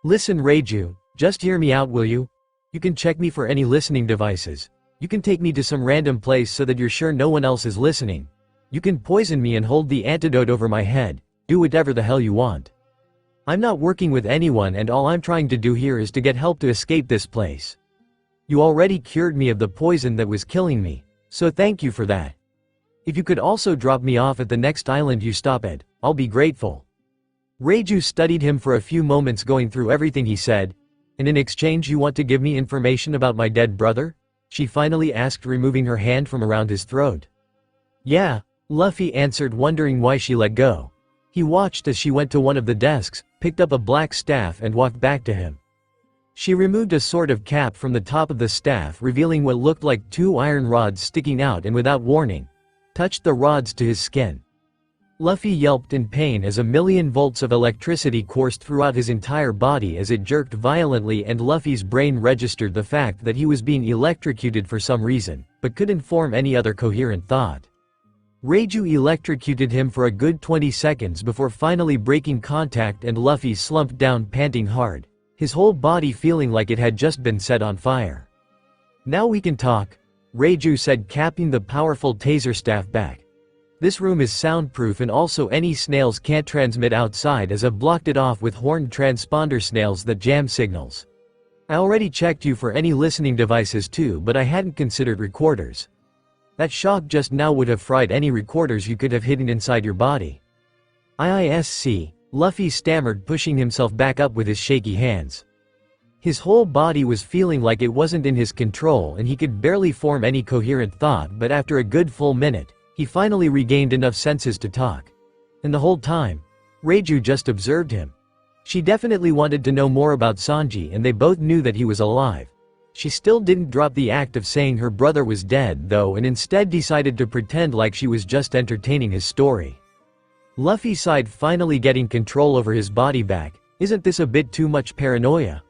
Listen, Reiju, just hear me out, will you? You can check me for any listening devices. You can take me to some random place so that you're sure no one else is listening. You can poison me and hold the antidote over my head. Do whatever the hell you want. I'm not working with anyone and all I'm trying to do here is to get help to escape this place. You already cured me of the poison that was killing me, so thank you for that. If you could also drop me off at the next island you stop at, I'll be grateful. Reiju studied him for a few moments, going through everything he said. And in exchange you want to give me information about my dead brother? She finally asked, removing her hand from around his throat. Yeah, Luffy answered, wondering why she let go. He watched as she went to one of the desks, picked up a black staff and walked back to him. She removed a sort of cap from the top of the staff, revealing what looked like 2 iron rods sticking out, and without warning, touched the rods to his skin. Luffy yelped in pain as 1,000,000 volts of electricity coursed throughout his entire body as it jerked violently, and Luffy's brain registered the fact that he was being electrocuted for some reason, but couldn't form any other coherent thought. Reiju electrocuted him for a good 20 seconds before finally breaking contact, and Luffy slumped down panting hard, his whole body feeling like it had just been set on fire. "Now we can talk," Reiju said, capping the powerful taser staff back. "This room is soundproof, and also any snails can't transmit outside, as I've blocked it off with horned transponder snails that jam signals. I already checked you for any listening devices too, but I hadn't considered recorders. That shock just now would have fried any recorders you could have hidden inside your body." "IISC," Luffy stammered, pushing himself back up with his shaky hands. His whole body was feeling like it wasn't in his control, and he could barely form any coherent thought, but after a good full minute, he finally regained enough senses to talk. And the whole time, Reiju just observed him. She definitely wanted to know more about Sanji, and they both knew that he was alive. She still didn't drop the act of saying her brother was dead though, and instead decided to pretend like she was just entertaining his story. Luffy sighed, finally getting control over his body back. "Isn't this a bit too much paranoia?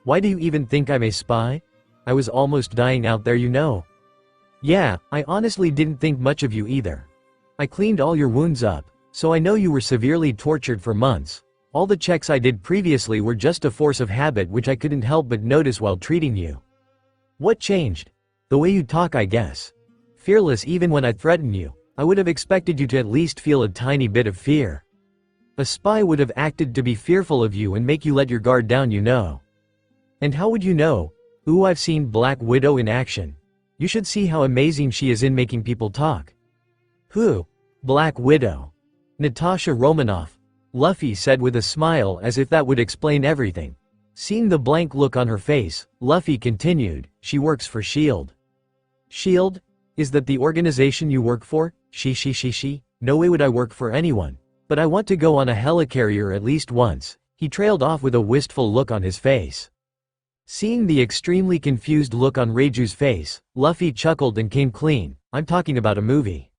Why do you even think I'm a spy? I was almost dying out there, you know." "Yeah, I honestly didn't think much of you either. I cleaned all your wounds up, so I know you were severely tortured for months. All the checks I did previously were just a force of habit which I couldn't help but notice while treating you." "What changed? The way you talk, I guess. Fearless even when I threaten you. I would have expected you to at least feel a tiny bit of fear. A spy would have acted to be fearful of you and make you let your guard down, you know. And how would you know? Ooh, I've seen Black Widow in action. You should see how amazing she is in making people talk." "Who? Black Widow?" "Natasha Romanoff," Luffy said with a smile, as if that would explain everything. Seeing the blank look on her face, Luffy continued, "She works for S.H.I.E.L.D. S.H.I.E.L.D.? Is that the organization you work for?" She. "No way would I work for anyone. But I want to go on a helicarrier at least once." He trailed off with a wistful look on his face. Seeing the extremely confused look on Reiju's face, Luffy chuckled and came clean. "I'm talking about a movie."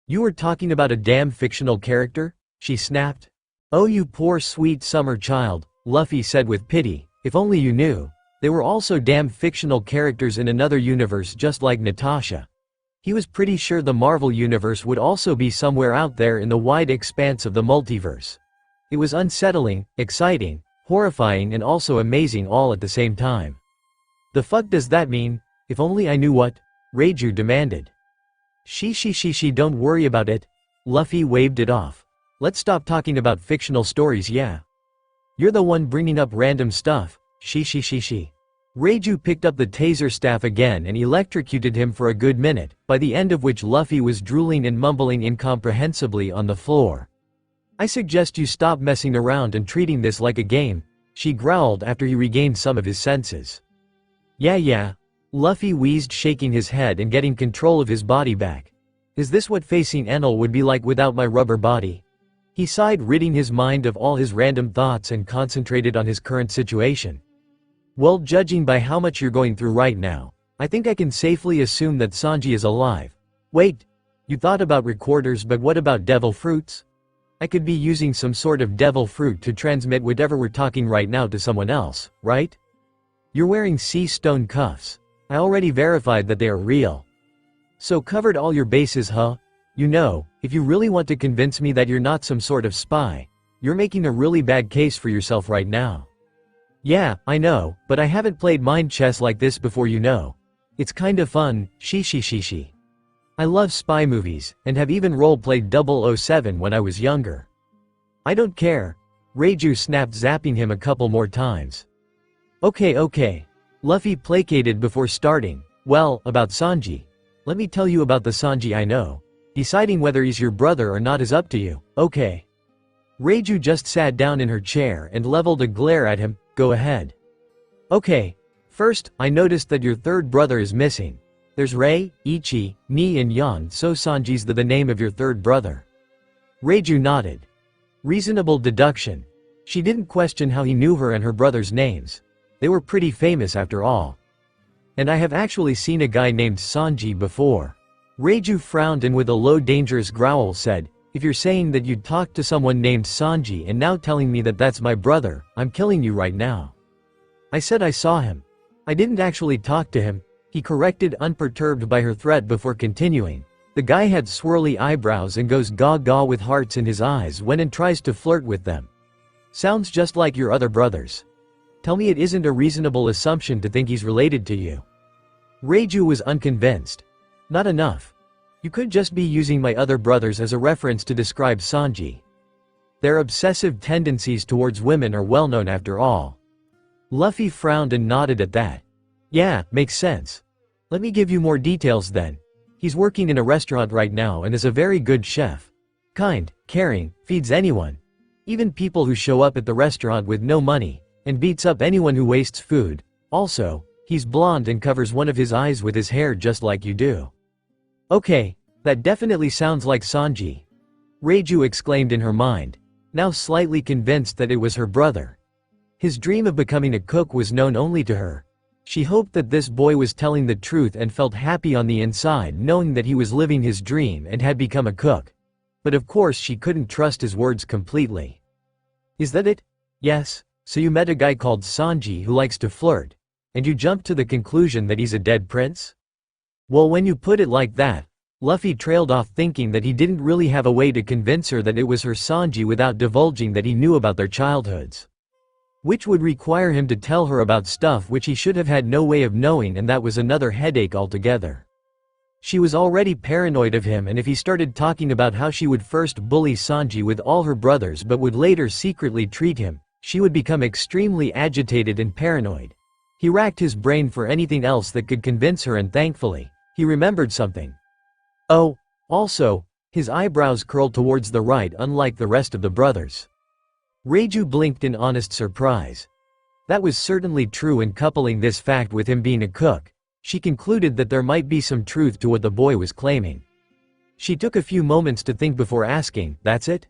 "You were talking about a damn fictional character?" she snapped. "Oh, you poor sweet summer child," Luffy said with pity. "If only you knew. They were also damn fictional characters in another universe, just like Natasha." He was pretty sure the Marvel universe would also be somewhere out there in the wide expanse of the multiverse. It was unsettling, exciting, horrifying, and also amazing all at the same time. "The fuck does that mean? If only I knew what?" Reiju demanded. She, don't worry about it." Luffy waved it off. "Let's stop talking about fictional stories, yeah? You're the one bringing up random stuff." She. Reiju picked up the taser staff again and electrocuted him for a good minute, by the end of which Luffy was drooling and mumbling incomprehensibly on the floor. "I suggest you stop messing around and treating this like a game," she growled after he regained some of his senses. Yeah, Luffy wheezed, shaking his head and getting control of his body back. "Is this what facing Enel would be like without my rubber body?" He sighed, ridding his mind of all his random thoughts and concentrated on his current situation. "Well, judging by how much you're going through right now, I think I can safely assume that Sanji is alive. Wait, you thought about recorders, but what about devil fruits? I could be using some sort of devil fruit to transmit whatever we're talking right now to someone else, right? You're wearing sea stone cuffs. I already verified that they are real. So covered all your bases, huh? You know, if you really want to convince me that you're not some sort of spy, you're making a really bad case for yourself right now." "Yeah, I know, but I haven't played mind chess like this before, you know. It's kind of fun." She. "I love spy movies, and have even role-played 007 when I was younger." "I don't care," Reiju snapped, zapping him a couple more times. Okay. Luffy placated before starting. "Well, about Sanji. Let me tell you about the Sanji I know. Deciding whether he's your brother or not is up to you, okay?" Reiju just sat down in her chair and leveled a glare at him. "Go ahead." "Okay. First, I noticed that your third brother is missing. There's Rei, Ichi, Ni and Yan, so Sanji's the name of your third brother." Reiju nodded. Reasonable deduction. She didn't question how he knew her and her brother's names. They were pretty famous after all. And I have actually seen a guy named Sanji before. Reiju frowned and with a low dangerous growl said, "If you're saying that you talked to someone named Sanji and now telling me that that's my brother, I'm killing you right now." I said I saw him. I didn't actually talk to him, he corrected, unperturbed by her threat before continuing. The guy had swirly eyebrows and goes gaga with hearts in his eyes when and tries to flirt with them. Sounds just like your other brothers. Tell me it isn't a reasonable assumption to think he's related to you. Reiju was unconvinced. Not enough. You could just be using my other brothers as a reference to describe Sanji. Their obsessive tendencies towards women are well known after all. Luffy frowned and nodded at that. Yeah, makes sense. Let me give you more details then. He's working in a restaurant right now and is a very good chef. Kind, caring, feeds anyone. Even people who show up at the restaurant with no money, and beats up anyone who wastes food. Also, he's blonde and covers one of his eyes with his hair just like you do. Okay, that definitely sounds like Sanji. Reiju exclaimed in her mind, now slightly convinced that it was her brother. His dream of becoming a cook was known only to her. She hoped that this boy was telling the truth and felt happy on the inside knowing that he was living his dream and had become a cook. But of course she couldn't trust his words completely. Is that it? Yes, so you met a guy called Sanji who likes to flirt, and you jumped to the conclusion that he's a dead prince? Well, when you put it like that, Luffy trailed off thinking that he didn't really have a way to convince her that it was her Sanji without divulging that he knew about their childhoods. Which would require him to tell her about stuff which he should have had no way of knowing, and that was another headache altogether. She was already paranoid of him, and if he started talking about how she would first bully Sanji with all her brothers but would later secretly treat him, she would become extremely agitated and paranoid. He racked his brain for anything else that could convince her, and thankfully, he remembered something. Oh, also, his eyebrows curled towards the right unlike the rest of the brothers. Reiju blinked in honest surprise. That was certainly true, and coupling this fact with him being a cook, she concluded that there might be some truth to what the boy was claiming. She took a few moments to think before asking, "That's it?"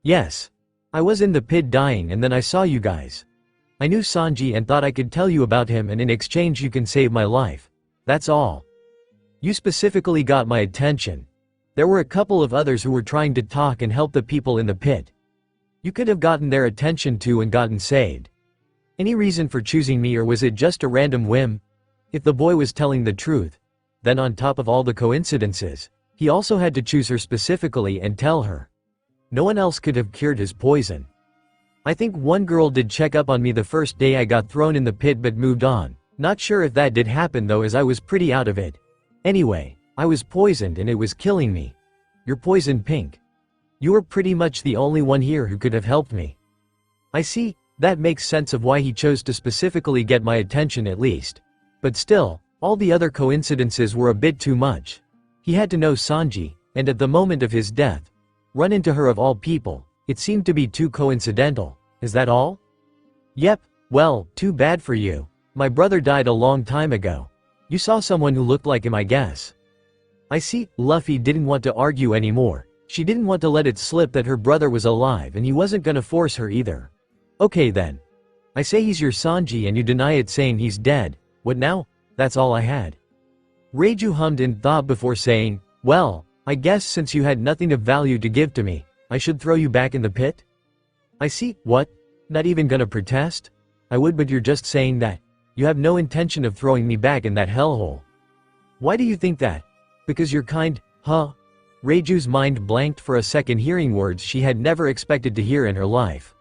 "Yes. I was in the pit dying and then I saw you guys. I knew Sanji and thought I could tell you about him, and in exchange you can save my life. That's all. You specifically got my attention. There were a couple of others who were trying to talk and help the people in the pit. You could have gotten their attention too and gotten saved. Any reason for choosing me, or was it just a random whim?" If the boy was telling the truth, then on top of all the coincidences, he also had to choose her specifically and tell her. No one else could have cured his poison. "I think one girl did check up on me the first day I got thrown in the pit but moved on. Not sure if that did happen though, as I was pretty out of it. Anyway, I was poisoned and it was killing me. You're poisoned pink. You were pretty much the only one here who could have helped me." "I see, that makes sense of why he chose to specifically get my attention at least. But still, all the other coincidences were a bit too much. He had to know Sanji, and at the moment of his death, run into her of all people. It seemed to be too coincidental. Is that all?" "Yep, well, too bad for you. My brother died a long time ago. You saw someone who looked like him, I guess." "I see." Luffy didn't want to argue anymore. She didn't want to let it slip that her brother was alive, and he wasn't gonna force her either. "Okay then. I say he's your Sanji and you deny it, saying he's dead. What now?" "That's all I had." Reiju hummed in thought before saying, "Well, I guess since you had nothing of value to give to me, I should throw you back in the pit?" "I see." "What? Not even gonna protest?" "I would, but you're just saying that. You have no intention of throwing me back in that hellhole." "Why do you think that?" "Because you're kind, huh?" Reiju's mind blanked for a second, hearing words she had never expected to hear in her life.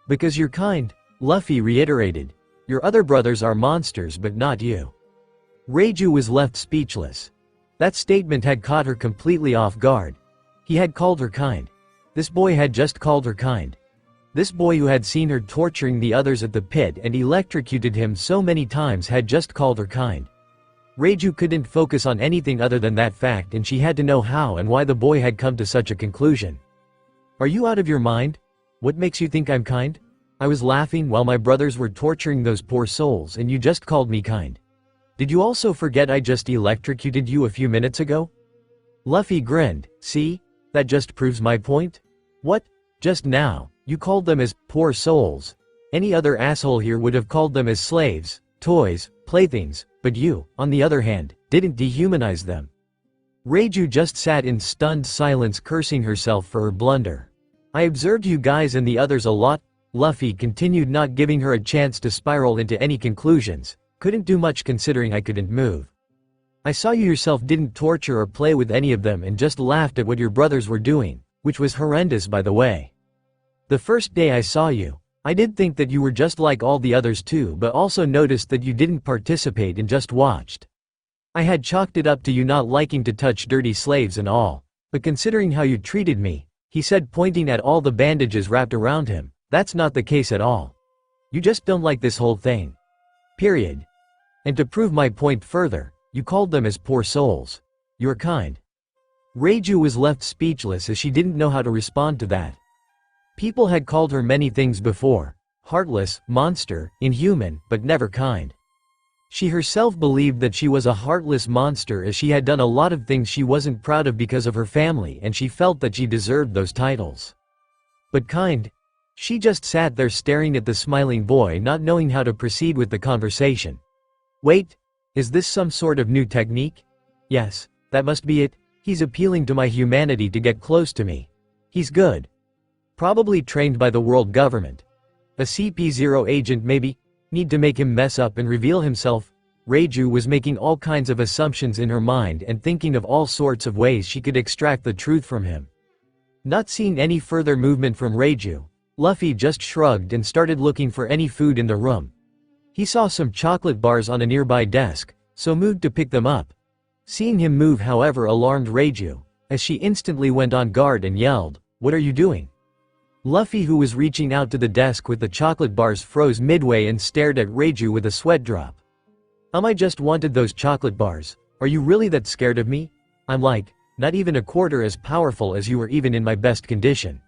"Because you're kind," Luffy reiterated. "Your other brothers are monsters but not you." Reiju was left speechless. That statement had caught her completely off guard. He had called her kind. This boy had just called her kind. This boy who had seen her torturing the others at the pit and electrocuted him so many times had just called her kind. Reiju couldn't focus on anything other than that fact, and she had to know how and why the boy had come to such a conclusion. "Are you out of your mind? What makes you think I'm kind? I was laughing while my brothers were torturing those poor souls and you just called me kind. Did you also forget I just electrocuted you a few minutes ago?" Luffy grinned. "See? That just proves my point. What? Just now, you called them as poor souls. Any other asshole here would have called them as slaves, toys, playthings, but you, on the other hand, didn't dehumanize them. Reiju just sat in stunned silence, cursing herself for her blunder. I observed you guys and the others a lot. Luffy continued, not giving her a chance to spiral into any conclusions. Couldn't do much considering I couldn't move. I saw you yourself didn't torture or play with any of them and just laughed at what your brothers were doing, which was horrendous by the way. The first day I saw you, I did think that you were just like all the others too, but also noticed that you didn't participate and just watched. I had chalked it up to you not liking to touch dirty slaves and all, but considering how you treated me, he said, pointing at all the bandages wrapped around him, that's not the case at all. You just don't like this whole thing. Period. And to prove my point further, you called them as poor souls. You're kind. Reiju was left speechless as she didn't know how to respond to that. People had called her many things before: heartless, monster, inhuman, but never kind. She herself believed that she was a heartless monster as she had done a lot of things she wasn't proud of because of her family, and she felt that she deserved those titles. But kind? She just sat there staring at the smiling boy, not knowing how to proceed with the conversation. Wait, is this some sort of new technique? Yes, that must be it. He's appealing to my humanity to get close to me. He's good. Probably trained by the world government. A CP0 agent maybe. Need to make him mess up and reveal himself. Reiju was making all kinds of assumptions in her mind and thinking of all sorts of ways she could extract the truth from him. Not seeing any further movement from Reiju, Luffy just shrugged and started looking for any food in the room. He saw some chocolate bars on a nearby desk, so moved to pick them up. Seeing him move, however, alarmed Reiju, as she instantly went on guard and yelled, "What are you doing?" Luffy, who was reaching out to the desk with the chocolate bars, froze midway and stared at Reiju with a sweat drop. I just wanted those chocolate bars. Are you really that scared of me? I'm like, not even a quarter as powerful as you, or even in my best condition.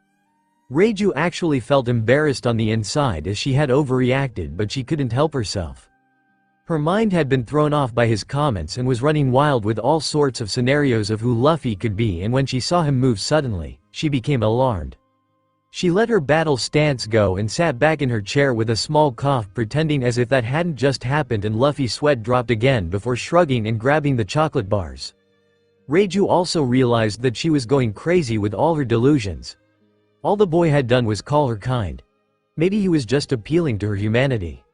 Reiju actually felt embarrassed on the inside as she had overreacted, but she couldn't help herself. Her mind had been thrown off by his comments and was running wild with all sorts of scenarios of who Luffy could be, and when she saw him move suddenly, she became alarmed. She let her battle stance go and sat back in her chair with a small cough, pretending as if that hadn't just happened, and Luffy's sweat dropped again before shrugging and grabbing the chocolate bars. Reiju also realized that she was going crazy with all her delusions. All the boy had done was call her kind. Maybe he was just appealing to her humanity.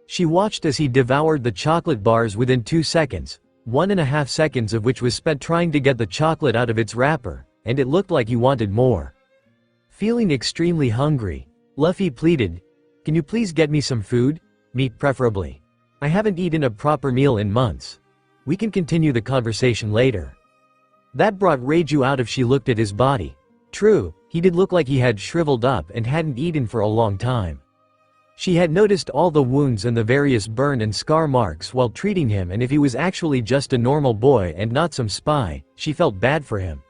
She watched as he devoured the chocolate bars within 2 seconds, 1.5 seconds of which was spent trying to get the chocolate out of its wrapper, and it looked like he wanted more. Feeling extremely hungry, Luffy pleaded, "Can you please get me some food? Meat preferably. I haven't eaten a proper meal in months. We can continue the conversation later." That brought Reiju out of she looked at his body. True, he did look like he had shriveled up and hadn't eaten for a long time. She had noticed all the wounds and the various burn and scar marks while treating him, and if he was actually just a normal boy and not some spy, she felt bad for him.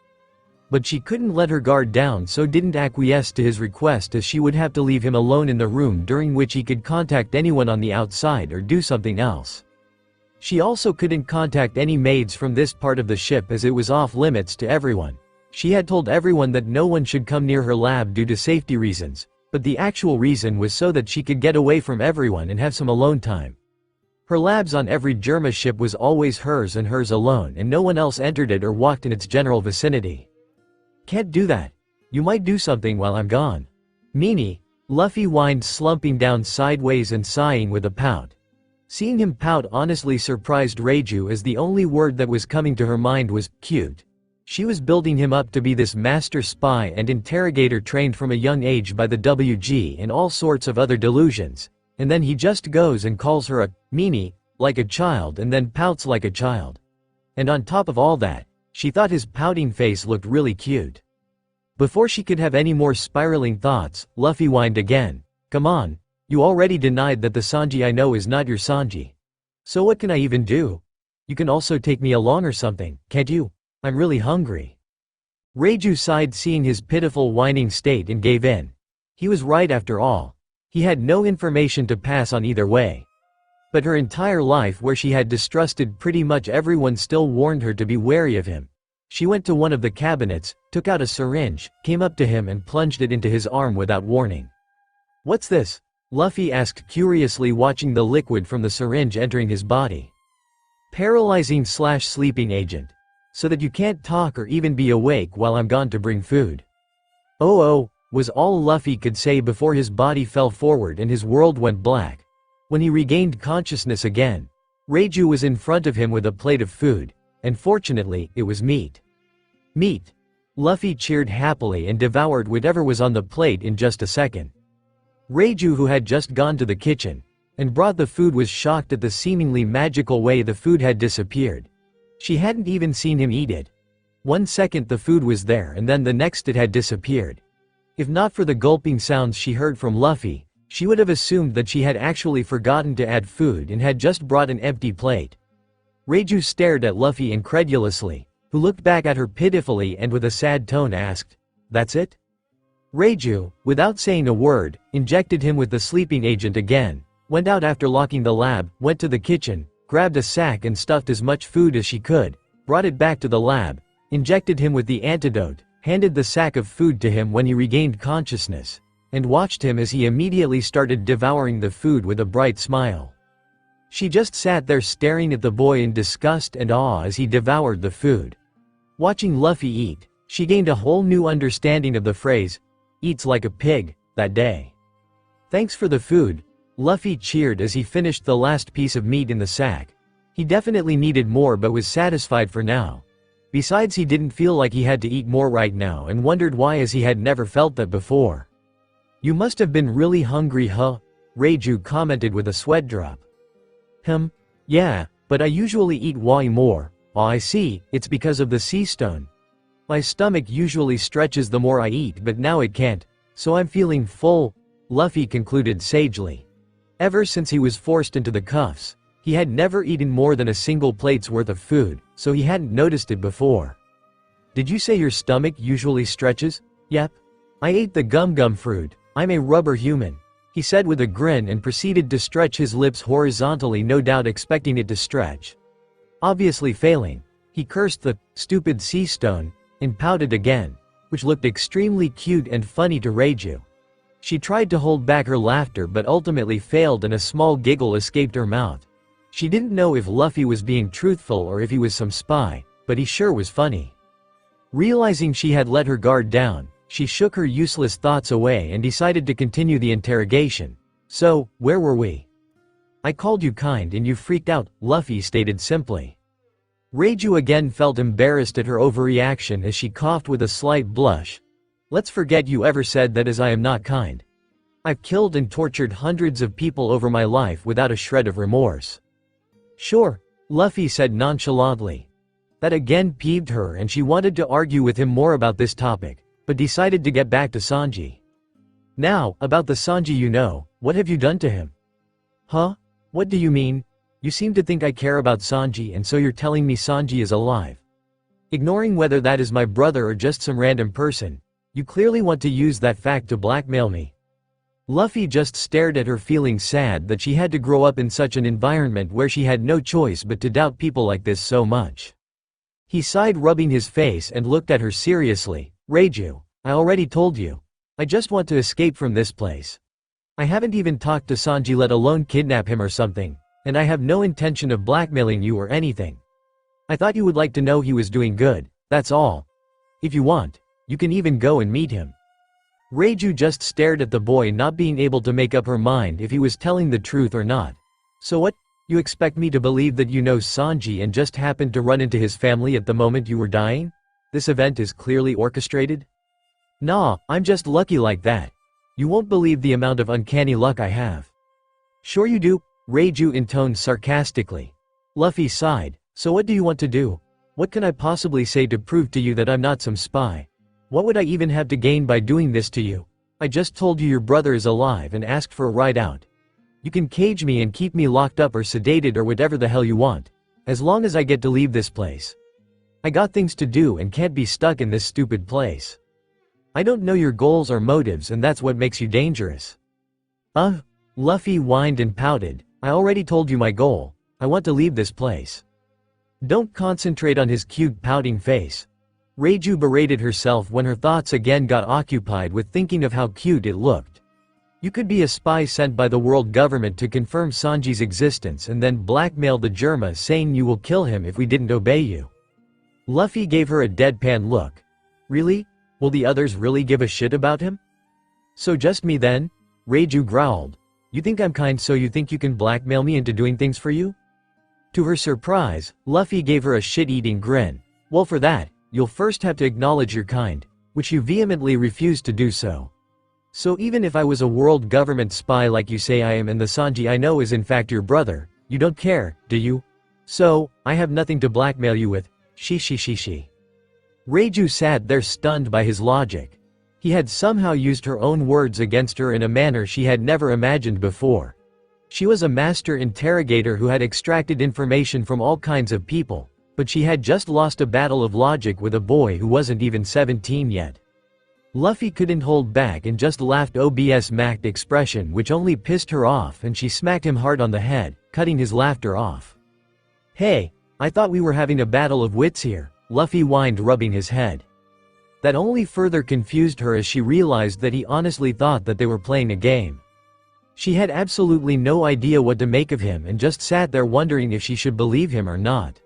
But she couldn't let her guard down, so didn't acquiesce to his request, as she would have to leave him alone in the room during which he could contact anyone on the outside or do something else. She also couldn't contact any maids from this part of the ship as it was off limits to everyone. She had told everyone that no one should come near her lab due to safety reasons, but the actual reason was so that she could get away from everyone and have some alone time. Her labs on every Germa ship was always hers and hers alone, and no one else entered it or walked in its general vicinity. Can't do that. You might do something while I'm gone. Meanie, Luffy whined, slumping down sideways and sighing with a pout. Seeing him pout honestly surprised Reiju, as the only word that was coming to her mind was cute. She was building him up to be this master spy and interrogator trained from a young age by the WG and all sorts of other delusions, and then he just goes and calls her a meanie, like a child, and then pouts like a child. And on top of all that, she thought his pouting face looked really cute. Before she could have any more spiraling thoughts, Luffy whined again. Come on, you already denied that the Sanji I know is not your Sanji. So what can I even do? You can also take me along or something, can't you? I'm really hungry. Reiju sighed, seeing his pitiful whining state, and gave in. He was right after all. He had no information to pass on either way. But her entire life, where she had distrusted pretty much everyone, still warned her to be wary of him. She went to one of the cabinets, took out a syringe, came up to him and plunged it into his arm without warning. What's this? Luffy asked curiously, watching the liquid from the syringe entering his body. Paralyzing/sleeping agent. So that you can't talk or even be awake while I'm gone to bring food. Oh, was all Luffy could say before his body fell forward and his world went black. When he regained consciousness again, Reiju was in front of him with a plate of food, and fortunately, it was meat. Meat. Luffy cheered happily and devoured whatever was on the plate in just a second. Reiju, who had just gone to the kitchen and brought the food, was shocked at the seemingly magical way the food had disappeared. She hadn't even seen him eat it. 1 second the food was there and then the next it had disappeared. If not for the gulping sounds she heard from Luffy, she would have assumed that she had actually forgotten to add food and had just brought an empty plate. Reiju stared at Luffy incredulously, who looked back at her pitifully and with a sad tone asked, "That's it?" Reiju, without saying a word, injected him with the sleeping agent again, went out after locking the lab, went to the kitchen, grabbed a sack and stuffed as much food as she could, brought it back to the lab, injected him with the antidote, handed the sack of food to him when he regained consciousness, and watched him as he immediately started devouring the food with a bright smile. She just sat there staring at the boy in disgust and awe as he devoured the food. Watching Luffy eat, she gained a whole new understanding of the phrase, "eats like a pig," that day. Thanks for the food, Luffy cheered as he finished the last piece of meat in the sack. He definitely needed more but was satisfied for now. Besides, he didn't feel like he had to eat more right now and wondered why, as he had never felt that before. "You must have been really hungry, huh?" Reiju commented with a sweat drop. Yeah, but I usually eat way more." "Oh, I see, it's because of the sea stone. My stomach usually stretches the more I eat, but now it can't, so I'm feeling full," Luffy concluded sagely. Ever since he was forced into the cuffs, he had never eaten more than a single plate's worth of food, so he hadn't noticed it before. "Did you say your stomach usually stretches?" "Yep. I ate the gum fruit. I'm a rubber human," he said with a grin and proceeded to stretch his lips horizontally, no doubt expecting it to stretch. Obviously failing, he cursed the stupid sea stone and pouted again, which looked extremely cute and funny to Reiju. She tried to hold back her laughter but ultimately failed and a small giggle escaped her mouth. She didn't know if Luffy was being truthful or if he was some spy, but he sure was funny. Realizing she had let her guard down, she shook her useless thoughts away and decided to continue the interrogation. "So, where were we?" "I called you kind and you freaked out," Luffy stated simply. Reiju again felt embarrassed at her overreaction as she coughed with a slight blush. "Let's forget you ever said that, as I am not kind. I've killed and tortured hundreds of people over my life without a shred of remorse." "Sure," Luffy said nonchalantly. That again peeved her and she wanted to argue with him more about this topic, but decided to get back to Sanji. "Now, about the Sanji you know, what have you done to him?" "Huh? What do you mean? You seem to think I care about Sanji, and so you're telling me Sanji is alive. Ignoring whether that is my brother or just some random person, you clearly want to use that fact to blackmail me." Luffy just stared at her, feeling sad that she had to grow up in such an environment where she had no choice but to doubt people like this so much. He sighed, rubbing his face, and looked at her seriously. "Reiju, I already told you. I just want to escape from this place. I haven't even talked to Sanji, let alone kidnap him or something, and I have no intention of blackmailing you or anything. I thought you would like to know he was doing good, that's all. If you want, you can even go and meet him." Reiju just stared at the boy, not being able to make up her mind if he was telling the truth or not. "So what? You expect me to believe that you know Sanji and just happened to run into his family at the moment you were dying? This event is clearly orchestrated?" "Nah, I'm just lucky like that. You won't believe the amount of uncanny luck I have." "Sure you do," Reiju intoned sarcastically. Luffy sighed. "So what do you want to do? What can I possibly say to prove to you that I'm not some spy? What would I even have to gain by doing this to you? I just told you your brother is alive and asked for a ride out. You can cage me and keep me locked up or sedated or whatever the hell you want, as long as I get to leave this place. I got things to do and can't be stuck in this stupid place. I don't know your goals or motives, and that's what makes you dangerous." Luffy whined and pouted. "I already told you my goal. I want to leave this place." "Don't concentrate on his cute pouting face." Reiju berated herself when her thoughts again got occupied with thinking of how cute it looked. You could be a spy sent by the world government to confirm Sanji's existence and then blackmail the Germa saying you will kill him if we didn't obey you." Luffy gave her a deadpan look. "Really? Will the others really give a shit about him?" "So just me then?" Reiju growled. "You think I'm kind so you think you can blackmail me into doing things for you?" To her surprise, Luffy gave her a shit-eating grin. "Well, for that, you'll first have to acknowledge you're kind, which you vehemently refuse to do so. So even if I was a world government spy like you say I am and the Sanji I know is in fact your brother, you don't care, do you? So, I have nothing to blackmail you with, she. Reiju sat there stunned by his logic. He had somehow used her own words against her in a manner she had never imagined before. She was a master interrogator who had extracted information from all kinds of people, but she had just lost a battle of logic with a boy who wasn't even 17 yet. Luffy couldn't hold back and just laughed obs-macked expression which only pissed her off, and she smacked him hard on the head, cutting his laughter off. "Hey, I thought we were having a battle of wits here," Luffy whined, rubbing his head. That only further confused her as she realized that he honestly thought that they were playing a game. She had absolutely no idea what to make of him and just sat there wondering if she should believe him or not.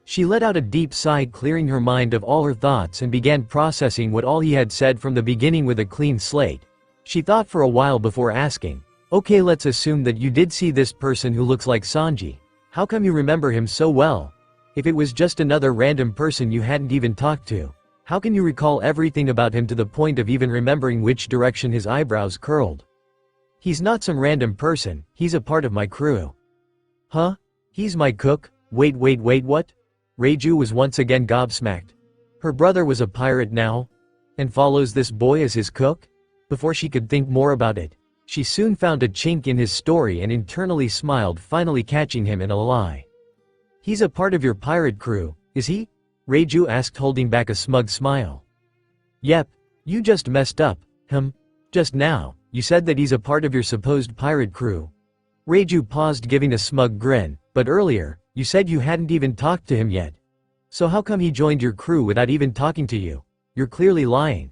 She let out a deep sigh, clearing her mind of all her thoughts, and began processing what all he had said from the beginning with a clean slate. She thought for a while before asking, "Okay, let's assume that you did see this person who looks like Sanji. How come you remember him so well? If it was just another random person you hadn't even talked to, how can you recall everything about him to the point of even remembering which direction his eyebrows curled? He's not some random person, he's a part of my crew." "Huh? He's my cook? Wait, what?" Reiju was once again gobsmacked. Her brother was a pirate now? And follows this boy as his cook? Before she could think more about it, she soon found a chink in his story and internally smiled, finally catching him in a lie. "He's a part of your pirate crew, is he?" Reiju asked, holding back a smug smile. "Yep, you just messed up, just now, you said that he's a part of your supposed pirate crew." Reiju paused, giving a smug grin, "But earlier, you said you hadn't even talked to him yet. So how come he joined your crew without even talking to you? You're clearly lying."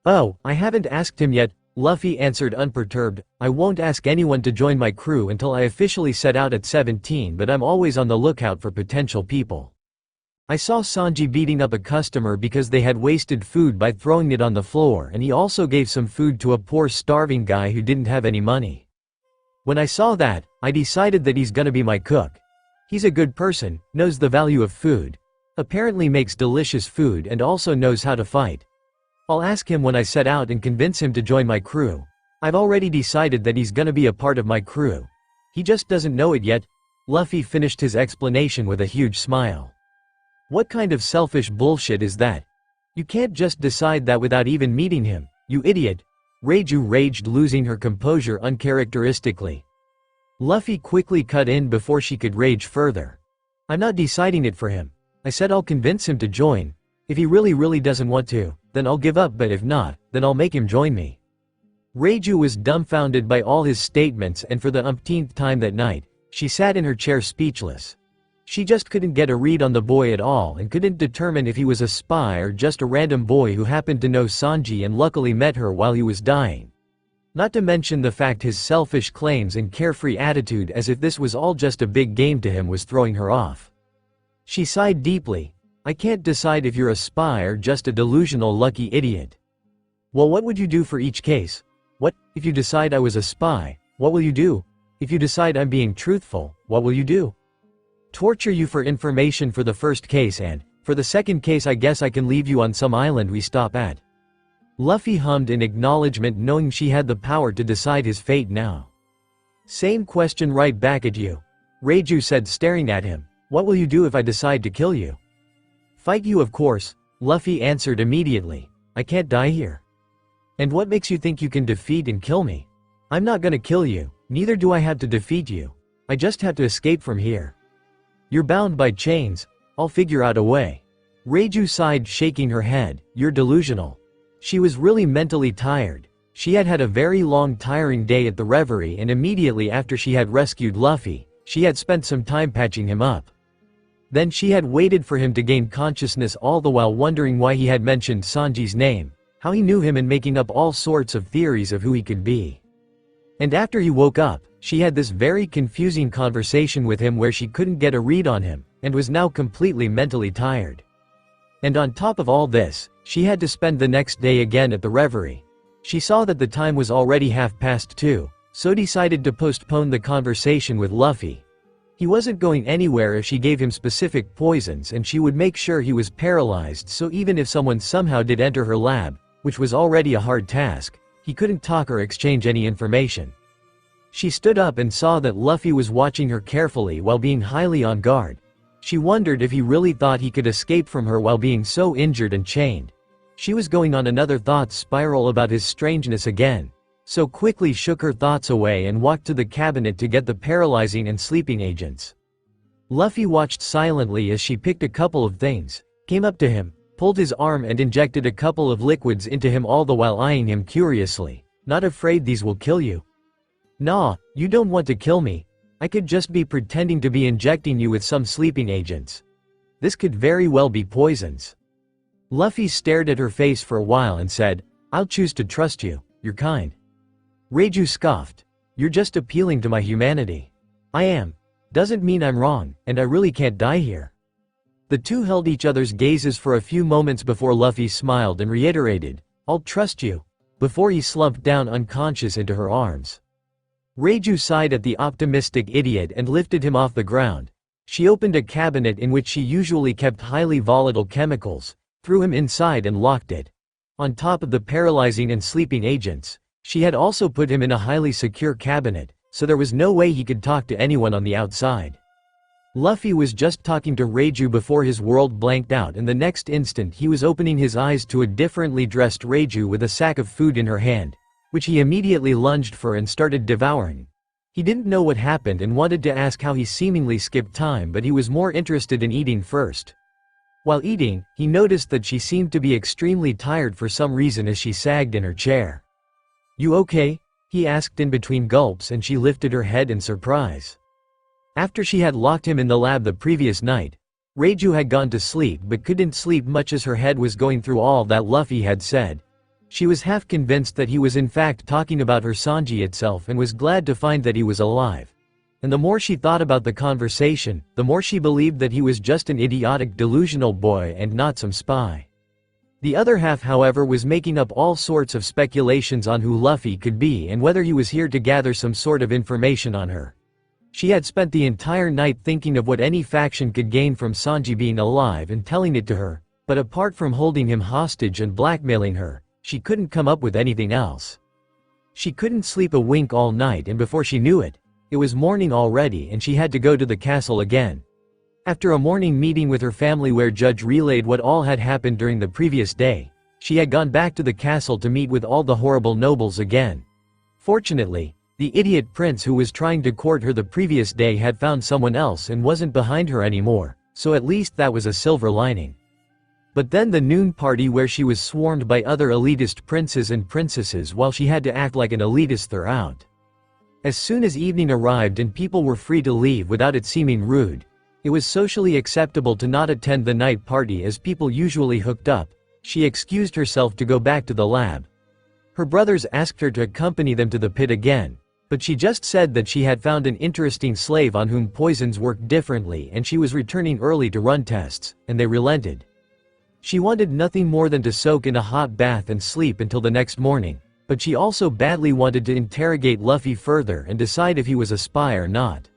"Oh, I haven't asked him yet," Luffy answered unperturbed. "I won't ask anyone to join my crew until I officially set out at 17, but I'm always on the lookout for potential people. I saw Sanji beating up a customer because they had wasted food by throwing it on the floor, and he also gave some food to a poor starving guy who didn't have any money. When I saw that, I decided that he's gonna be my cook. He's a good person, knows the value of food, apparently makes delicious food, and also knows how to fight. I'll ask him when I set out and convince him to join my crew. I've already decided that he's gonna be a part of my crew. He just doesn't know it yet." Luffy finished his explanation with a huge smile. "What kind of selfish bullshit is that? You can't just decide that without even meeting him, you idiot." Reiju raged, losing her composure uncharacteristically. Luffy quickly cut in before she could rage further. "I'm not deciding it for him. I said I'll convince him to join. If he really doesn't want to, then I'll give up, but if not, then I'll make him join me." Reiju was dumbfounded by all his statements, and for the umpteenth time that night, she sat in her chair speechless. She just couldn't get a read on the boy at all and couldn't determine if he was a spy or just a random boy who happened to know Sanji and luckily met her while he was dying. Not to mention the fact his selfish claims and carefree attitude as if this was all just a big game to him was throwing her off. She sighed deeply. "I can't decide if you're a spy or just a delusional lucky idiot." "Well, what would you do for each case? What, if you decide I was a spy, what will you do? If you decide I'm being truthful, what will you do?" "Torture you for information for the first case, and, for the second case I guess I can leave you on some island we stop at." Luffy hummed in acknowledgement, knowing she had the power to decide his fate now. "Same question right back at you," Reiju said, staring at him. "What will you do if I decide to kill you?" "Fight you, of course," Luffy answered immediately. "I can't die here." "And what makes you think you can defeat and kill me? I'm not gonna kill you, neither do I have to defeat you. I just have to escape from here." "You're bound by chains. I'll figure out a way." Reiju sighed, shaking her head. "You're delusional." She was really mentally tired. She had had a very long, tiring day at the reverie, and immediately after she had rescued Luffy, she had spent some time patching him up. Then she had waited for him to gain consciousness, all the while wondering why he had mentioned Sanji's name, how he knew him, and making up all sorts of theories of who he could be. And after he woke up, she had this very confusing conversation with him where she couldn't get a read on him, and was now completely mentally tired. And on top of all this, she had to spend the next day again at the reverie. She saw that the time was already 2:30, so decided to postpone the conversation with Luffy. He wasn't going anywhere if she gave him specific poisons, and she would make sure he was paralyzed, so even if someone somehow did enter her lab, which was already a hard task, he couldn't talk or exchange any information. She stood up and saw that Luffy was watching her carefully while being highly on guard. She wondered if he really thought he could escape from her while being so injured and chained. She was going on another thought spiral about his strangeness again, so quickly shook her thoughts away and walked to the cabinet to get the paralyzing and sleeping agents. Luffy watched silently as she picked a couple of things, came up to him, pulled his arm and injected a couple of liquids into him, all the while eyeing him curiously. "Not afraid these will kill you?" "Nah, you don't want to kill me. I could just be pretending to be injecting you with some sleeping agents. This could very well be poisons." Luffy stared at her face for a while and said, "I'll choose to trust you, you're kind." Reiju scoffed, "You're just appealing to my humanity." "I am. Doesn't mean I'm wrong, and I really can't die here." The two held each other's gazes for a few moments before Luffy smiled and reiterated, "I'll trust you," before he slumped down unconscious into her arms. Reiju sighed at the optimistic idiot and lifted him off the ground. She opened a cabinet in which she usually kept highly volatile chemicals, threw him inside and locked it. On top of the paralyzing and sleeping agents, she had also put him in a highly secure cabinet, so there was no way he could talk to anyone on the outside. Luffy was just talking to Reiju before his world blanked out, and the next instant he was opening his eyes to a differently dressed Reiju with a sack of food in her hand, which he immediately lunged for and started devouring. He didn't know what happened and wanted to ask how he seemingly skipped time, but he was more interested in eating first. While eating, he noticed that she seemed to be extremely tired for some reason as she sagged in her chair. "You okay?" he asked in between gulps, and she lifted her head in surprise. After she had locked him in the lab the previous night, Reiju had gone to sleep but couldn't sleep much as her head was going through all that Luffy had said. She was half convinced that he was in fact talking about her Sanji itself, and was glad to find that he was alive. And the more she thought about the conversation, the more she believed that he was just an idiotic delusional boy and not some spy. The other half, however, was making up all sorts of speculations on who Luffy could be and whether he was here to gather some sort of information on her. She had spent the entire night thinking of what any faction could gain from Sanji being alive and telling it to her, but apart from holding him hostage and blackmailing her, she couldn't come up with anything else. She couldn't sleep a wink all night, and before she knew it, it was morning already and she had to go to the castle again. After a morning meeting with her family where Judge relayed what all had happened during the previous day, she had gone back to the castle to meet with all the horrible nobles again. Fortunately, the idiot prince who was trying to court her the previous day had found someone else and wasn't behind her anymore, so at least that was a silver lining. But then the noon party where she was swarmed by other elitist princes and princesses while she had to act like an elitist throughout. As soon as evening arrived and people were free to leave without it seeming rude, it was socially acceptable to not attend the night party as people usually hooked up. She excused herself to go back to the lab. Her brothers asked her to accompany them to the pit again, but she just said that she had found an interesting slave on whom poisons worked differently and she was returning early to run tests, and they relented. She wanted nothing more than to soak in a hot bath and sleep until the next morning, but she also badly wanted to interrogate Luffy further and decide if he was a spy or not.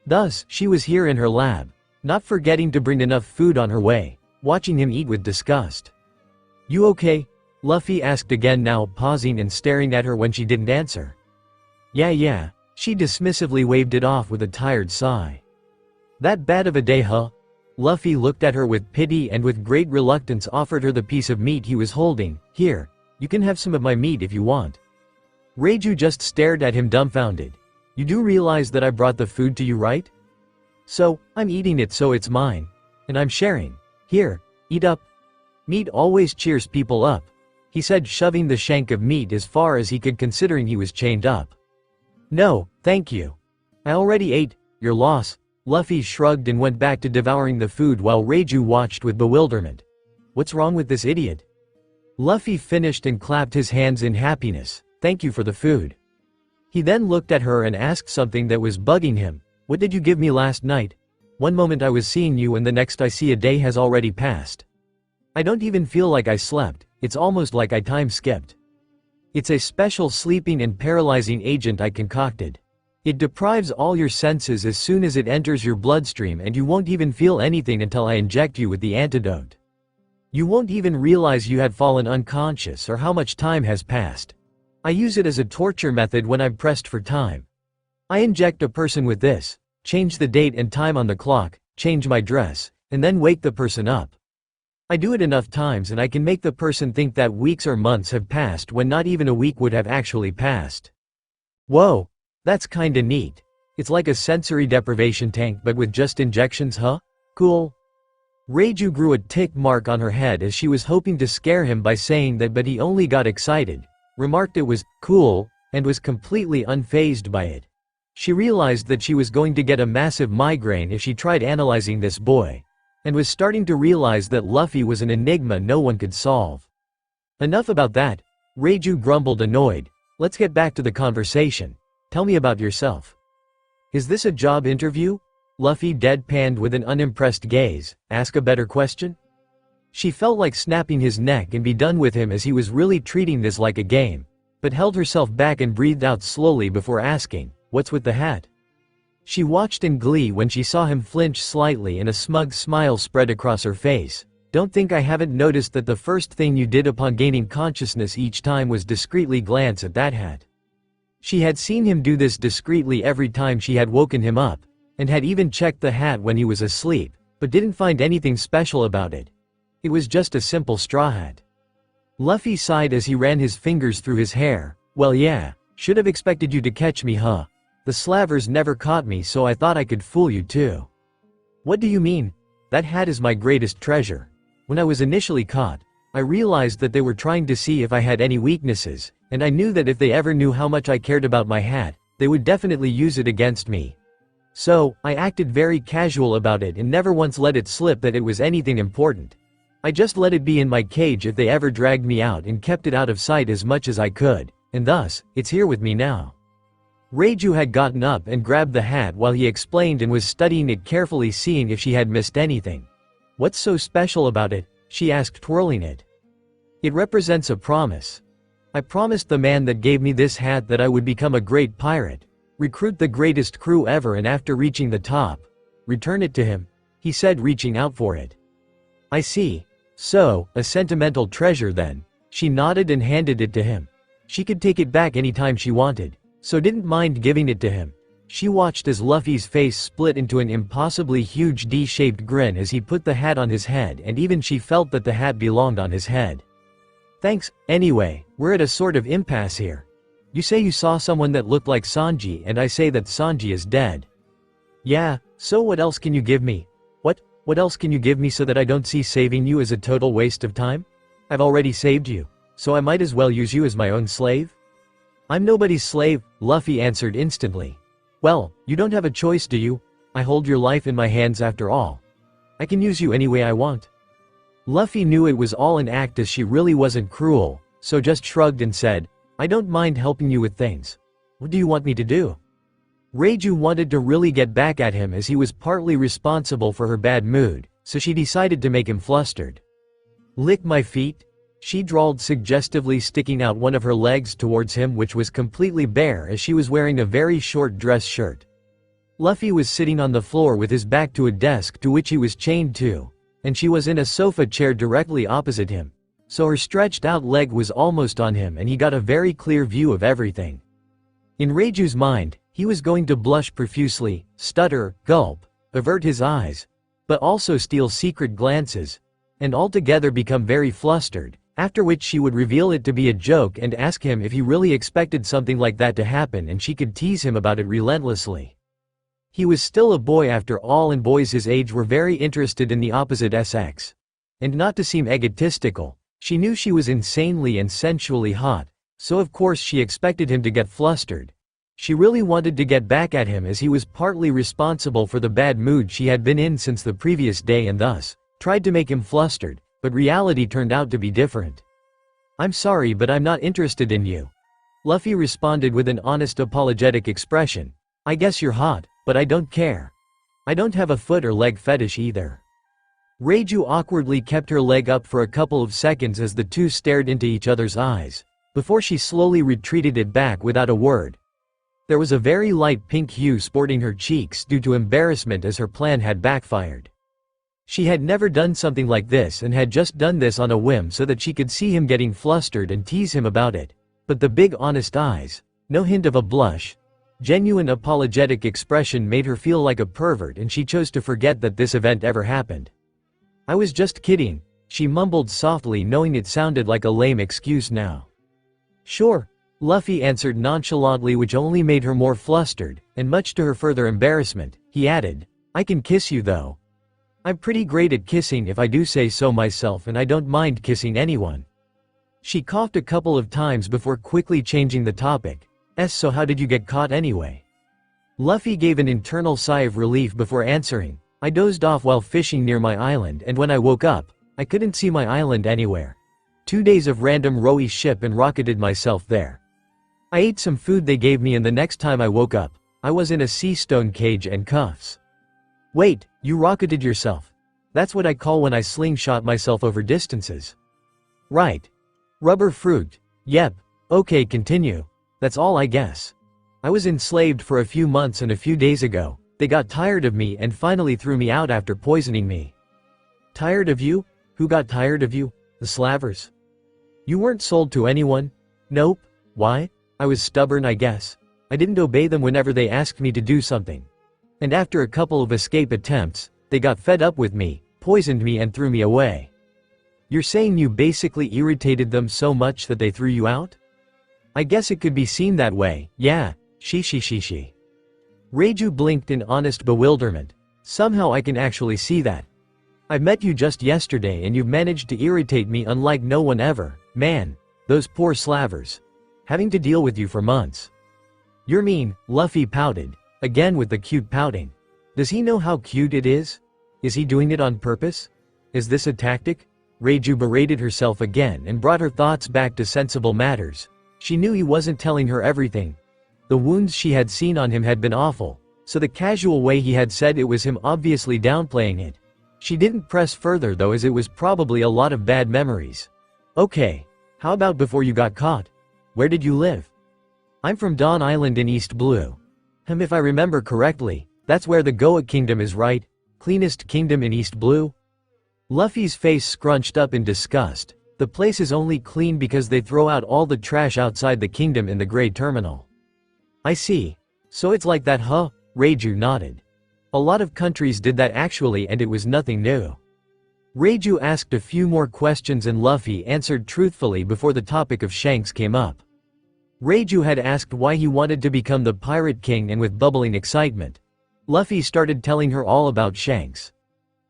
Thus, she was here in her lab, not forgetting to bring enough food on her way, watching him eat with disgust. "You okay?" Luffy asked again, now pausing and staring at her when she didn't answer. Yeah, she dismissively waved it off with a tired sigh. "That bad of a day, huh?" Luffy looked at her with pity and with great reluctance offered her the piece of meat he was holding. "Here, you can have some of my meat if you want." Reiju just stared at him dumbfounded. "You do realize that I brought the food to you, right? So, I'm eating it, so it's mine. And I'm sharing. Here, eat up. Meat always cheers people up," he said, shoving the shank of meat as far as he could considering he was chained up. "No, thank you. I already ate, your loss." Luffy shrugged and went back to devouring the food while Reiju watched with bewilderment. "What's wrong with this idiot?" Luffy finished and clapped his hands in happiness. "Thank you for the food." He then looked at her and asked something that was bugging him. What did you give me last night? One moment I was seeing you and the next I see a day has already passed. I don't even feel like I slept, it's almost like I time skipped. It's a special sleeping and paralyzing agent I concocted. It deprives all your senses as soon as it enters your bloodstream and you won't even feel anything until I inject you with the antidote. You won't even realize you had fallen unconscious or how much time has passed. I use it as a torture method when I'm pressed for time. I inject a person with this, change the date and time on the clock, change my dress, and then wake the person up. I do it enough times and I can make the person think that weeks or months have passed when not even a week would have actually passed. Whoa, that's kinda neat. It's like a sensory deprivation tank but with just injections, huh? Cool. Reiju grew a tick mark on her head as she was hoping to scare him by saying that, but he only got excited, remarked it was cool, and was completely unfazed by it. She realized that she was going to get a massive migraine if she tried analyzing this boy, and was starting to realize that Luffy was an enigma no one could solve. Enough about that, Reiju grumbled, annoyed. Let's get back to the conversation. Tell me about yourself. Is this a job interview? Luffy deadpanned with an unimpressed gaze. Ask a better question? She felt like snapping his neck and be done with him as he was really treating this like a game, but held herself back and breathed out slowly before asking, what's with the hat? She watched in glee when she saw him flinch slightly and a smug smile spread across her face. Don't think I haven't noticed that the first thing you did upon gaining consciousness each time was discreetly glance at that hat. She had seen him do this discreetly every time she had woken him up, and had even checked the hat when he was asleep, but didn't find anything special about it. It was just a simple straw hat. Luffy sighed as he ran his fingers through his hair. Well yeah, should have expected you to catch me, huh? The slavers never caught me, so I thought I could fool you too. What do you mean? That hat is my greatest treasure. When I was initially caught, I realized that they were trying to see if I had any weaknesses, and I knew that if they ever knew how much I cared about my hat, they would definitely use it against me. So, I acted very casual about it and never once let it slip that it was anything important. I just let it be in my cage if they ever dragged me out and kept it out of sight as much as I could, and thus, it's here with me now. Reiju had gotten up and grabbed the hat while he explained and was studying it carefully, seeing if she had missed anything. What's so special about it? She asked, twirling it. It represents a promise. I promised the man that gave me this hat that I would become a great pirate, recruit the greatest crew ever, and after reaching the top, return it to him, he said, reaching out for it. I see. So, a sentimental treasure then. She nodded and handed it to him. She could take it back anytime she wanted, so didn't mind giving it to him. She watched as Luffy's face split into an impossibly huge D-shaped grin as he put the hat on his head, and even she felt that the hat belonged on his head. Thanks. Anyway, we're at a sort of impasse here. You say you saw someone that looked like Sanji, and I say that Sanji is dead. Yeah, so what else can you give me? What else can you give me so that I don't see saving you as a total waste of time? I've already saved you, so I might as well use you as my own slave? I'm nobody's slave, Luffy answered instantly. Well, you don't have a choice, do you? I hold your life in my hands after all. I can use you any way I want. Luffy knew it was all an act as she really wasn't cruel, so just shrugged and said, I don't mind helping you with things. What do you want me to do? Reiju wanted to really get back at him as he was partly responsible for her bad mood, so she decided to make him flustered. Lick my feet? She drawled suggestively, sticking out one of her legs towards him, which was completely bare as she was wearing a very short dress shirt. Luffy was sitting on the floor with his back to a desk to which he was chained to, and she was in a sofa chair directly opposite him, so her stretched out leg was almost on him and he got a very clear view of everything. In Reiju's mind, he was going to blush profusely, stutter, gulp, avert his eyes, but also steal secret glances, and altogether become very flustered, after which she would reveal it to be a joke and ask him if he really expected something like that to happen, and she could tease him about it relentlessly. He was still a boy after all, and boys his age were very interested in the opposite sex. And not to seem egotistical, she knew she was insanely and sensually hot, so of course she expected him to get flustered. She really wanted to get back at him as he was partly responsible for the bad mood she had been in since the previous day, and thus tried to make him flustered, but reality turned out to be different. I'm sorry, but I'm not interested in you. Luffy responded with an honest apologetic expression. I guess you're hot, but I don't care. I don't have a foot or leg fetish either. Reiju awkwardly kept her leg up for a couple of seconds as the two stared into each other's eyes, before she slowly retreated it back without a word. There was a very light pink hue sporting her cheeks due to embarrassment as her plan had backfired. She had never done something like this and had just done this on a whim so that she could see him getting flustered and tease him about it. But the big honest eyes, no hint of a blush, genuine apologetic expression made her feel like a pervert, and she chose to forget that this event ever happened. I was just kidding, she mumbled softly, knowing it sounded like a lame excuse now. Sure, Luffy answered nonchalantly, which only made her more flustered, and much to her further embarrassment, he added, I can kiss you though. I'm pretty great at kissing if I do say so myself, and I don't mind kissing anyone. She coughed a couple of times before quickly changing the topic. So how did you get caught anyway? Luffy gave an internal sigh of relief before answering. I dozed off while fishing near my island, and when I woke up, I couldn't see my island anywhere. 2 days of random rowy ship and rocketed myself there. I ate some food they gave me, and the next time I woke up, I was in a sea stone cage and cuffs. Wait, you rocketed yourself? That's what I call when I slingshot myself over distances. Right. Rubber fruit. Yep. Okay, continue. That's all I guess. I was enslaved for a few months, and a few days ago, they got tired of me and finally threw me out after poisoning me. Tired of you? Who got tired of you? The slavers? You weren't sold to anyone? Nope. Why? I was stubborn, I guess. I didn't obey them whenever they asked me to do something. And after a couple of escape attempts, they got fed up with me, poisoned me and threw me away. You're saying you basically irritated them so much that they threw you out? I guess it could be seen that way, yeah, she. Reiju blinked in honest bewilderment. Somehow I can actually see that. I met you just yesterday and you've managed to irritate me unlike no one ever, man, those poor slavers. Having to deal with you for months. You're mean, Luffy pouted, again with the cute pouting. Does he know how cute it is? Is he doing it on purpose? Is this a tactic? Reiju berated herself again and brought her thoughts back to sensible matters. She knew he wasn't telling her everything. The wounds she had seen on him had been awful, so the casual way he had said it was him obviously downplaying it. She didn't press further though, as it was probably a lot of bad memories. Okay, how about before you got caught? Where did you live? I'm from Dawn Island in East Blue. If I remember correctly, that's where the Goa Kingdom is, right? Cleanest kingdom in East Blue? Luffy's face scrunched up in disgust. The place is only clean because they throw out all the trash outside the kingdom in the Grey Terminal. I see. So it's like that, huh? Reiju nodded. A lot of countries did that actually, and it was nothing new. Reiju asked a few more questions and Luffy answered truthfully before the topic of Shanks came up. Reiju had asked why he wanted to become the Pirate King, and with bubbling excitement, Luffy started telling her all about Shanks.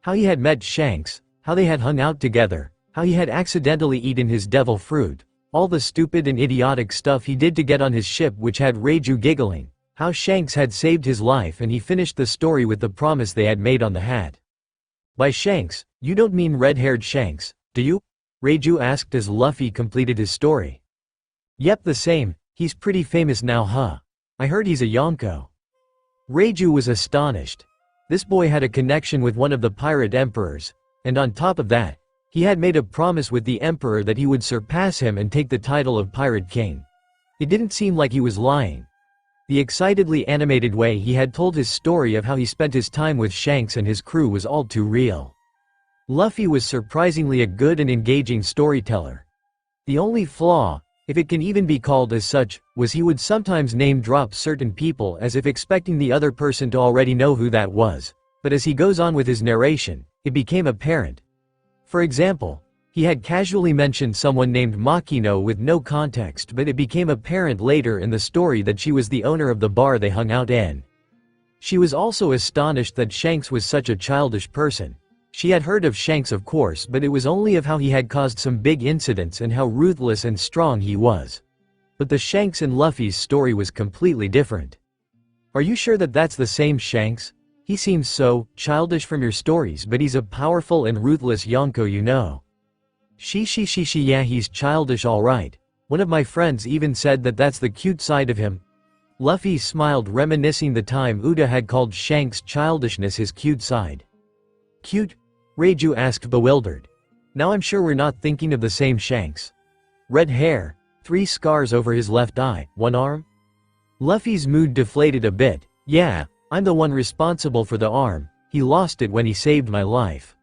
How he had met Shanks, how they had hung out together, how he had accidentally eaten his devil fruit, all the stupid and idiotic stuff he did to get on his ship, which had Reiju giggling, how Shanks had saved his life, and he finished the story with the promise they had made on the hat. By Shanks, you don't mean red-haired Shanks, do you? Reiju asked as Luffy completed his story. Yep, the same. He's pretty famous now, huh? I heard he's a Yonko. Reiju was astonished. This boy had a connection with one of the pirate emperors, and on top of that, he had made a promise with the emperor that he would surpass him and take the title of Pirate King. It didn't seem like he was lying. The excitedly animated way he had told his story of how he spent his time with Shanks and his crew was all too real. Luffy was surprisingly a good and engaging storyteller. The only flaw, if it can even be called as such, was he would sometimes name-drop certain people as if expecting the other person to already know who that was, but as he goes on with his narration, it became apparent. For example, he had casually mentioned someone named Makino with no context, but it became apparent later in the story that she was the owner of the bar they hung out in. She was also astonished that Shanks was such a childish person. She had heard of Shanks, of course, but it was only of how he had caused some big incidents and how ruthless and strong he was. But the Shanks in Luffy's story was completely different. Are you sure that that's the same Shanks? He seems so childish from your stories, but he's a powerful and ruthless Yonko, you know. Yeah, he's childish all right. One of my friends even said that that's the cute side of him. Luffy smiled, reminiscing the time Uda had called Shanks' childishness his cute side. Cute? Reiju asked, bewildered. Now I'm sure we're not thinking of the same Shanks. Red hair, 3 scars over his left eye, 1 arm? Luffy's mood deflated a bit. Yeah, I'm the one responsible for the arm. He lost it when he saved my life.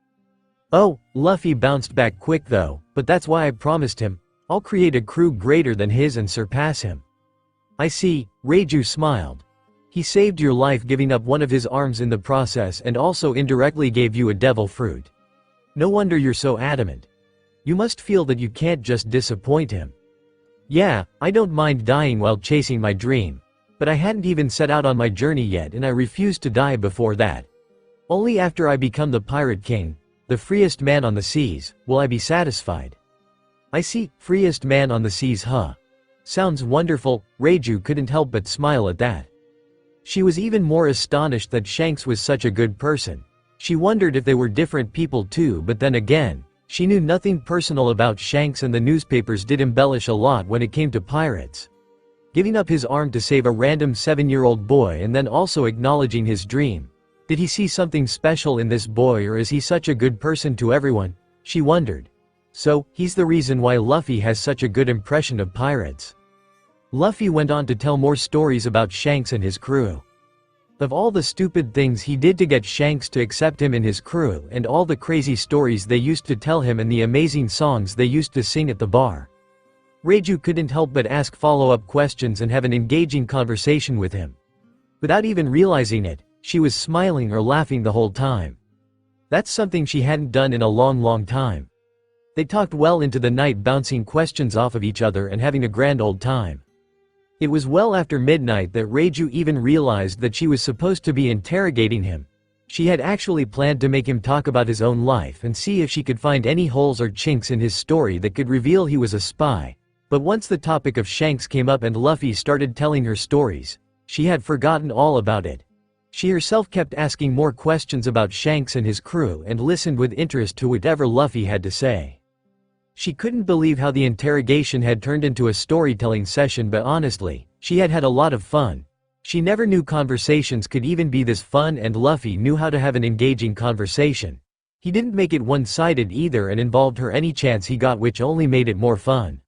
Oh, Luffy bounced back quick though, but that's why I promised him, I'll create a crew greater than his and surpass him. I see, Reiju smiled. He saved your life giving up one of his arms in the process and also indirectly gave you a devil fruit. No wonder you're so adamant. You must feel that you can't just disappoint him. Yeah, I don't mind dying while chasing my dream. But I hadn't even set out on my journey yet and I refused to die before that. Only after I become the Pirate King, the freest man on the seas, will I be satisfied. I see, freest man on the seas, huh? Sounds wonderful. Reiju couldn't help but smile at that. She was even more astonished that Shanks was such a good person. She wondered if they were different people too, but then again, she knew nothing personal about Shanks and the newspapers did embellish a lot when it came to pirates. Giving up his arm to save a random 7-year-old boy and then also acknowledging his dream. Did he see something special in this boy or is he such a good person to everyone? She wondered. So, he's the reason why Luffy has such a good impression of pirates. Luffy went on to tell more stories about Shanks and his crew. Of all the stupid things he did to get Shanks to accept him in his crew and all the crazy stories they used to tell him and the amazing songs they used to sing at the bar. Reiju couldn't help but ask follow-up questions and have an engaging conversation with him. Without even realizing it, she was smiling or laughing the whole time. That's something she hadn't done in a long time. They talked well into the night, bouncing questions off of each other and having a grand old time. It was well after midnight that Reiju even realized that she was supposed to be interrogating him. She had actually planned to make him talk about his own life and see if she could find any holes or chinks in his story that could reveal he was a spy. But once the topic of Shanks came up and Luffy started telling her stories, she had forgotten all about it. She herself kept asking more questions about Shanks and his crew and listened with interest to whatever Luffy had to say. She couldn't believe how the interrogation had turned into a storytelling session, but honestly, she had had a lot of fun. She never knew conversations could even be this fun, and Luffy knew how to have an engaging conversation. He didn't make it one-sided either and involved her any chance he got, which only made it more fun.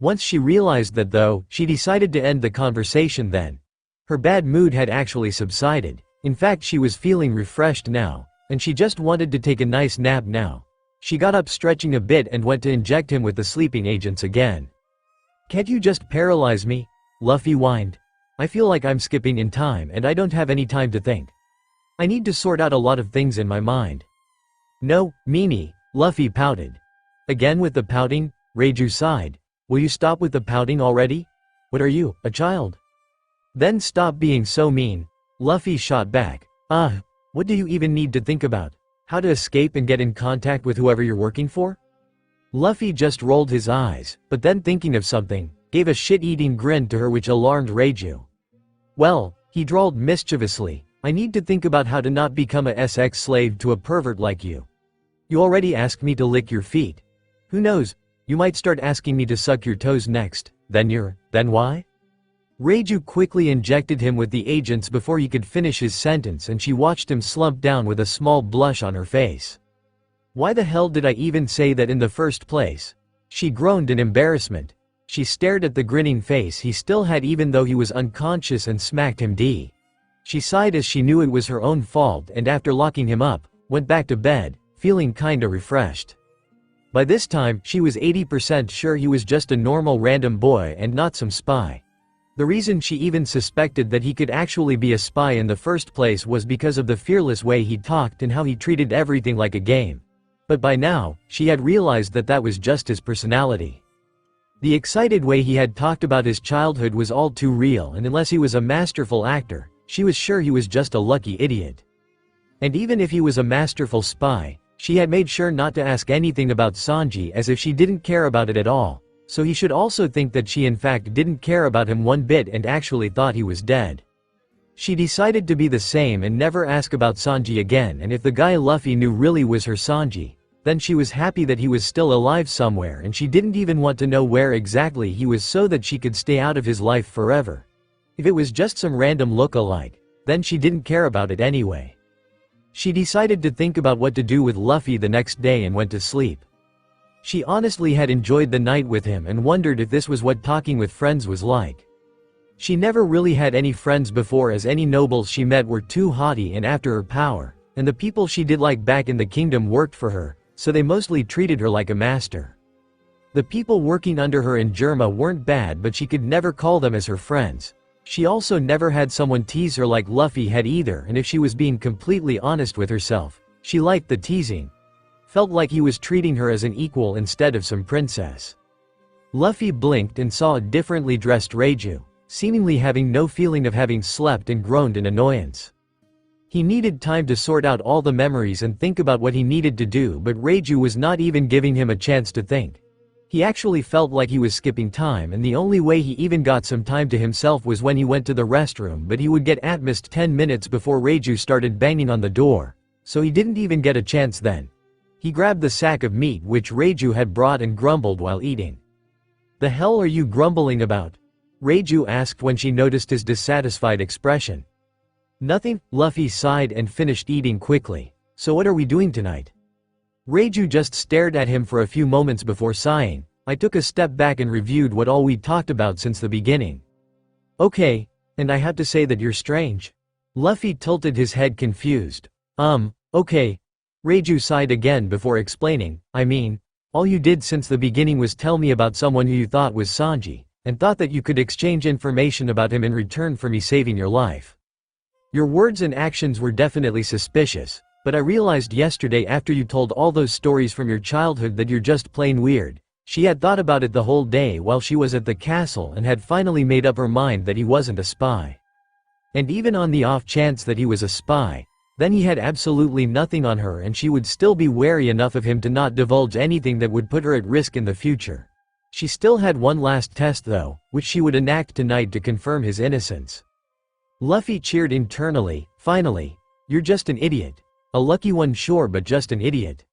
Once she realized that though, she decided to end the conversation then. Her bad mood had actually subsided. In fact, she was feeling refreshed now, and she just wanted to take a nice nap now. She got up stretching a bit and went to inject him with the sleeping agents again. Can't you just paralyze me? Luffy whined. I feel like I'm skipping in time and I don't have any time to think. I need to sort out a lot of things in my mind. No, meanie, Luffy pouted. Again with the pouting? Reiju sighed. Will you stop with the pouting already? What are you, a child? Then stop being so mean. Luffy shot back. What do you even need to think about? How to escape and get in contact with whoever you're working for? Luffy just rolled his eyes, but then thinking of something, gave a shit-eating grin to her which alarmed Reiju. Well, he drawled mischievously, I need to think about how to not become a SX slave to a pervert like you. You already asked me to lick your feet. Who knows, you might start asking me to suck your toes next, then why? Reiju quickly injected him with the agents before he could finish his sentence, and she watched him slump down with a small blush on her face. Why the hell did I even say that in the first place? She groaned in embarrassment. She stared at the grinning face he still had even though he was unconscious and smacked him d. She sighed as she knew it was her own fault, and after locking him up, went back to bed, feeling kinda refreshed. By this time, she was 80% sure he was just a normal random boy and not some spy. The reason she even suspected that he could actually be a spy in the first place was because of the fearless way he talked and how he treated everything like a game. But by now, she had realized that that was just his personality. The excited way he had talked about his childhood was all too real, and unless he was a masterful actor, she was sure he was just a lucky idiot. And even if he was a masterful spy, she had made sure not to ask anything about Sanji as if she didn't care about it at all. So he should also think that she in fact didn't care about him one bit and actually thought he was dead. She decided to be the same and never ask about Sanji again, and if the guy Luffy knew really was her Sanji, Then she was happy that he was still alive somewhere and she didn't even want to know where exactly he was so that she could stay out of his life forever. If it was just some random look-alike, then she didn't care about it anyway. She decided to think about what to do with Luffy the next day and went to sleep. She honestly had enjoyed the night with him and wondered if this was what talking with friends was like. She never really had any friends before, as any nobles she met were too haughty and after her power, and the people she did like back in the kingdom worked for her, so they mostly treated her like a master. The people working under her in Germa weren't bad, but she could never call them as her friends. She also never had someone tease her like Luffy had either, and if she was being completely honest with herself, she liked the teasing. Felt like he was treating her as an equal instead of some princess. Luffy blinked and saw a differently dressed Reiju, seemingly having no feeling of having slept, and groaned in annoyance. He needed time to sort out all the memories and think about what he needed to do, but Reiju was not even giving him a chance to think. He actually felt like he was skipping time, and the only way he even got some time to himself was when he went to the restroom, but he would get atmosed 10 minutes before Reiju started banging on the door, so he didn't even get a chance then. He grabbed the sack of meat which Reiju had brought and grumbled while eating. "The hell are you grumbling about?" Reiju asked when she noticed his dissatisfied expression. "Nothing," Luffy sighed and finished eating quickly. "So what are we doing tonight?" Reiju just stared at him for a few moments before sighing. "I took a step back and reviewed what all we talked about since the beginning." "Okay, and I have to say that you're strange." Luffy tilted his head confused. Okay." Reiju sighed again before explaining, "I mean, all you did since the beginning was tell me about someone who you thought was Sanji, and thought that you could exchange information about him in return for me saving your life. Your words and actions were definitely suspicious, but I realized yesterday after you told all those stories from your childhood that you're just plain weird." She had thought about it the whole day while she was at the castle and had finally made up her mind that he wasn't a spy. And even on the off chance that he was a spy, then he had absolutely nothing on her and she would still be wary enough of him to not divulge anything that would put her at risk in the future. She still had one last test though, which she would enact tonight to confirm his innocence. Luffy cheered internally. "Finally. You're just an idiot. A lucky one sure, but just an idiot."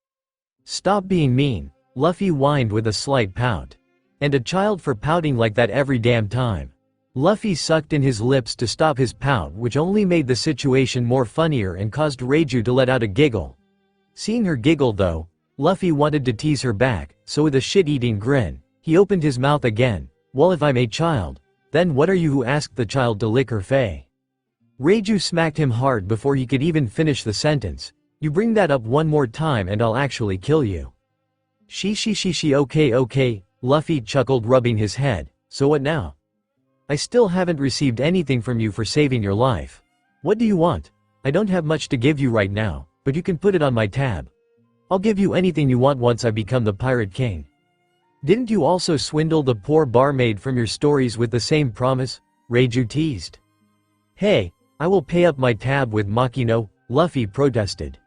"Stop being mean," Luffy whined with a slight pout. "And a child for pouting like that every damn time." Luffy sucked in his lips to stop his pout, which only made the situation more funnier and caused Reiju to let out a giggle. Seeing her giggle though, Luffy wanted to tease her back, so with a shit-eating grin, he opened his mouth again. "Well, if I'm a child, then what are you?" who asked the child to lick her face. Reiju smacked him hard before he could even finish the sentence. "You bring that up one more time and I'll actually kill you." She okay, Luffy chuckled, rubbing his head. "So what now?" "I still haven't received anything from you for saving your life. What do you want?" "I don't have much to give you right now, but you can put it on my tab. I'll give you anything you want once I become the Pirate King." "Didn't you also swindle the poor barmaid from your stories with the same promise?" Reiju teased. "Hey, I will pay up my tab with Makino," Luffy protested.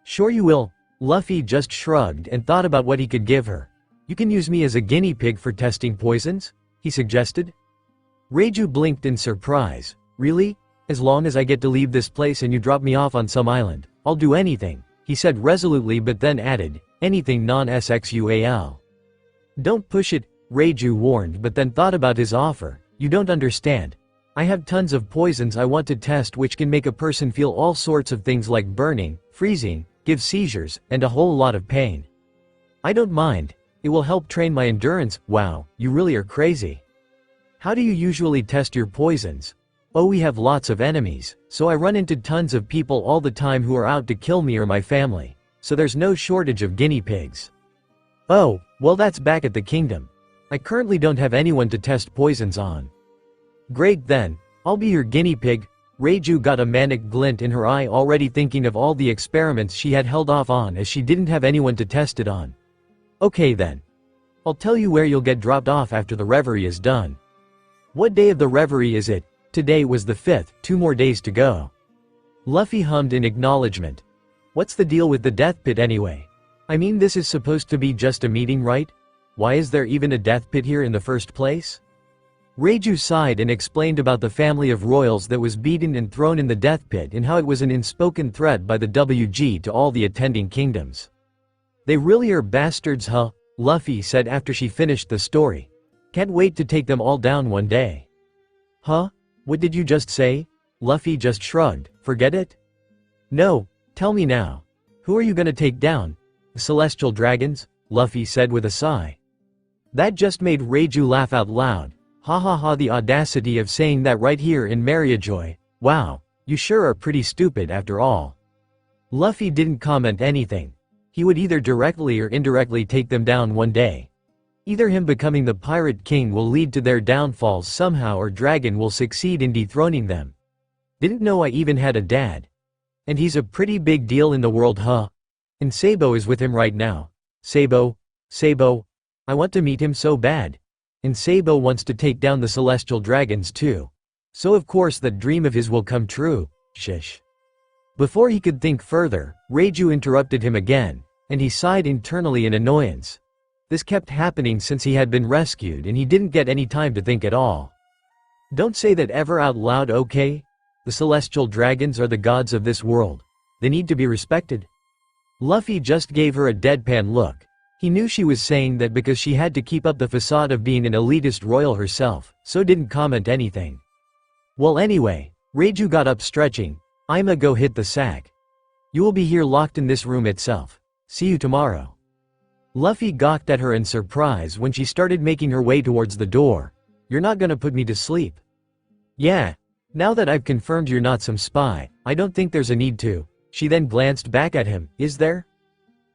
"Sure you will." Luffy just shrugged and thought about what he could give her. "You can use me as a guinea pig for testing poisons?" he suggested. Reiju blinked in surprise. "Really? As long as I get to leave this place and you drop me off on some island, I'll do anything," he said resolutely, but then added, "anything non-sexual." "Don't push it," Reiju warned, but then thought about his offer. "You don't understand. I have tons of poisons I want to test which can make a person feel all sorts of things like burning, freezing, give seizures, and a whole lot of pain. I don't mind. It will help train my endurance." "Wow, you really are crazy. How do you usually test your poisons?" "Oh, we have lots of enemies, so I run into tons of people all the time who are out to kill me or my family, so there's no shortage of guinea pigs." "Oh, well that's back at the kingdom. I currently don't have anyone to test poisons on." "Great then, I'll be your guinea pig." Reiju got a manic glint in her eye, already thinking of all the experiments she had held off on as she didn't have anyone to test it on. "Okay then. I'll tell you where you'll get dropped off after the reverie is done." "What day of the reverie is it?" "Today was the 5th, 2 more days to go." Luffy hummed in acknowledgement. "What's the deal with the death pit anyway? I mean, this is supposed to be just a meeting, right? Why is there even a death pit here in the first place?" Reiju sighed and explained about the family of royals that was beaten and thrown in the death pit and how it was an unspoken threat by the WG to all the attending kingdoms. They really are bastards, huh? Luffy said after she finished the story. Can't wait to take them all down one day. Huh? What did you just say? Luffy just shrugged. Forget it? No, tell me now. Who are you gonna take down? The celestial dragons? Luffy said with a sigh. That just made Reiju laugh out loud. Ha ha ha, the audacity of saying that right here in Mariajoy. Wow, you sure are pretty stupid after all. Luffy didn't comment anything. He would either directly or indirectly take them down one day. Either him becoming the Pirate King will lead to their downfalls somehow, or Dragon will succeed in dethroning them. Didn't know I even had a dad. And he's a pretty big deal in the world, huh? And Sabo is with him right now. Sabo, I want to meet him so bad. And Sabo wants to take down the celestial dragons too. So of course that dream of his will come true. Shish. Before he could think further, Reiju interrupted him again, and he sighed internally in annoyance. This kept happening since he had been rescued, and he didn't get any time to think at all. Don't say that ever out loud, okay? The celestial dragons are the gods of this world. They need to be respected. Luffy just gave her a deadpan look. He knew she was saying that because she had to keep up the facade of being an elitist royal herself, so didn't comment anything. Well anyway, Reiju got up stretching. I'ma go hit the sack. You will be here locked in this room itself. See you tomorrow. Luffy gawked at her in surprise when she started making her way towards the door. You're not gonna put me to sleep? Yeah. Now that I've confirmed you're not some spy, I don't think there's a need to. She then glanced back at him. Is there?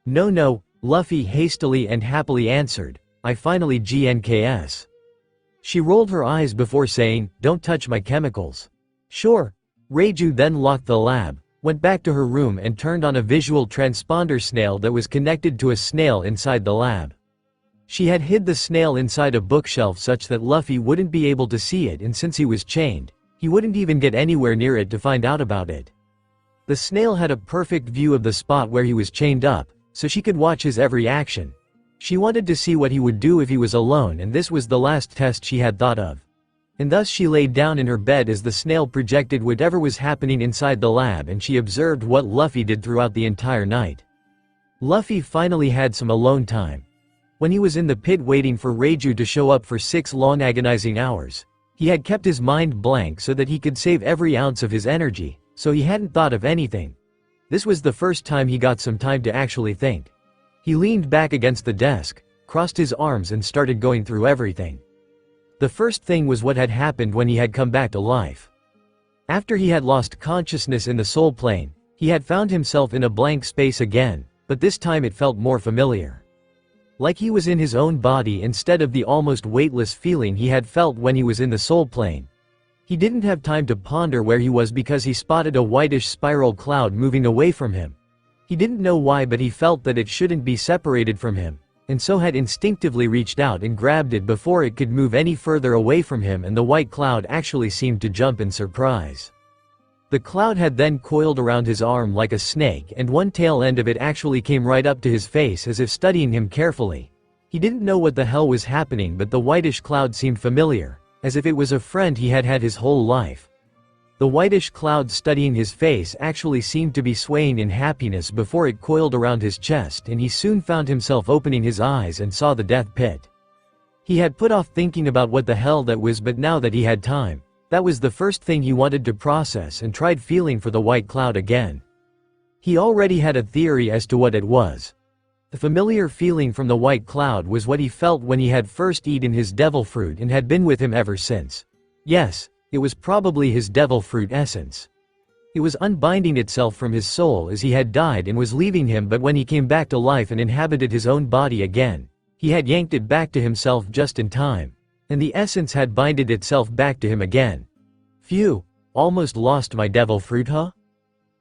No, Luffy hastily and happily answered. I finally GNKS. She rolled her eyes before saying, don't touch my chemicals. Sure. Reiju then locked the lab, went back to her room and turned on a visual transponder snail that was connected to a snail inside the lab. She had hid the snail inside a bookshelf such that Luffy wouldn't be able to see it, and since he was chained, he wouldn't even get anywhere near it to find out about it. The snail had a perfect view of the spot where he was chained up, so she could watch his every action. She wanted to see what he would do if he was alone, and this was the last test she had thought of. And thus she laid down in her bed as the snail projected whatever was happening inside the lab, and she observed what Luffy did throughout the entire night. Luffy finally had some alone time. When he was in the pit waiting for Reiju to show up for 6 long agonizing hours, he had kept his mind blank so that he could save every ounce of his energy, so he hadn't thought of anything. This was the first time he got some time to actually think. He leaned back against the desk, crossed his arms and started going through everything. The first thing was what had happened when he had come back to life. After he had lost consciousness in the soul plane, he had found himself in a blank space again, but this time it felt more familiar. Like he was in his own body instead of the almost weightless feeling he had felt when he was in the soul plane. He didn't have time to ponder where he was because he spotted a whitish spiral cloud moving away from him. He didn't know why, but he felt that it shouldn't be separated from him, and so had instinctively reached out and grabbed it before it could move any further away from him, and the white cloud actually seemed to jump in surprise. The cloud had then coiled around his arm like a snake, and one tail end of it actually came right up to his face as if studying him carefully. He didn't know what the hell was happening, but the whitish cloud seemed familiar, as if it was a friend he had had his whole life. The whitish cloud studying his face actually seemed to be swaying in happiness before it coiled around his chest, and he soon found himself opening his eyes and saw the death pit. He had put off thinking about what the hell that was, but now that he had time, that was the first thing he wanted to process, and tried feeling for the white cloud again. He already had a theory as to what it was. The familiar feeling from the white cloud was what he felt when he had first eaten his devil fruit and had been with him ever since. Yes, it was probably his devil fruit essence. It was unbinding itself from his soul as he had died and was leaving him, but when he came back to life and inhabited his own body again, he had yanked it back to himself just in time, and the essence had binded itself back to him again. Phew, almost lost my devil fruit, huh?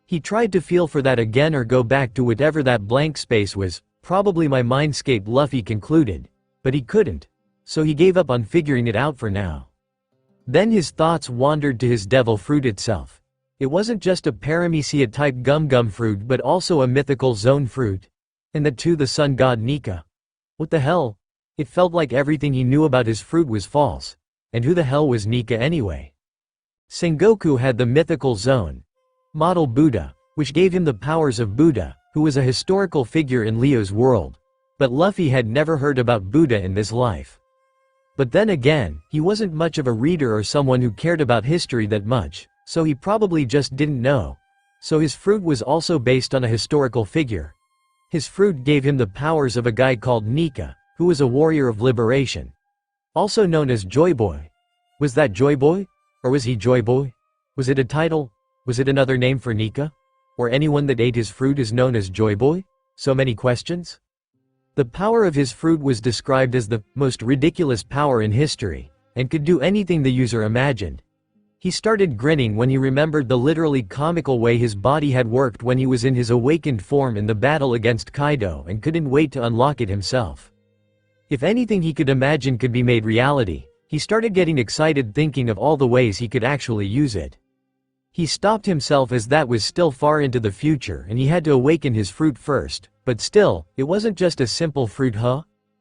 He tried to feel for that again, or go back to whatever that blank space was, probably my mindscape, Luffy concluded, but he couldn't, so he gave up on figuring it out for now. Then his thoughts wandered to his devil fruit itself. It wasn't just a paramecia-type gum fruit, but also a mythical zone fruit. And that too the sun god Nika. What the hell? It felt like everything he knew about his fruit was false. And who the hell was Nika anyway? Sengoku had the mythical zone, model Buddha, which gave him the powers of Buddha, who was a historical figure in Leo's world. But Luffy had never heard about Buddha in this life. But then again, he wasn't much of a reader or someone who cared about history that much, so he probably just didn't know. So his fruit was also based on a historical figure. His fruit gave him the powers of a guy called Nika, who was a warrior of liberation. Also known as Joy Boy. Was that Joy Boy? Or was he Joy Boy? Was it a title? Was it another name for Nika? Or anyone that ate his fruit is known as Joy Boy? So many questions? The power of his fruit was described as the most ridiculous power in history, and could do anything the user imagined. He started grinning when he remembered the literally comical way his body had worked when he was in his awakened form in the battle against Kaido and couldn't wait to unlock it himself. If anything he could imagine could be made reality, he started getting excited thinking of all the ways he could actually use it. He stopped himself as that was still far into the future and he had to awaken his fruit first, but still, it wasn't just a simple fruit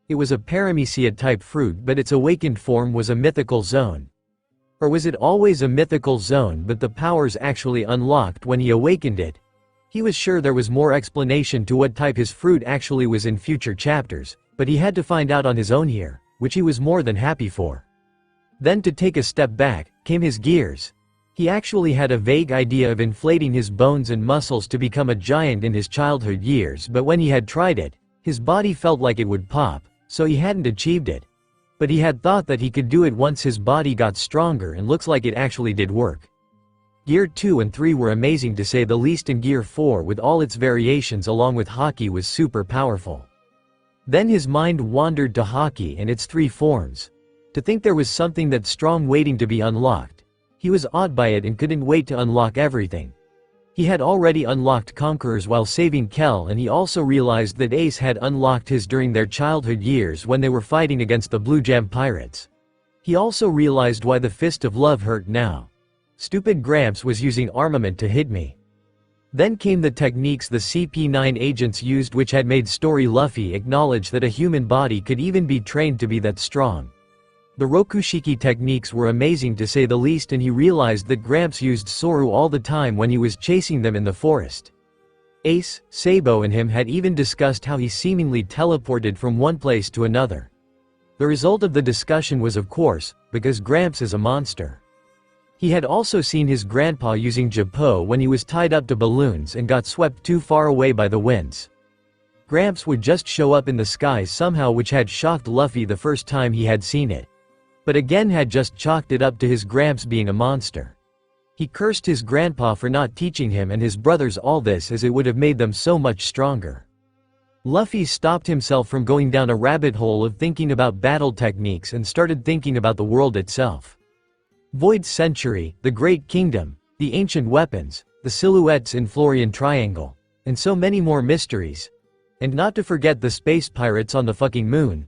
It was a paramecia-type fruit but its awakened form was a mythical zone. Or was it always a mythical zone but the powers actually unlocked when he awakened it? He was sure there was more explanation to what type his fruit actually was in future chapters, but he had to find out on his own here, which he was more than happy for. Then to take a step back, came his gears. He actually had a vague idea of inflating his bones and muscles to become a giant in his childhood years, but when he had tried it, his body felt like it would pop, so he hadn't achieved it. But he had thought that he could do it once his body got stronger and looks like it actually did work. Gear 2 and 3 were amazing to say the least and Gear 4 with all its variations along with Haki was super powerful. Then his mind wandered to Haki and its 3 forms. To think there was something that strong waiting to be unlocked. He was awed by it and couldn't wait to unlock everything. He had already unlocked Conquerors while saving Kel and he also realized that Ace had unlocked his during their childhood years when they were fighting against the Blue Jam Pirates. He also realized why the Fist of Love hurt now. Stupid Gramps was using armament to hit me. Then came the techniques the CP9 agents used which had made Story Luffy acknowledge that a human body could even be trained to be that strong. The Rokushiki techniques were amazing to say the least and he realized that Gramps used Soru all the time when he was chasing them in the forest. Ace, Sabo and him had even discussed how he seemingly teleported from one place to another. The result of the discussion was of course, because Gramps is a monster. He had also seen his grandpa using Jipo when he was tied up to balloons and got swept too far away by the winds. Gramps would just show up in the sky somehow which had shocked Luffy the first time he had seen it. But again had just chalked it up to his Gramps being a monster. He cursed his grandpa for not teaching him and his brothers all this as it would have made them so much stronger. Luffy stopped himself from going down a rabbit hole of thinking about battle techniques and started thinking about the world itself. Void Century, the Great Kingdom, the ancient weapons, the silhouettes in Florian Triangle, and so many more mysteries. And not to forget the space pirates on the fucking moon.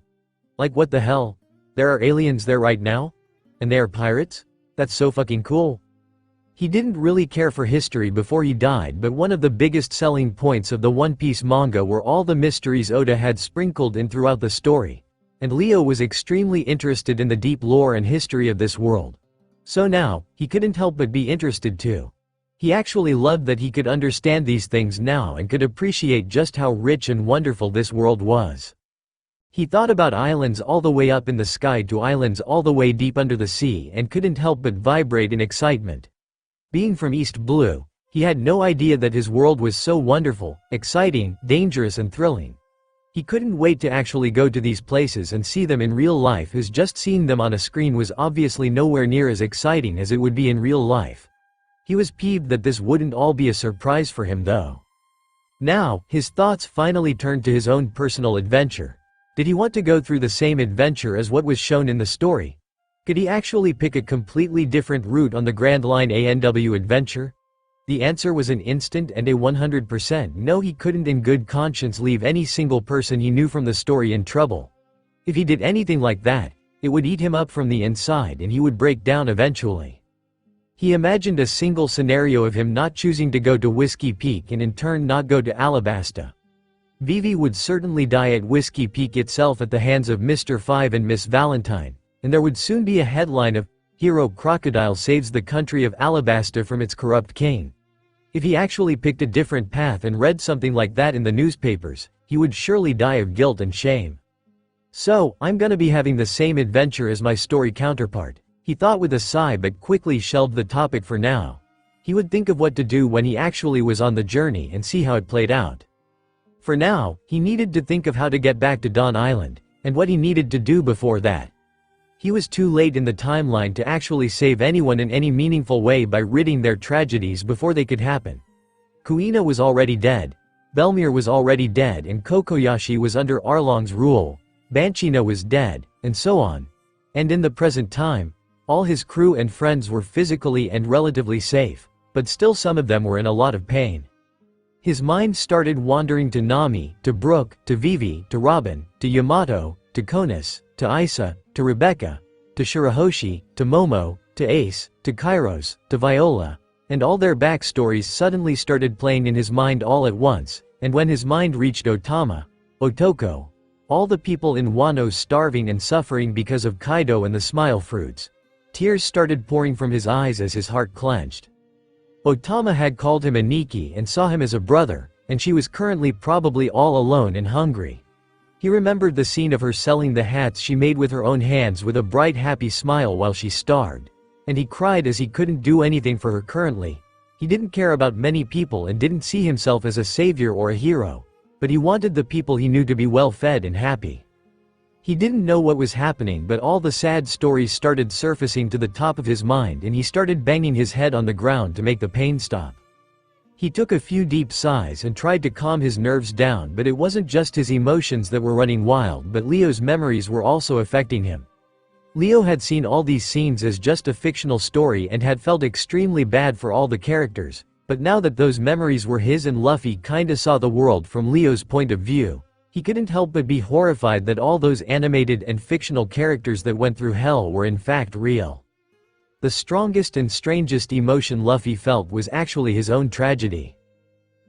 Like what the hell? There are aliens there right now? And they are pirates? That's so fucking cool. He didn't really care for history before he died, but one of the biggest selling points of the One Piece manga were all the mysteries Oda had sprinkled in throughout the story. And Leo was extremely interested in the deep lore and history of this world. So now, he couldn't help but be interested too. He actually loved that he could understand these things now and could appreciate just how rich and wonderful this world was. He thought about islands all the way up in the sky to islands all the way deep under the sea and couldn't help but vibrate in excitement. Being from East Blue, he had no idea that his world was so wonderful, exciting, dangerous and thrilling. He couldn't wait to actually go to these places and see them in real life as just seeing them on a screen was obviously nowhere near as exciting as it would be in real life. He was peeved that this wouldn't all be a surprise for him though. Now, his thoughts finally turned to his own personal adventure. Did he want to go through the same adventure as what was shown in the story? Could he actually pick a completely different route on the Grand Line ANW adventure? The answer was an instant and a 100% no. He couldn't in good conscience leave any single person he knew from the story in trouble. If he did anything like that, it would eat him up from the inside and he would break down eventually. He imagined a single scenario of him not choosing to go to Whiskey Peak and in turn not go to Alabasta. Vivi would certainly die at Whiskey Peak itself at the hands of Mr. Five and Miss Valentine, and there would soon be a headline of, "Hero Crocodile saves the country of Alabasta from its corrupt king." If he actually picked a different path and read something like that in the newspapers, he would surely die of guilt and shame. So, I'm gonna be having the same adventure as my story counterpart, he thought with a sigh, but quickly shelved the topic for now. He would think of what to do when he actually was on the journey and see how it played out. For now, he needed to think of how to get back to Dawn Island, and what he needed to do before that. He was too late in the timeline to actually save anyone in any meaningful way by ridding their tragedies before they could happen. Kuina was already dead, Belmir was already dead, and Kokoyashi was under Arlong's rule, Banshino was dead, and so on. And in the present time, all his crew and friends were physically and relatively safe, but still some of them were in a lot of pain. His mind started wandering to Nami, to Brook, to Vivi, to Robin, to Yamato, to Konis, to Isa, to Rebecca, to Shirahoshi, to Momo, to Ace, to Kairos, to Viola, and all their backstories suddenly started playing in his mind all at once, and when his mind reached Otama, Otoko, all the people in Wano starving and suffering because of Kaido and the smile fruits. Tears started pouring from his eyes as his heart clenched. Otama had called him Aniki and saw him as a brother, and she was currently probably all alone and hungry. He remembered the scene of her selling the hats she made with her own hands with a bright happy smile while she starved. And he cried as he couldn't do anything for her currently. He didn't care about many people and didn't see himself as a savior or a hero, but he wanted the people he knew to be well fed and happy. He didn't know what was happening, but all the sad stories started surfacing to the top of his mind, and he started banging his head on the ground to make the pain stop. He took a few deep sighs and tried to calm his nerves down, but it wasn't just his emotions that were running wild, but Leo's memories were also affecting him. Leo had seen all these scenes as just a fictional story and had felt extremely bad for all the characters, but now that those memories were his and Luffy kinda saw the world from Leo's point of view, he couldn't help but be horrified that all those animated and fictional characters that went through hell were in fact real. The strongest and strangest emotion Luffy felt was actually his own tragedy.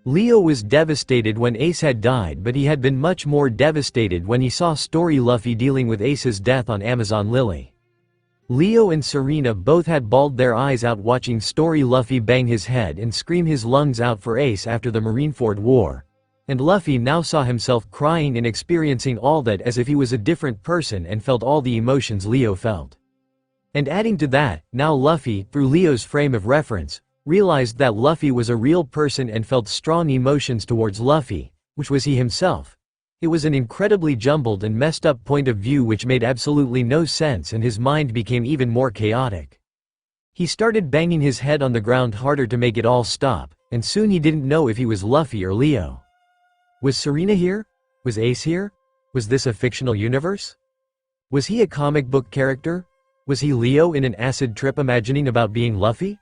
Leo was devastated when Ace had died, but he had been much more devastated when he saw Story Luffy dealing with Ace's death on Amazon Lily. Leo and Serena both had bawled their eyes out watching Story Luffy bang his head and scream his lungs out for Ace after the Marineford War. And Luffy now saw himself crying and experiencing all that as if he was a different person and felt all the emotions Leo felt. And adding to that, now Luffy, through Leo's frame of reference, realized that Luffy was a real person and felt strong emotions towards Luffy, which was he himself. It was an incredibly jumbled and messed up point of view which made absolutely no sense, and his mind became even more chaotic. He started banging his head on the ground harder to make it all stop, and soon he didn't know if he was Luffy or Leo. Was Serena here? Was Ace here? Was this a fictional universe? Was he a comic book character? Was he Leo in an acid trip imagining about being Luffy?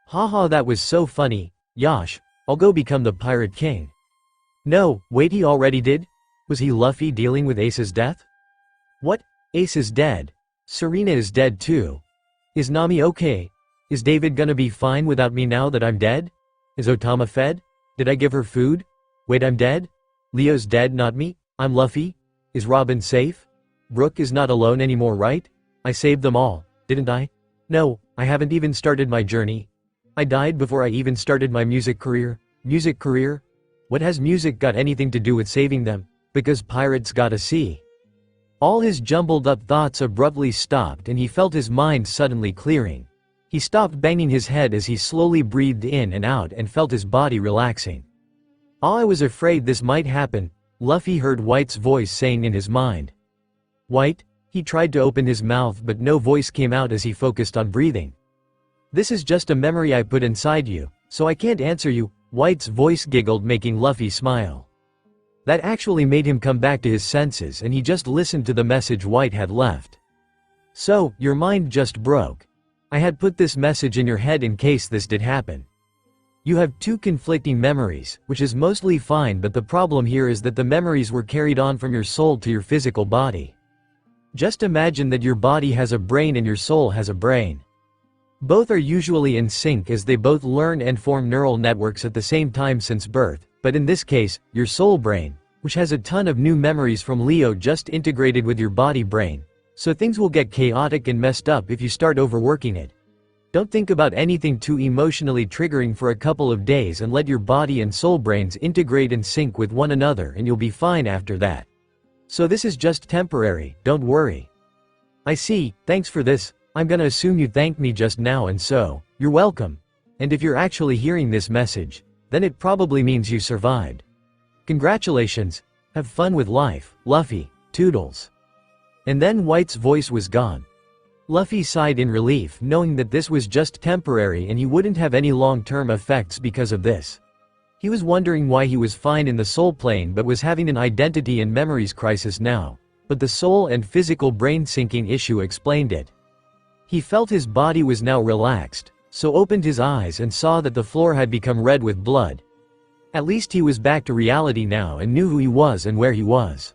Haha, that was so funny. Yosh, I'll go become the Pirate King. No, wait, he already did? Was he Luffy dealing with Ace's death? What? Ace is dead. Serena is dead too. Is Nami okay? Is David gonna be fine without me now that I'm dead? Is Otama fed? Did I give her food? Wait, I'm dead? Leo's dead, not me? I'm Luffy? Is Robin safe? Brook is not alone anymore, right? I saved them all, didn't I? No, I haven't even started my journey. I died before I even started my music career. Music career? What has music got anything to do with saving them? Because pirates gotta see. All his jumbled up thoughts abruptly stopped and he felt his mind suddenly clearing. He stopped banging his head as he slowly breathed in and out and felt his body relaxing. I was afraid this might happen, Luffy heard White's voice saying in his mind. White? He tried to open his mouth but no voice came out as he focused on breathing. This is just a memory I put inside you, so I can't answer you, White's voice giggled, making Luffy smile. That actually made him come back to his senses and he just listened to the message White had left. So, your mind just broke. I had put this message in your head in case this did happen. You have two conflicting memories, which is mostly fine, but the problem here is that the memories were carried on from your soul to your physical body. Just imagine that your body has a brain and your soul has a brain. Both are usually in sync as they both learn and form neural networks at the same time since birth, but in this case, your soul brain, which has a ton of new memories from Leo, just integrated with your body brain, so things will get chaotic and messed up if you start overworking it. Don't think about anything too emotionally triggering for a couple of days and let your body and soul brains integrate and sync with one another and you'll be fine after that. So this is just temporary, don't worry. I see, thanks for this, I'm gonna assume you thanked me just now and so, you're welcome. And if you're actually hearing this message, then it probably means you survived. Congratulations, have fun with life, Luffy, toodles. And then White's voice was gone. Luffy sighed in relief knowing that this was just temporary and he wouldn't have any long-term effects because of this. He was wondering why he was fine in the soul plane but was having an identity and memories crisis now, but the soul and physical brain syncing issue explained it. He felt his body was now relaxed, so opened his eyes and saw that the floor had become red with blood. At least he was back to reality now and knew who he was and where he was.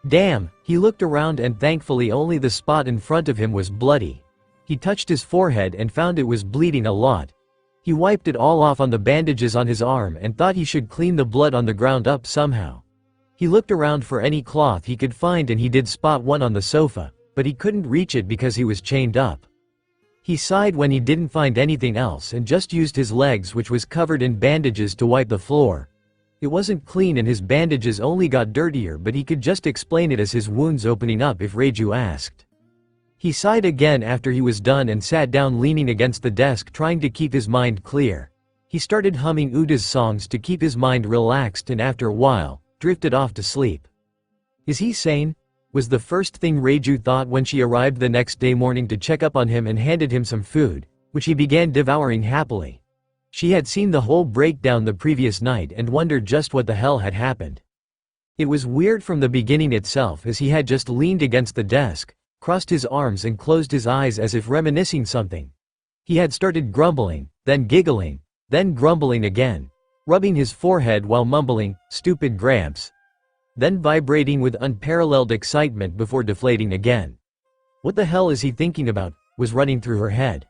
Damn, he looked around and thankfully only the spot in front of him was bloody. He touched his forehead and found it was bleeding a lot. He wiped it all off on the bandages on his arm and thought he should clean the blood on the ground up somehow. He looked around for any cloth he could find and he did spot one on the sofa, but he couldn't reach it because he was chained up. He sighed when he didn't find anything else and just used his legs which was covered in bandages to wipe the floor. It wasn't clean and his bandages only got dirtier but he could just explain it as his wounds opening up if Reiju asked. He sighed again after he was done and sat down leaning against the desk trying to keep his mind clear. He started humming Uda's songs to keep his mind relaxed and after a while, drifted off to sleep. Is he sane? Was the first thing Reiju thought when she arrived the next day morning to check up on him and handed him some food, which he began devouring happily. She had seen the whole breakdown the previous night and wondered just what the hell had happened. It was weird from the beginning itself as he had just leaned against the desk, crossed his arms and closed his eyes as if reminiscing something. He had started grumbling, then giggling, then grumbling again, rubbing his forehead while mumbling, "Stupid Gramps," then vibrating with unparalleled excitement before deflating again. What the hell is he thinking about, was running through her head.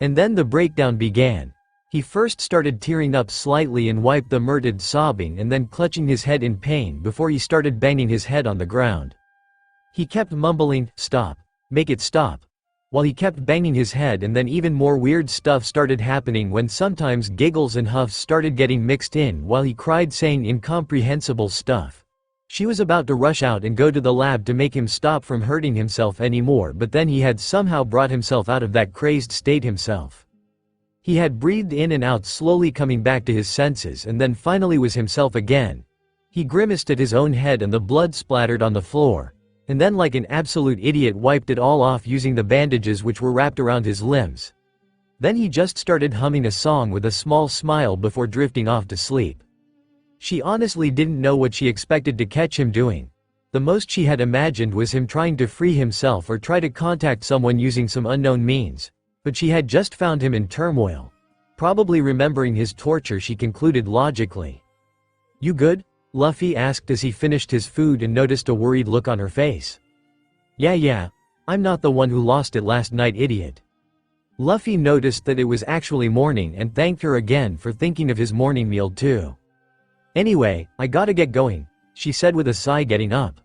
And then the breakdown began. He first started tearing up slightly and wiped the murdered sobbing and then clutching his head in pain before he started banging his head on the ground. He kept mumbling, "Stop. Make it stop." While he kept banging his head and then even more weird stuff started happening when sometimes giggles and huffs started getting mixed in while he cried saying incomprehensible stuff. She was about to rush out and go to the lab to make him stop from hurting himself anymore but then he had somehow brought himself out of that crazed state himself. He had breathed in and out slowly coming back to his senses and then finally was himself again. He grimaced at his own head and the blood splattered on the floor, and then like an absolute idiot wiped it all off using the bandages which were wrapped around his limbs. Then he just started humming a song with a small smile before drifting off to sleep. She honestly didn't know what she expected to catch him doing. The most she had imagined was him trying to free himself or try to contact someone using some unknown means. But she had just found him in turmoil. Probably remembering his torture she concluded logically. "You good?" Luffy asked as he finished his food and noticed a worried look on her face. Yeah, I'm not the one who lost it last night, idiot." Luffy noticed that it was actually morning and thanked her again for thinking of his morning meal too. "Anyway, I gotta get going," she said with a sigh getting up.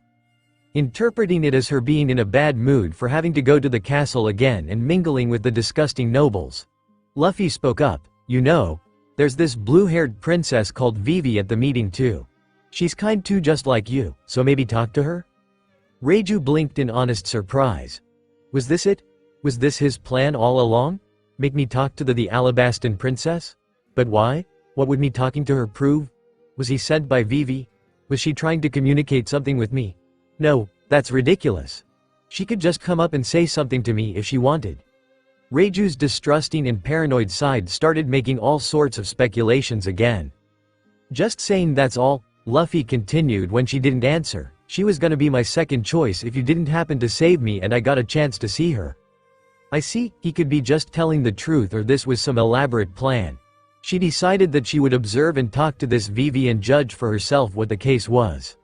Interpreting it as her being in a bad mood for having to go to the castle again and mingling with the disgusting nobles, Luffy spoke up, "You know, there's this blue-haired princess called Vivi at the meeting too. She's kind too just like you, so maybe talk to her?" Reiju blinked in honest surprise. Was this it? Was this his plan all along? Make me talk to the Alabastan princess? But why? What would me talking to her prove? Was he sent by Vivi? Was she trying to communicate something with me? No, that's ridiculous. She could just come up and say something to me if she wanted. Reiju's distrusting and paranoid side started making all sorts of speculations again. "Just saying that's all," Luffy continued when she didn't answer. "She was gonna be my second choice if you didn't happen to save me and I got a chance to see her." I see, he could be just telling the truth or this was some elaborate plan. She decided that she would observe and talk to this Vivi and judge for herself what the case was.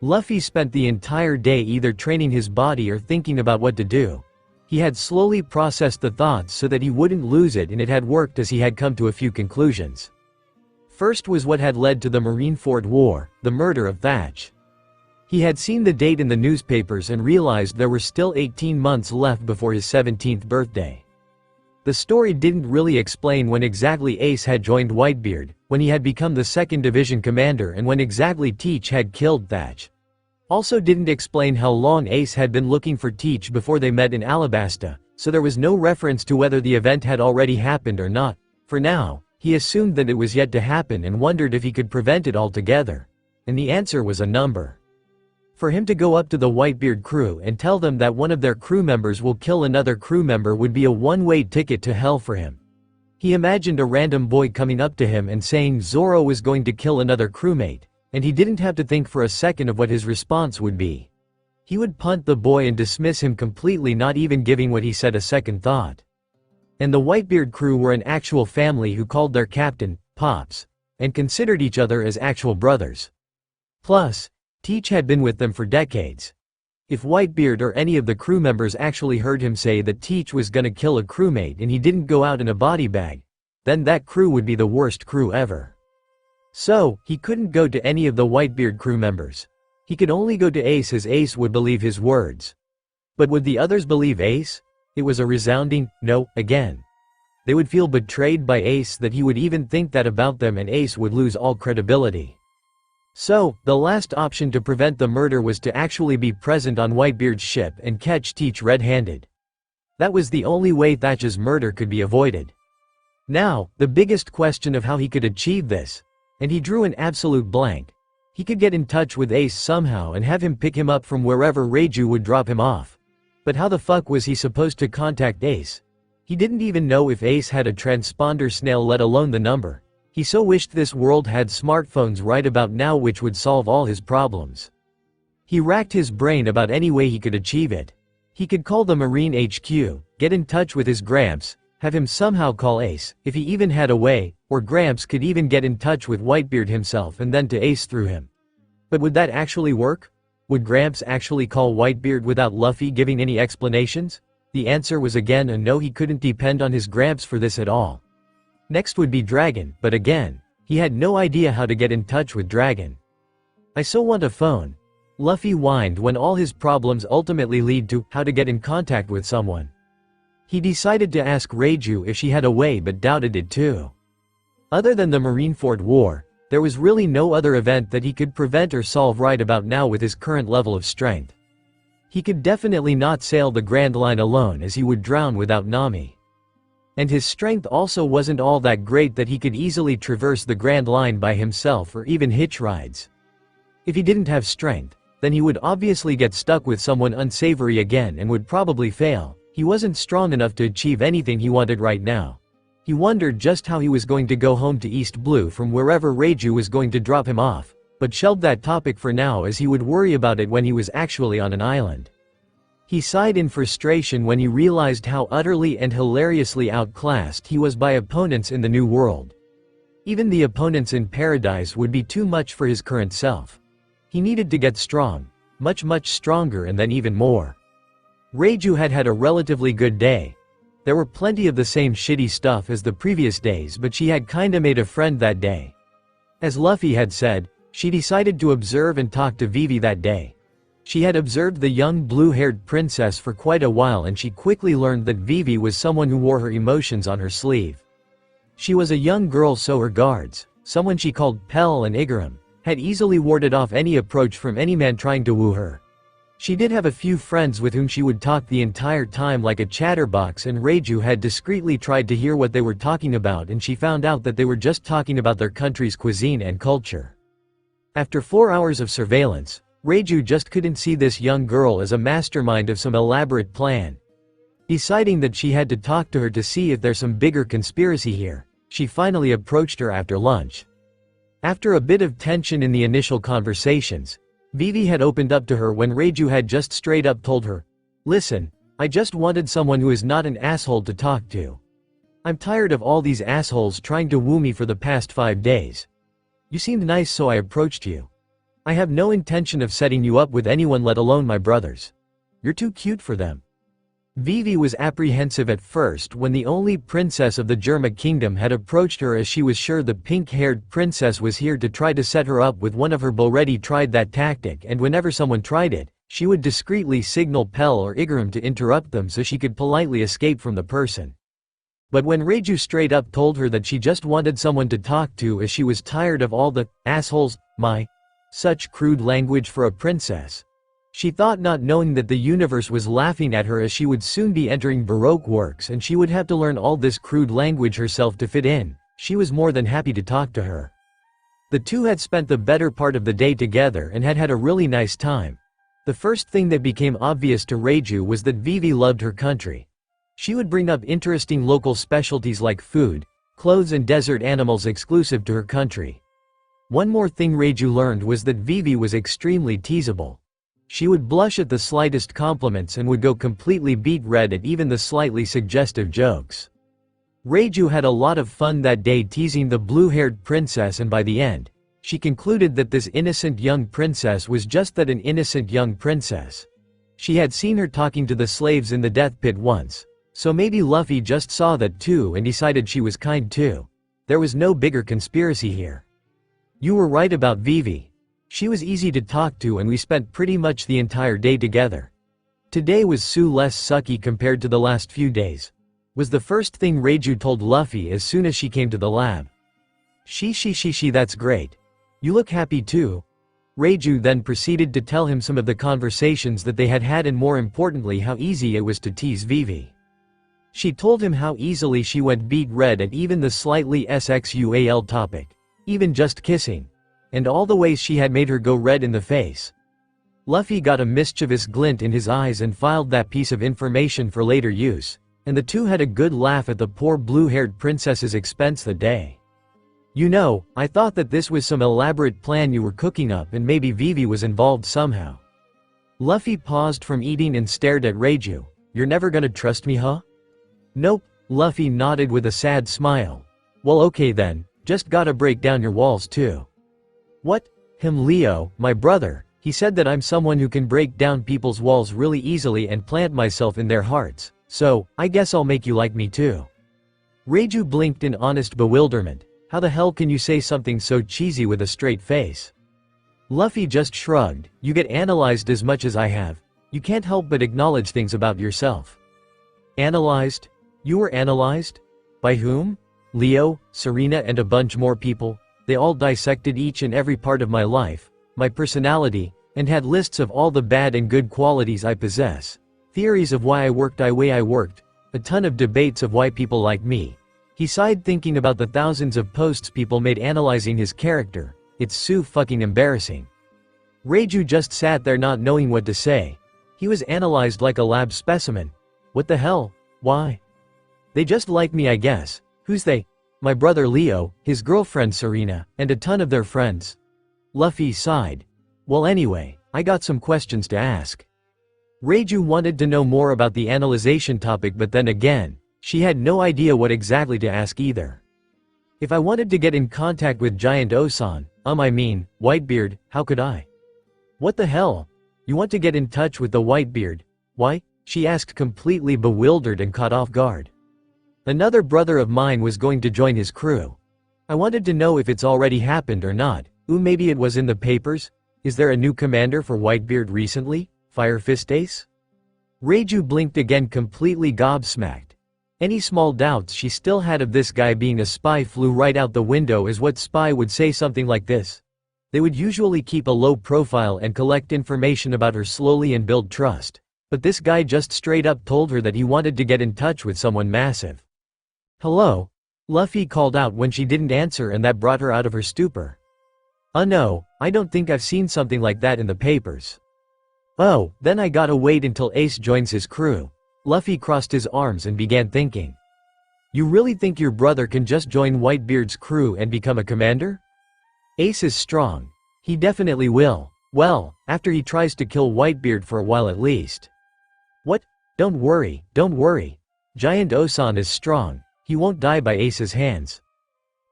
Luffy spent the entire day either training his body or thinking about what to do. He had slowly processed the thoughts so that he wouldn't lose it and it had worked as he had come to a few conclusions. First was what had led to the Marineford War, the murder of Thatch. He had seen the date in the newspapers and realized there were still 18 months left before his 17th birthday. The story didn't really explain when exactly Ace had joined Whitebeard, when he had become the 2nd Division commander, and when exactly Teach had killed Thatch. Also didn't explain how long Ace had been looking for Teach before they met in Alabasta, so there was no reference to whether the event had already happened or not. For now, he assumed that it was yet to happen and wondered if he could prevent it altogether. And the answer was a number. For him to go up to the Whitebeard crew and tell them that one of their crew members will kill another crew member would be a one-way ticket to hell for him. He imagined a random boy coming up to him and saying Zoro was going to kill another crewmate, and he didn't have to think for a second of what his response would be. He would punt the boy and dismiss him completely, not even giving what he said a second thought. And the Whitebeard crew were an actual family who called their captain, Pops, and considered each other as actual brothers. Plus, Teach had been with them for decades. If Whitebeard or any of the crew members actually heard him say that Teach was gonna kill a crewmate and he didn't go out in a body bag, then that crew would be the worst crew ever. So, he couldn't go to any of the Whitebeard crew members. He could only go to Ace, as Ace would believe his words. But would the others believe Ace? It was a resounding no again. They would feel betrayed by Ace, that he would even think that about them, and Ace would lose all credibility. So, the last option to prevent the murder was to actually be present on Whitebeard's ship and catch Teach red-handed. That was the only way Thatch's murder could be avoided. Now, the biggest question of how he could achieve this, and he drew an absolute blank. He could get in touch with Ace somehow and have him pick him up from wherever Reiju would drop him off. But how the fuck was he supposed to contact Ace? He didn't even know if Ace had a transponder snail, let alone the number. He so wished this world had smartphones right about now which would solve all his problems. He racked his brain about any way he could achieve it. He could call the Marine HQ, get in touch with his Gramps, have him somehow call Ace, if he even had a way, or Gramps could even get in touch with Whitebeard himself and then to Ace through him. But would that actually work? Would Gramps actually call Whitebeard without Luffy giving any explanations? The answer was again a no. He couldn't depend on his Gramps for this at all. Next would be Dragon, but again, he had no idea how to get in touch with Dragon. I so want a phone. Luffy whined when all his problems ultimately lead to how to get in contact with someone. He decided to ask Reiju if she had a way, but doubted it too. Other than the Marineford War, there was really no other event that he could prevent or solve right about now with his current level of strength. He could definitely not sail the Grand Line alone, as he would drown without Nami. And his strength also wasn't all that great that he could easily traverse the Grand Line by himself or even hitch rides. If he didn't have strength, then he would obviously get stuck with someone unsavory again and would probably fail. He wasn't strong enough to achieve anything he wanted right now. He wondered just how he was going to go home to East Blue from wherever Reiju was going to drop him off, but shelved that topic for now, as he would worry about it when he was actually on an island. He sighed in frustration when he realized how utterly and hilariously outclassed he was by opponents in the New World. Even the opponents in Paradise would be too much for his current self. He needed to get strong, much stronger, and then even more. Reiju had had a relatively good day. There were plenty of the same shitty stuff as the previous days, but she had kinda made a friend that day. As Luffy had said, she decided to observe and talk to Vivi that day. She had observed the young blue-haired princess for quite a while, and she quickly learned that Vivi was someone who wore her emotions on her sleeve. She was a young girl, so her guards, someone she called Pell and Igaram, had easily warded off any approach from any man trying to woo her. She did have a few friends with whom she would talk the entire time like a chatterbox, and Reiju had discreetly tried to hear what they were talking about, and she found out that they were just talking about their country's cuisine and culture. After 4 hours of surveillance, Reiju just couldn't see this young girl as a mastermind of some elaborate plan. Deciding that she had to talk to her to see if there's some bigger conspiracy here, she finally approached her after lunch. After a bit of tension in the initial conversations, Vivi had opened up to her when Reiju had just straight up told her, "Listen, I just wanted someone who is not an asshole to talk to. I'm tired of all these assholes trying to woo me for the past 5 days. You seemed nice, so I approached you. I have no intention of setting you up with anyone, let alone my brothers. You're too cute for them." Vivi was apprehensive at first when the only princess of the Germa kingdom had approached her, as she was sure the pink-haired princess was here to try to set her up with one of her. Already tried that tactic, and whenever someone tried it, she would discreetly signal Pell or Igaram to interrupt them so she could politely escape from the person. But when Reiju straight up told her that she just wanted someone to talk to as she was tired of all the assholes, such crude language for a princess. She thought, not knowing that the universe was laughing at her, as she would soon be entering Baroque works and she would have to learn all this crude language herself to fit in. She was more than happy to talk to her. The two had spent the better part of the day together and had had a really nice time. The first thing that became obvious to Reiju was that Vivi loved her country. She would bring up interesting local specialties like food, clothes and desert animals exclusive to her country. One more thing Reiju learned was that Vivi was extremely teasable. She would blush at the slightest compliments and would go completely beet red at even the slightly suggestive jokes. Reiju had a lot of fun that day teasing the blue-haired princess, and by the end, she concluded that this innocent young princess was just that, an innocent young princess. She had seen her talking to the slaves in the death pit once, so maybe Luffy just saw that too and decided she was kind too. There was no bigger conspiracy here. You were right about Vivi. She was easy to talk to and we spent pretty much the entire day together. Today was less sucky compared to the last few days, was the first thing Reiju told Luffy as soon as she came to the lab. She, that's great. You look happy too. Reiju then proceeded to tell him some of the conversations that they had had, and more importantly how easy it was to tease Vivi. She told him how easily she went beet red at even the slightly sexual topic, even just kissing, and all the ways she had made her go red in the face. Luffy got a mischievous glint in his eyes and filed that piece of information for later use, and the two had a good laugh at the poor blue-haired princess's expense that day. You know, I thought that this was some elaborate plan you were cooking up and maybe Vivi was involved somehow. Luffy paused from eating and stared at Reiju. You're never gonna trust me, huh? Nope, Luffy nodded with a sad smile. Well, okay then, just gotta break down your walls too. What? Him? Leo, my brother, he said that I'm someone who can break down people's walls really easily and plant myself in their hearts, so, I guess I'll make you like me too. Reiju blinked in honest bewilderment. How the hell can you say something so cheesy with a straight face? Luffy just shrugged. You get analyzed as much as I have. You can't help but acknowledge things about yourself. Analyzed? You were analyzed? By whom? Leo, Serena and a bunch more people. They all dissected each and every part of my life, my personality, and had lists of all the bad and good qualities I possess. Theories of why I worked the way I worked. A ton of debates of why people like me. He sighed thinking about the thousands of posts people made analyzing his character. It's so fucking embarrassing. Reiju just sat there not knowing what to say. He was analyzed like a lab specimen. What the hell? Why? They just like me, I guess. Who's they? My brother Leo, his girlfriend Serena, and a ton of their friends. Luffy sighed. Well anyway, I got some questions to ask. Reiju wanted to know more about the analyzation topic, but then again, she had no idea what exactly to ask either. If I wanted to get in contact with Giant Osan, Whitebeard, how could I? What the hell? You want to get in touch with the Whitebeard? Why? She asked, completely bewildered and caught off guard. Another brother of mine was going to join his crew. I wanted to know if it's already happened or not. Maybe it was in the papers? Is there a new commander for Whitebeard recently? Fire Fist Ace? Reiju blinked again, completely gobsmacked. Any small doubts she still had of this guy being a spy flew right out the window, as what spy would say something like this? They would usually keep a low profile and collect information about her slowly and build trust. But this guy just straight up told her that he wanted to get in touch with someone massive. Hello? Luffy called out when she didn't answer, and that brought her out of her stupor. No, I don't think I've seen something like that in the papers. Oh, then I gotta wait until Ace joins his crew. Luffy crossed his arms and began thinking. You really think your brother can just join Whitebeard's crew and become a commander? Ace is strong. He definitely will. Well, after he tries to kill Whitebeard for a while at least. What? Don't worry. Giant Osan is strong. He won't die by Ace's hands.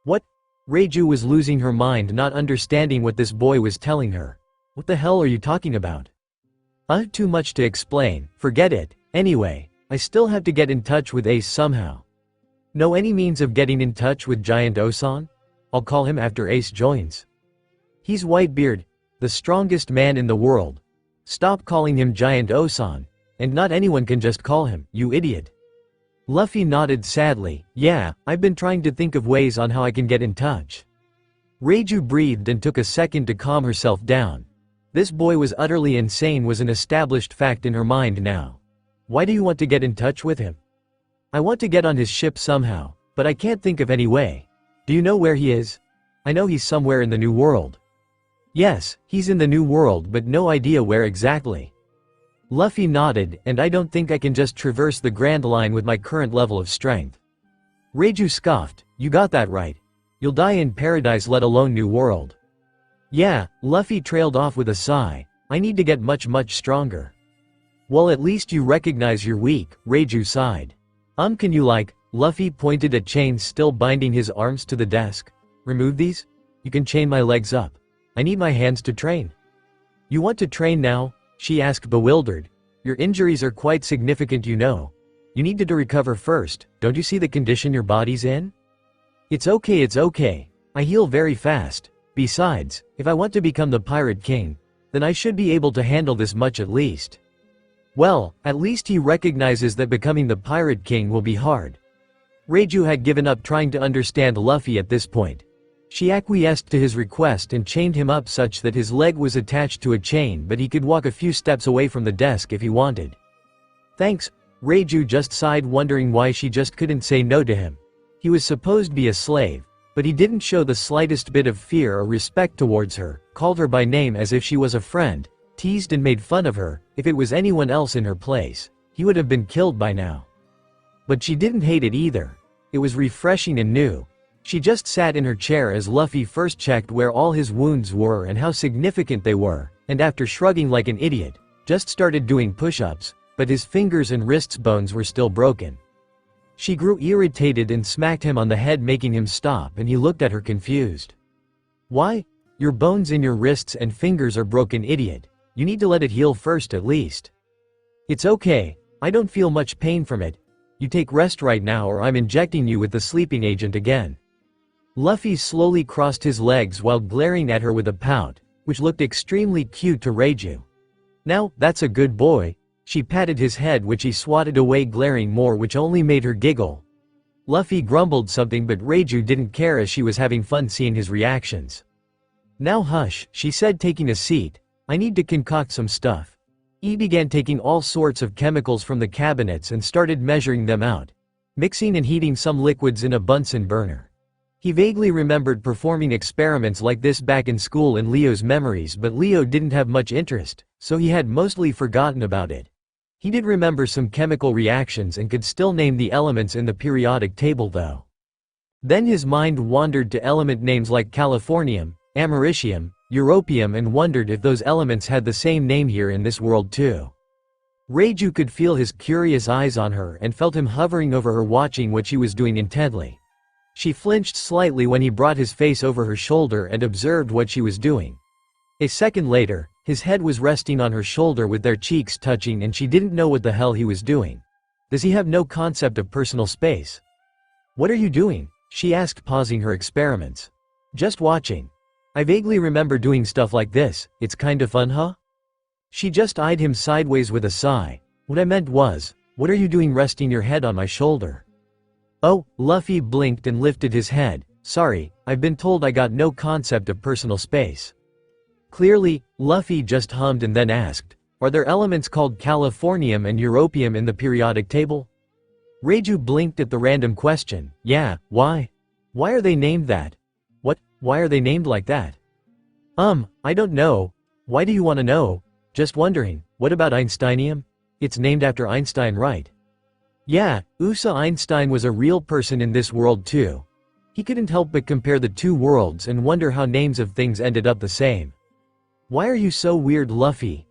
What? Reiju was losing her mind, not understanding what this boy was telling her. What the hell are you talking about? Too much to explain, forget it. Anyway, I still have to get in touch with Ace somehow. Know any means of getting in touch with Giant Osan? I'll call him after Ace joins. He's Whitebeard, the strongest man in the world. Stop calling him Giant Osan, and not anyone can just call him, you idiot. Luffy nodded sadly. Yeah, I've been trying to think of ways on how I can get in touch. Reiju breathed and took a second to calm herself down. This boy was utterly insane was an established fact in her mind now. Why do you want to get in touch with him? I want to get on his ship somehow, but I can't think of any way. Do you know where he is? I know he's somewhere in the New World. Yes, he's in the New World but no idea where exactly. Luffy nodded, and I don't think I can just traverse the Grand Line with my current level of strength. Reiju scoffed, you got that right. You'll die in paradise let alone New World. Yeah, Luffy trailed off with a sigh, I need to get much stronger. Well at least you recognize you're weak, Reiju sighed. Can you Luffy pointed at chains still binding his arms to the desk. Remove these? You can chain my legs up. I need my hands to train. You want to train now? She asked bewildered. Your injuries are quite significant you know. You need to recover first, don't you see the condition your body's in? It's okay. I heal very fast. Besides, if I want to become the Pirate King, then I should be able to handle this much at least. Well, at least he recognizes that becoming the Pirate King will be hard. Reiju had given up trying to understand Luffy at this point. She acquiesced to his request and chained him up such that his leg was attached to a chain but he could walk a few steps away from the desk if he wanted. Thanks, Reiju just sighed wondering why she just couldn't say no to him. He was supposed to be a slave, but he didn't show the slightest bit of fear or respect towards her, called her by name as if she was a friend, teased and made fun of her. If it was anyone else in her place, he would have been killed by now. But she didn't hate it either. It was refreshing and new. She just sat in her chair as Luffy first checked where all his wounds were and how significant they were, and after shrugging like an idiot, just started doing push-ups, but his fingers and wrists bones were still broken. She grew irritated and smacked him on the head making him stop and he looked at her confused. Why? Your bones in your wrists and fingers are broken idiot. You need to let it heal first at least. It's okay, I don't feel much pain from it. You take rest right now or I'm injecting you with the sleeping agent again. Luffy slowly crossed his legs while glaring at her with a pout, which looked extremely cute to Reiju. Now, that's a good boy. She patted his head which he swatted away glaring more which only made her giggle. Luffy grumbled something but Reiju didn't care as she was having fun seeing his reactions. Now hush, she said taking a seat, I need to concoct some stuff. He began taking all sorts of chemicals from the cabinets and started measuring them out, mixing and heating some liquids in a Bunsen burner. He vaguely remembered performing experiments like this back in school in Leo's memories but Leo didn't have much interest, so he had mostly forgotten about it. He did remember some chemical reactions and could still name the elements in the periodic table though. Then his mind wandered to element names like californium, americium, europium and wondered if those elements had the same name here in this world too. Reiju could feel his curious eyes on her and felt him hovering over her watching what she was doing intently. She flinched slightly when he brought his face over her shoulder and observed what she was doing. A second later, his head was resting on her shoulder with their cheeks touching and she didn't know what the hell he was doing. Does he have no concept of personal space? What are you doing? She asked pausing her experiments. Just watching. I vaguely remember doing stuff like this, it's kinda fun huh? She just eyed him sideways with a sigh. What I meant was, what are you doing resting your head on my shoulder? Oh, Luffy blinked and lifted his head. Sorry, I've been told I got no concept of personal space. Clearly, Luffy just hummed and then asked, are there elements called californium and europium in the periodic table? Reiju blinked at the random question. Yeah, why? Why are they named that? What? Why are they named like that? I don't know. Why do you want to know? Just wondering, what about Einsteinium? It's named after Einstein, right? Yeah, USA Einstein was a real person in this world too. He couldn't help but compare the two worlds and wonder how names of things ended up the same. Why are you so weird, Luffy?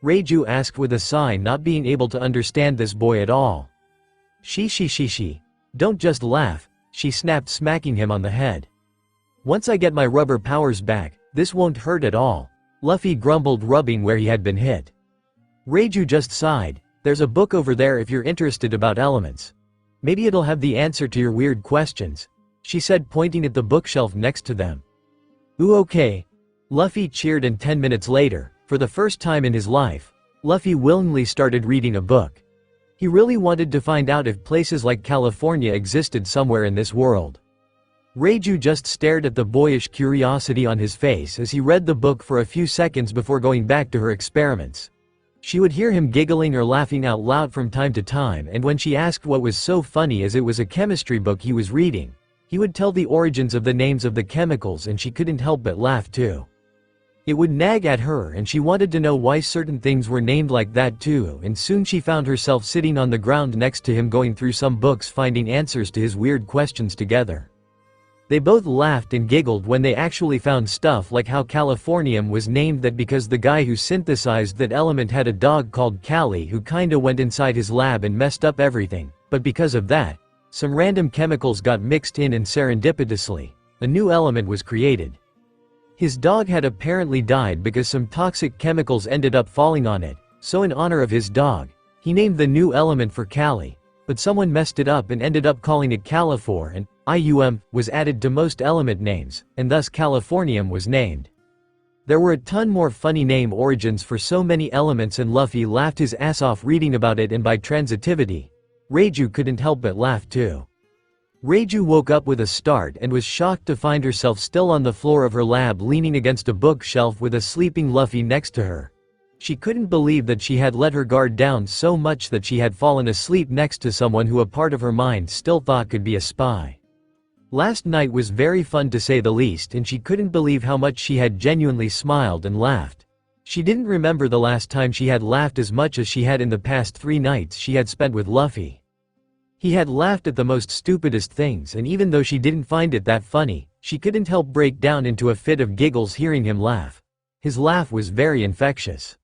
Reiju asked with a sigh, not being able to understand this boy at all. She. Don't just laugh, she snapped, smacking him on the head. Once I get my rubber powers back, this won't hurt at all, Luffy grumbled, rubbing where he had been hit. Reiju just sighed. There's a book over there if you're interested about elements. Maybe it'll have the answer to your weird questions, she said, pointing at the bookshelf next to them. Ooh, okay. Luffy cheered, and 10 minutes later, for the first time in his life, Luffy willingly started reading a book. He really wanted to find out if places like California existed somewhere in this world. Reiju just stared at the boyish curiosity on his face as he read the book for a few seconds before going back to her experiments. She would hear him giggling or laughing out loud from time to time, and when she asked what was so funny as it was a chemistry book he was reading, he would tell the origins of the names of the chemicals and she couldn't help but laugh too. It would nag at her and she wanted to know why certain things were named like that too, and soon she found herself sitting on the ground next to him going through some books finding answers to his weird questions together. They both laughed and giggled when they actually found stuff like how californium was named that because the guy who synthesized that element had a dog called Callie who kinda went inside his lab and messed up everything, but because of that, some random chemicals got mixed in and serendipitously, a new element was created. His dog had apparently died because some toxic chemicals ended up falling on it, so in honor of his dog, he named the new element for Callie, but someone messed it up and ended up calling it Califor, and IUM was added to most element names, and thus Californium was named. There were a ton more funny name origins for so many elements and Luffy laughed his ass off reading about it, and by transitivity, Reiju couldn't help but laugh too. Reiju woke up with a start and was shocked to find herself still on the floor of her lab leaning against a bookshelf with a sleeping Luffy next to her. She couldn't believe that she had let her guard down so much that she had fallen asleep next to someone who a part of her mind still thought could be a spy. Last night was very fun to say the least, and she couldn't believe how much she had genuinely smiled and laughed. She didn't remember the last time she had laughed as much as she had in the past 3 nights she had spent with Luffy. He had laughed at the most stupidest things, and even though she didn't find it that funny, she couldn't help break down into a fit of giggles hearing him laugh. His laugh was very infectious.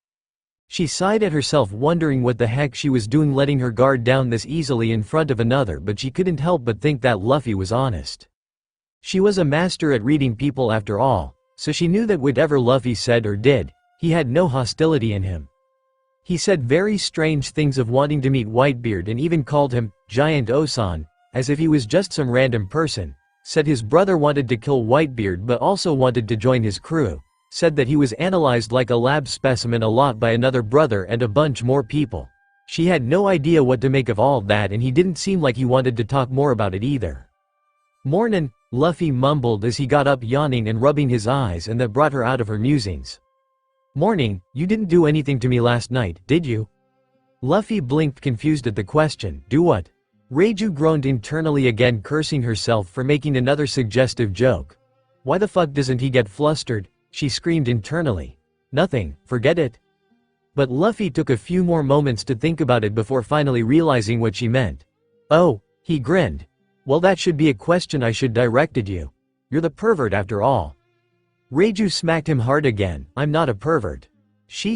She sighed at herself wondering what the heck she was doing letting her guard down this easily in front of another, but she couldn't help but think that Luffy was honest. She was a master at reading people after all, so she knew that whatever Luffy said or did, he had no hostility in him. He said very strange things of wanting to meet Whitebeard and even called him Giant Osan, as if he was just some random person, said his brother wanted to kill Whitebeard but also wanted to join his crew, said that he was analyzed like a lab specimen a lot by another brother and a bunch more people. She had no idea what to make of all that, and he didn't seem like he wanted to talk more about it either. "Mornin'," Luffy mumbled as he got up yawning and rubbing his eyes, and that brought her out of her musings. "Morning, you didn't do anything to me last night, did you?" Luffy blinked confused at the question. "Do what?" Reiju groaned internally again, cursing herself for making another suggestive joke. "Why the fuck doesn't he get flustered?" she screamed internally. "Nothing, forget it." But Luffy took a few more moments to think about it before finally realizing what she meant. "Oh," he grinned. "Well, that should be a question I should direct at you. You're the pervert after all." Reiju smacked him hard again. "I'm not a pervert." She.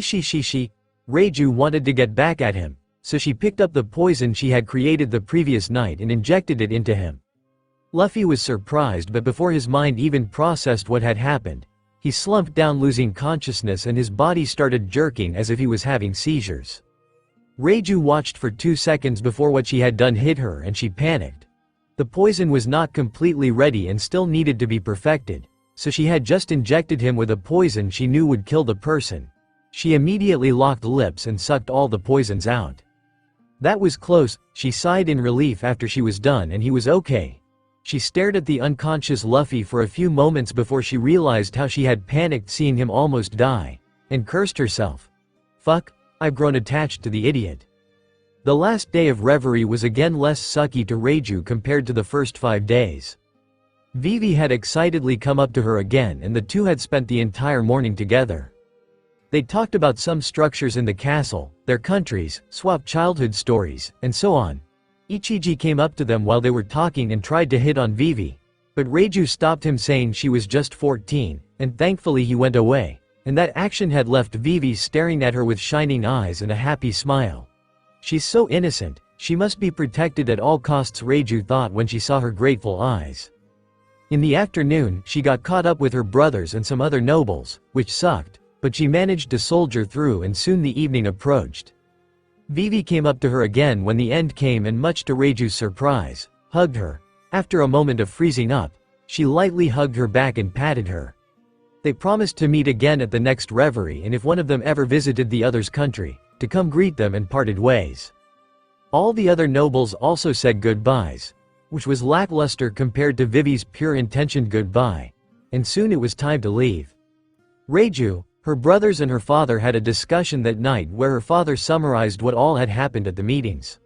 Reiju wanted to get back at him, so she picked up the poison she had created the previous night and injected it into him. Luffy was surprised, but before his mind even processed what had happened, he slumped down losing consciousness and his body started jerking as if he was having seizures. Reiju watched for 2 seconds before what she had done hit her and she panicked. The poison was not completely ready and still needed to be perfected, so she had just injected him with a poison she knew would kill the person. She immediately locked lips and sucked all the poisons out. "That was close," she sighed in relief after she was done, and he was okay. She stared at the unconscious Luffy for a few moments before she realized how she had panicked seeing him almost die, and cursed herself. "Fuck, I've grown attached to the idiot." The last day of reverie was again less sucky to Reiju compared to the first 5 days. Vivi had excitedly come up to her again, and the two had spent the entire morning together. They talked about some structures in the castle, their countries, swapped childhood stories, and so on. Ichiji came up to them while they were talking and tried to hit on Vivi, but Reiju stopped him saying she was just 14, and thankfully he went away, and that action had left Vivi staring at her with shining eyes and a happy smile. She's so innocent, she must be protected at all costs, Reiju thought when she saw her grateful eyes. In the afternoon, she got caught up with her brothers and some other nobles, which sucked, but she managed to soldier through and soon the evening approached. Vivi came up to her again when the end came and much to Reiju's surprise, hugged her. After a moment of freezing up, she lightly hugged her back and patted her. They promised to meet again at the next reverie, and if one of them ever visited the other's country, to come greet them, and parted ways. All the other nobles also said goodbyes, which was lackluster compared to Vivi's pure-intentioned goodbye, and soon it was time to leave. Reiju, her brothers and her father had a discussion that night where her father summarized what all had happened at the meetings.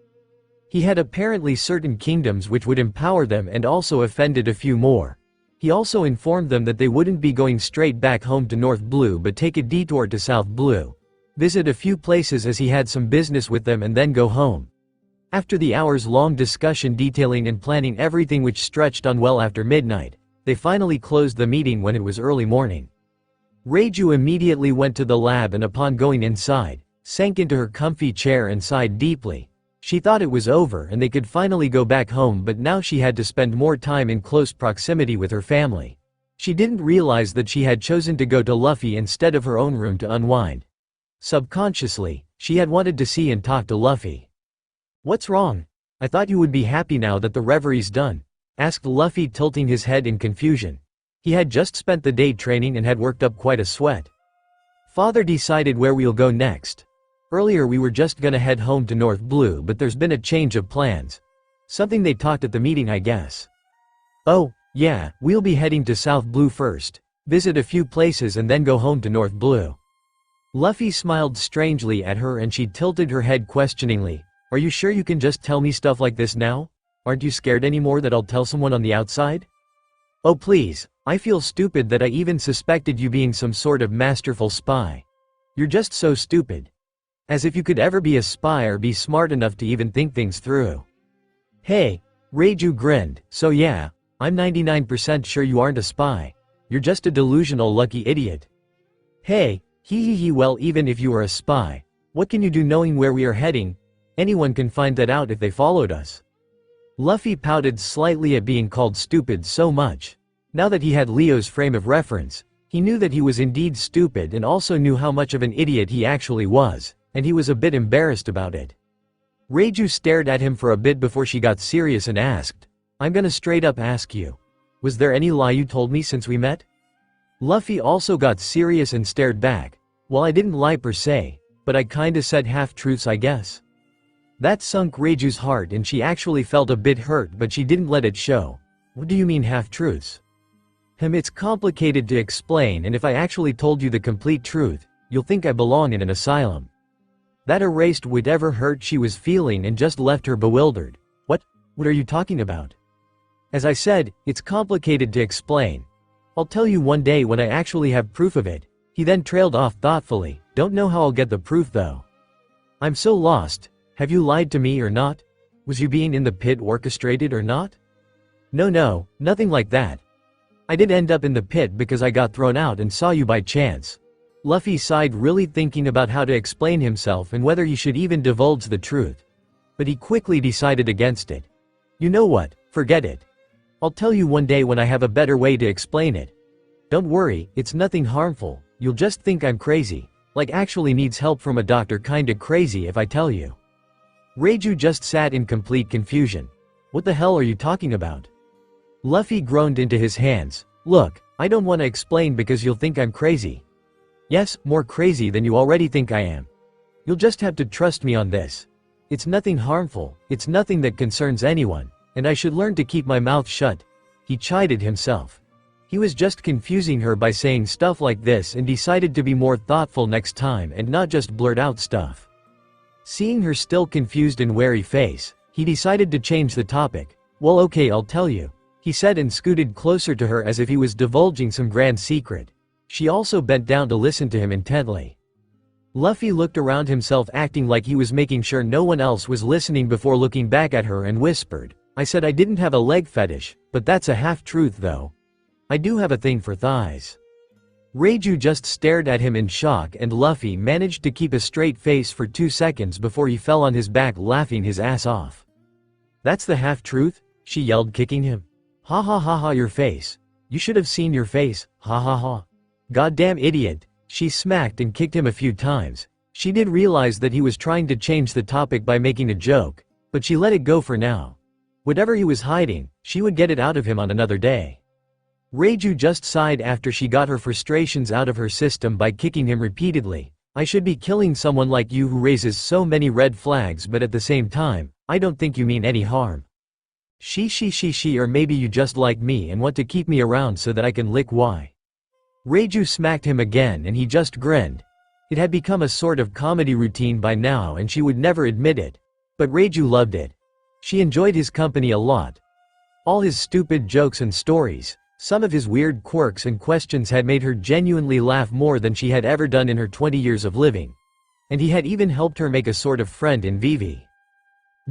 He had apparently certain kingdoms which would empower them and also offended a few more. He also informed them that they wouldn't be going straight back home to North Blue but take a detour to South Blue, visit a few places as he had some business with them and then go home. After the hours-long discussion detailing and planning everything which stretched on well after midnight, they finally closed the meeting when it was early morning. Reiju immediately went to the lab and upon going inside, sank into her comfy chair and sighed deeply. She thought it was over and they could finally go back home, but now she had to spend more time in close proximity with her family. She didn't realize that she had chosen to go to Luffy instead of her own room to unwind. Subconsciously, she had wanted to see and talk to Luffy. "What's wrong? I thought you would be happy now that the reverie's done," asked Luffy, tilting his head in confusion. He had just spent the day training and had worked up quite a sweat. "Father decided where we'll go next. Earlier we were just gonna head home to North Blue, but there's been a change of plans. Something they talked at the meeting, I guess." "Oh, yeah, we'll be heading to South Blue first, visit a few places and then go home to North Blue." Luffy smiled strangely at her and she tilted her head questioningly. "Are you sure you can just tell me stuff like this now? Aren't you scared anymore that I'll tell someone on the outside?" "Oh please, I feel stupid that I even suspected you being some sort of masterful spy. You're just so stupid. As if you could ever be a spy or be smart enough to even think things through." "Hey," Reiju grinned, "so yeah, I'm 99% sure you aren't a spy. You're just a delusional lucky idiot." "Hey, hee, well even if you were a spy, what can you do knowing where we are heading? Anyone can find that out if they followed us." Luffy pouted slightly at being called stupid so much. Now that he had Leo's frame of reference, he knew that he was indeed stupid and also knew how much of an idiot he actually was, and he was a bit embarrassed about it. Reiju stared at him for a bit before she got serious and asked, "I'm gonna straight up ask you. Was there any lie you told me since we met?" Luffy also got serious and stared back. "Well, I didn't lie per se, but I kinda said half-truths, I guess." That sunk Reiju's heart and she actually felt a bit hurt, but she didn't let it show. "What do you mean half-truths?" It's complicated to explain, and if I actually told you the complete truth, you'll think I belong in an asylum." That erased whatever hurt she was feeling and just left her bewildered. What are you talking about?" "As I said, it's complicated to explain. I'll tell you one day when I actually have proof of it." He then trailed off thoughtfully. "Don't know how I'll get the proof though. I'm so lost. Have you lied to me or not? Was you being in the pit orchestrated or not?" No, nothing like that. I did end up in the pit because I got thrown out and saw you by chance." Luffy sighed, really thinking about how to explain himself and whether he should even divulge the truth. But he quickly decided against it. "You know what, forget it. I'll tell you one day when I have a better way to explain it. Don't worry, it's nothing harmful, you'll just think I'm crazy, like actually needs help from a doctor, kinda crazy if I tell you." Reiju just sat in complete confusion. "What the hell are you talking about?" Luffy groaned into his hands. "Look, I don't want to explain because you'll think I'm crazy. Yes, more crazy than you already think I am. You'll just have to trust me on this. It's nothing harmful, it's nothing that concerns anyone, and I should learn to keep my mouth shut." He chided himself. He was just confusing her by saying stuff like this and decided to be more thoughtful next time and not just blurt out stuff. Seeing her still confused and wary face, he decided to change the topic. "Well, okay, I'll tell you," he said and scooted closer to her as if he was divulging some grand secret. She also bent down to listen to him intently. Luffy looked around himself, acting like he was making sure no one else was listening before looking back at her and whispered, "I said I didn't have a leg fetish, but that's a half-truth though. I do have a thing for thighs." Reiju just stared at him in shock and Luffy managed to keep a straight face for 2 seconds before he fell on his back laughing his ass off. "That's the half-truth?" she yelled, kicking him. "Ha ha ha ha, your face. You should have seen your face, ha ha ha. Goddamn idiot." She smacked and kicked him a few times. She did realize that he was trying to change the topic by making a joke, but she let it go for now. Whatever he was hiding, she would get it out of him on another day. Reiju just sighed after she got her frustrations out of her system by kicking him repeatedly. I should be killing someone like you who raises so many red flags, but at the same time, I don't think you mean any harm. She, or maybe you just like me and want to keep me around so that I can lick why. Reiju smacked him again and he just grinned. It had become a sort of comedy routine by now and she would never admit it. But Reiju loved it. She enjoyed his company a lot. All his stupid jokes and stories, some of his weird quirks and questions had made her genuinely laugh more than she had ever done in her 20 years of living. And he had even helped her make a sort of friend in Vivi.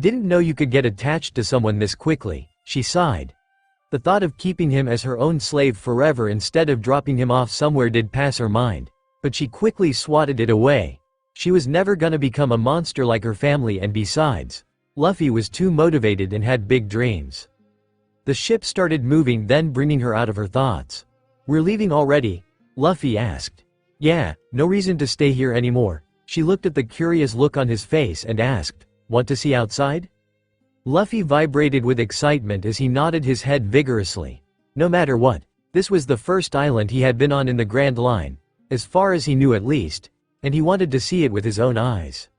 Didn't know you could get attached to someone this quickly, she sighed. The thought of keeping him as her own slave forever instead of dropping him off somewhere did pass her mind, but she quickly swatted it away. She was never gonna become a monster like her family, and besides, Luffy was too motivated and had big dreams. The ship started moving, then bringing her out of her thoughts. We're leaving already? Luffy asked. Yeah, no reason to stay here anymore. She looked at the curious look on his face and asked, want to see outside? Luffy vibrated with excitement as he nodded his head vigorously. No matter what, this was the first island he had been on in the Grand Line, as far as he knew at least, and he wanted to see it with his own eyes.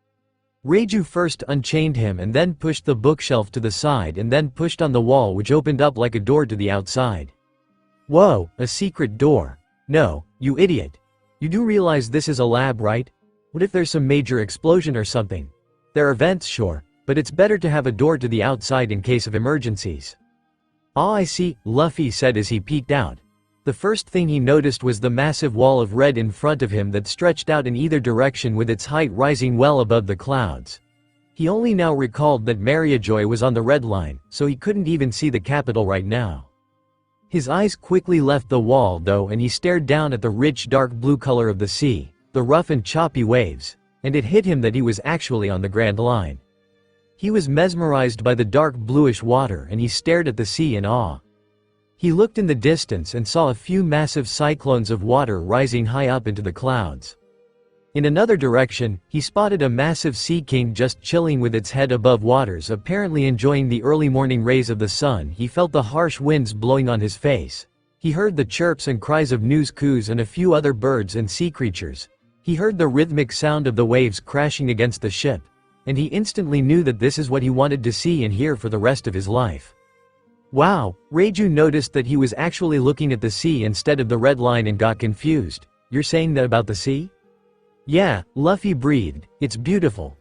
Reiju first unchained him and then pushed the bookshelf to the side and then pushed on the wall, which opened up like a door to the outside. Whoa, a secret door. No, you idiot. You do realize this is a lab, right? What if there's some major explosion or something? There are vents, sure, but it's better to have a door to the outside in case of emergencies. Ah, I see, Luffy said as he peeked out. The first thing he noticed was the massive wall of red in front of him that stretched out in either direction with its height rising well above the clouds. He only now recalled that Mariajoy was on the red line, so he couldn't even see the capital right now. His eyes quickly left the wall though, and he stared down at the rich dark blue color of the sea, the rough and choppy waves, and it hit him that he was actually on the Grand Line. He was mesmerized by the dark bluish water and he stared at the sea in awe. He looked in the distance and saw a few massive cyclones of water rising high up into the clouds. In another direction, he spotted a massive sea king just chilling with its head above waters, apparently enjoying the early morning rays of the sun. He felt the harsh winds blowing on his face. He heard the chirps and cries of news-coos and a few other birds and sea creatures. He heard the rhythmic sound of the waves crashing against the ship. And he instantly knew that this is what he wanted to see and hear for the rest of his life. Wow, Reiju noticed that he was actually looking at the sea instead of the red line and got confused. You're saying that about the sea? Yeah, Luffy breathed, it's beautiful.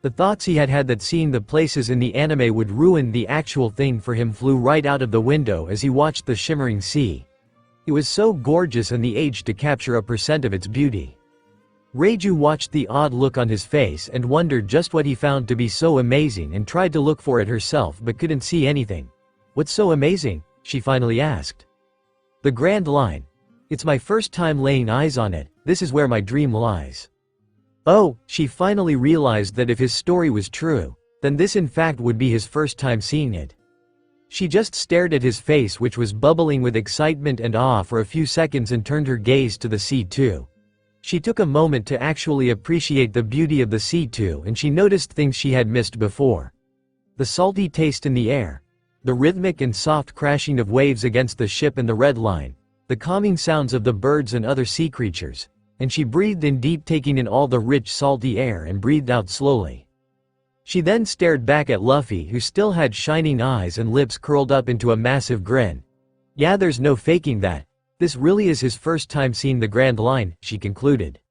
The thoughts he had that seeing the places in the anime would ruin the actual thing for him flew right out of the window as he watched the shimmering sea. It was so gorgeous and the age to capture 1% of its beauty. Reiju watched the odd look on his face and wondered just what he found to be so amazing and tried to look for it herself but couldn't see anything. What's so amazing? She finally asked. The Grand Line. It's my first time laying eyes on it, this is where my dream lies. Oh, she finally realized that if his story was true, then this in fact would be his first time seeing it. She just stared at his face, which was bubbling with excitement and awe, for a few seconds and turned her gaze to the sea too. She took a moment to actually appreciate the beauty of the sea too, and she noticed things she had missed before. The salty taste in the air, the rhythmic and soft crashing of waves against the ship and the red line, the calming sounds of the birds and other sea creatures, and she breathed in deep, taking in all the rich salty air, and breathed out slowly. She then stared back at Luffy, who still had shining eyes and lips curled up into a massive grin. Yeah, there's no faking that. This really is his first time seeing the Grand Line, she concluded.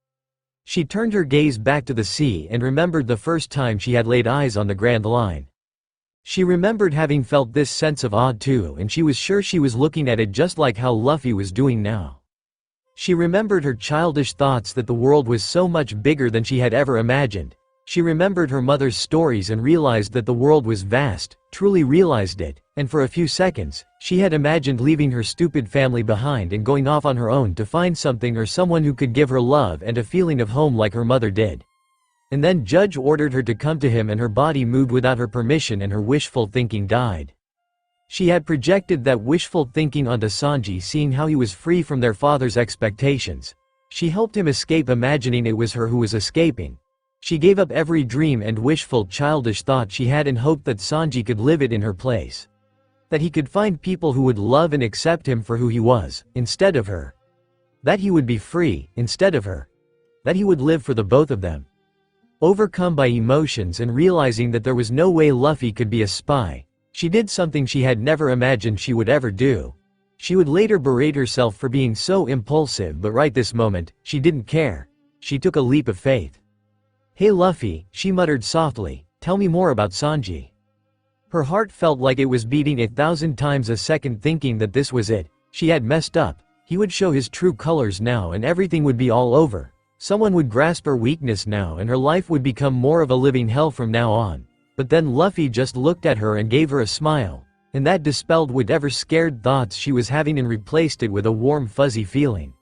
She turned her gaze back to the sea and remembered the first time she had laid eyes on the Grand Line. She remembered having felt this sense of awe too, and she was sure she was looking at it just like how Luffy was doing now. She remembered her childish thoughts that the world was so much bigger than she had ever imagined. She remembered her mother's stories and realized that the world was vast, truly realized it, and for a few seconds, she had imagined leaving her stupid family behind and going off on her own to find something or someone who could give her love and a feeling of home like her mother did. And then Judge ordered her to come to him and her body moved without her permission and her wishful thinking died. She had projected that wishful thinking onto Sanji, seeing how he was free from their father's expectations. She helped him escape, imagining it was her who was escaping. She gave up every dream and wishful childish thought she had and hoped that Sanji could live it in her place. That he could find people who would love and accept him for who he was, instead of her. That he would be free, instead of her. that he would live for the both of them. Overcome by emotions and realizing that there was no way Luffy could be a spy, she did something she had never imagined she would ever do. She would later berate herself for being so impulsive, but right this moment, she didn't care. She took a leap of faith. "Hey Luffy," she muttered softly, "tell me more about Sanji." Her heart felt like it was beating 1,000 times a second, thinking that this was it. She had messed up. He would show his true colors now and everything would be all over. Someone would grasp her weakness now and her life would become more of a living hell from now on. But then Luffy just looked at her and gave her a smile, and that dispelled whatever scared thoughts she was having and replaced it with a warm fuzzy feeling.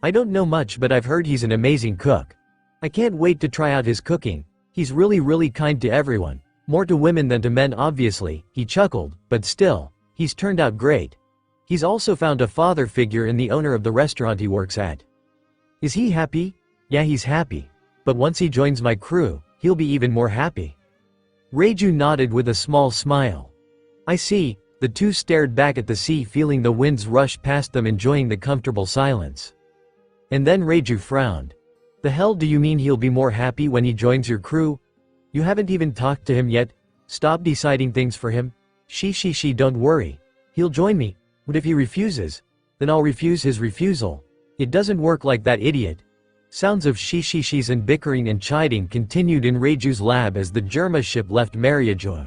"I don't know much, but I've heard he's an amazing cook. I can't wait to try out his cooking. He's really kind to everyone. More to women than to men obviously," he chuckled, "but still, he's turned out great. He's also found a father figure in the owner of the restaurant he works at." "Is he happy?" "Yeah, he's happy. But once he joins my crew, he'll be even more happy." Reiju nodded with a small smile. "I see." The two stared back at the sea, feeling the winds rush past them, enjoying the comfortable silence. And then Reiju frowned. "The hell do you mean he'll be more happy when he joins your crew? You haven't even talked to him yet? Stop deciding things for him." She, don't worry. He'll join me. What if he refuses? Then I'll refuse his refusal. It doesn't work like that, idiot." Sounds of she's and bickering and chiding continued in Reiju's lab as the Germa ship left Mariajoy.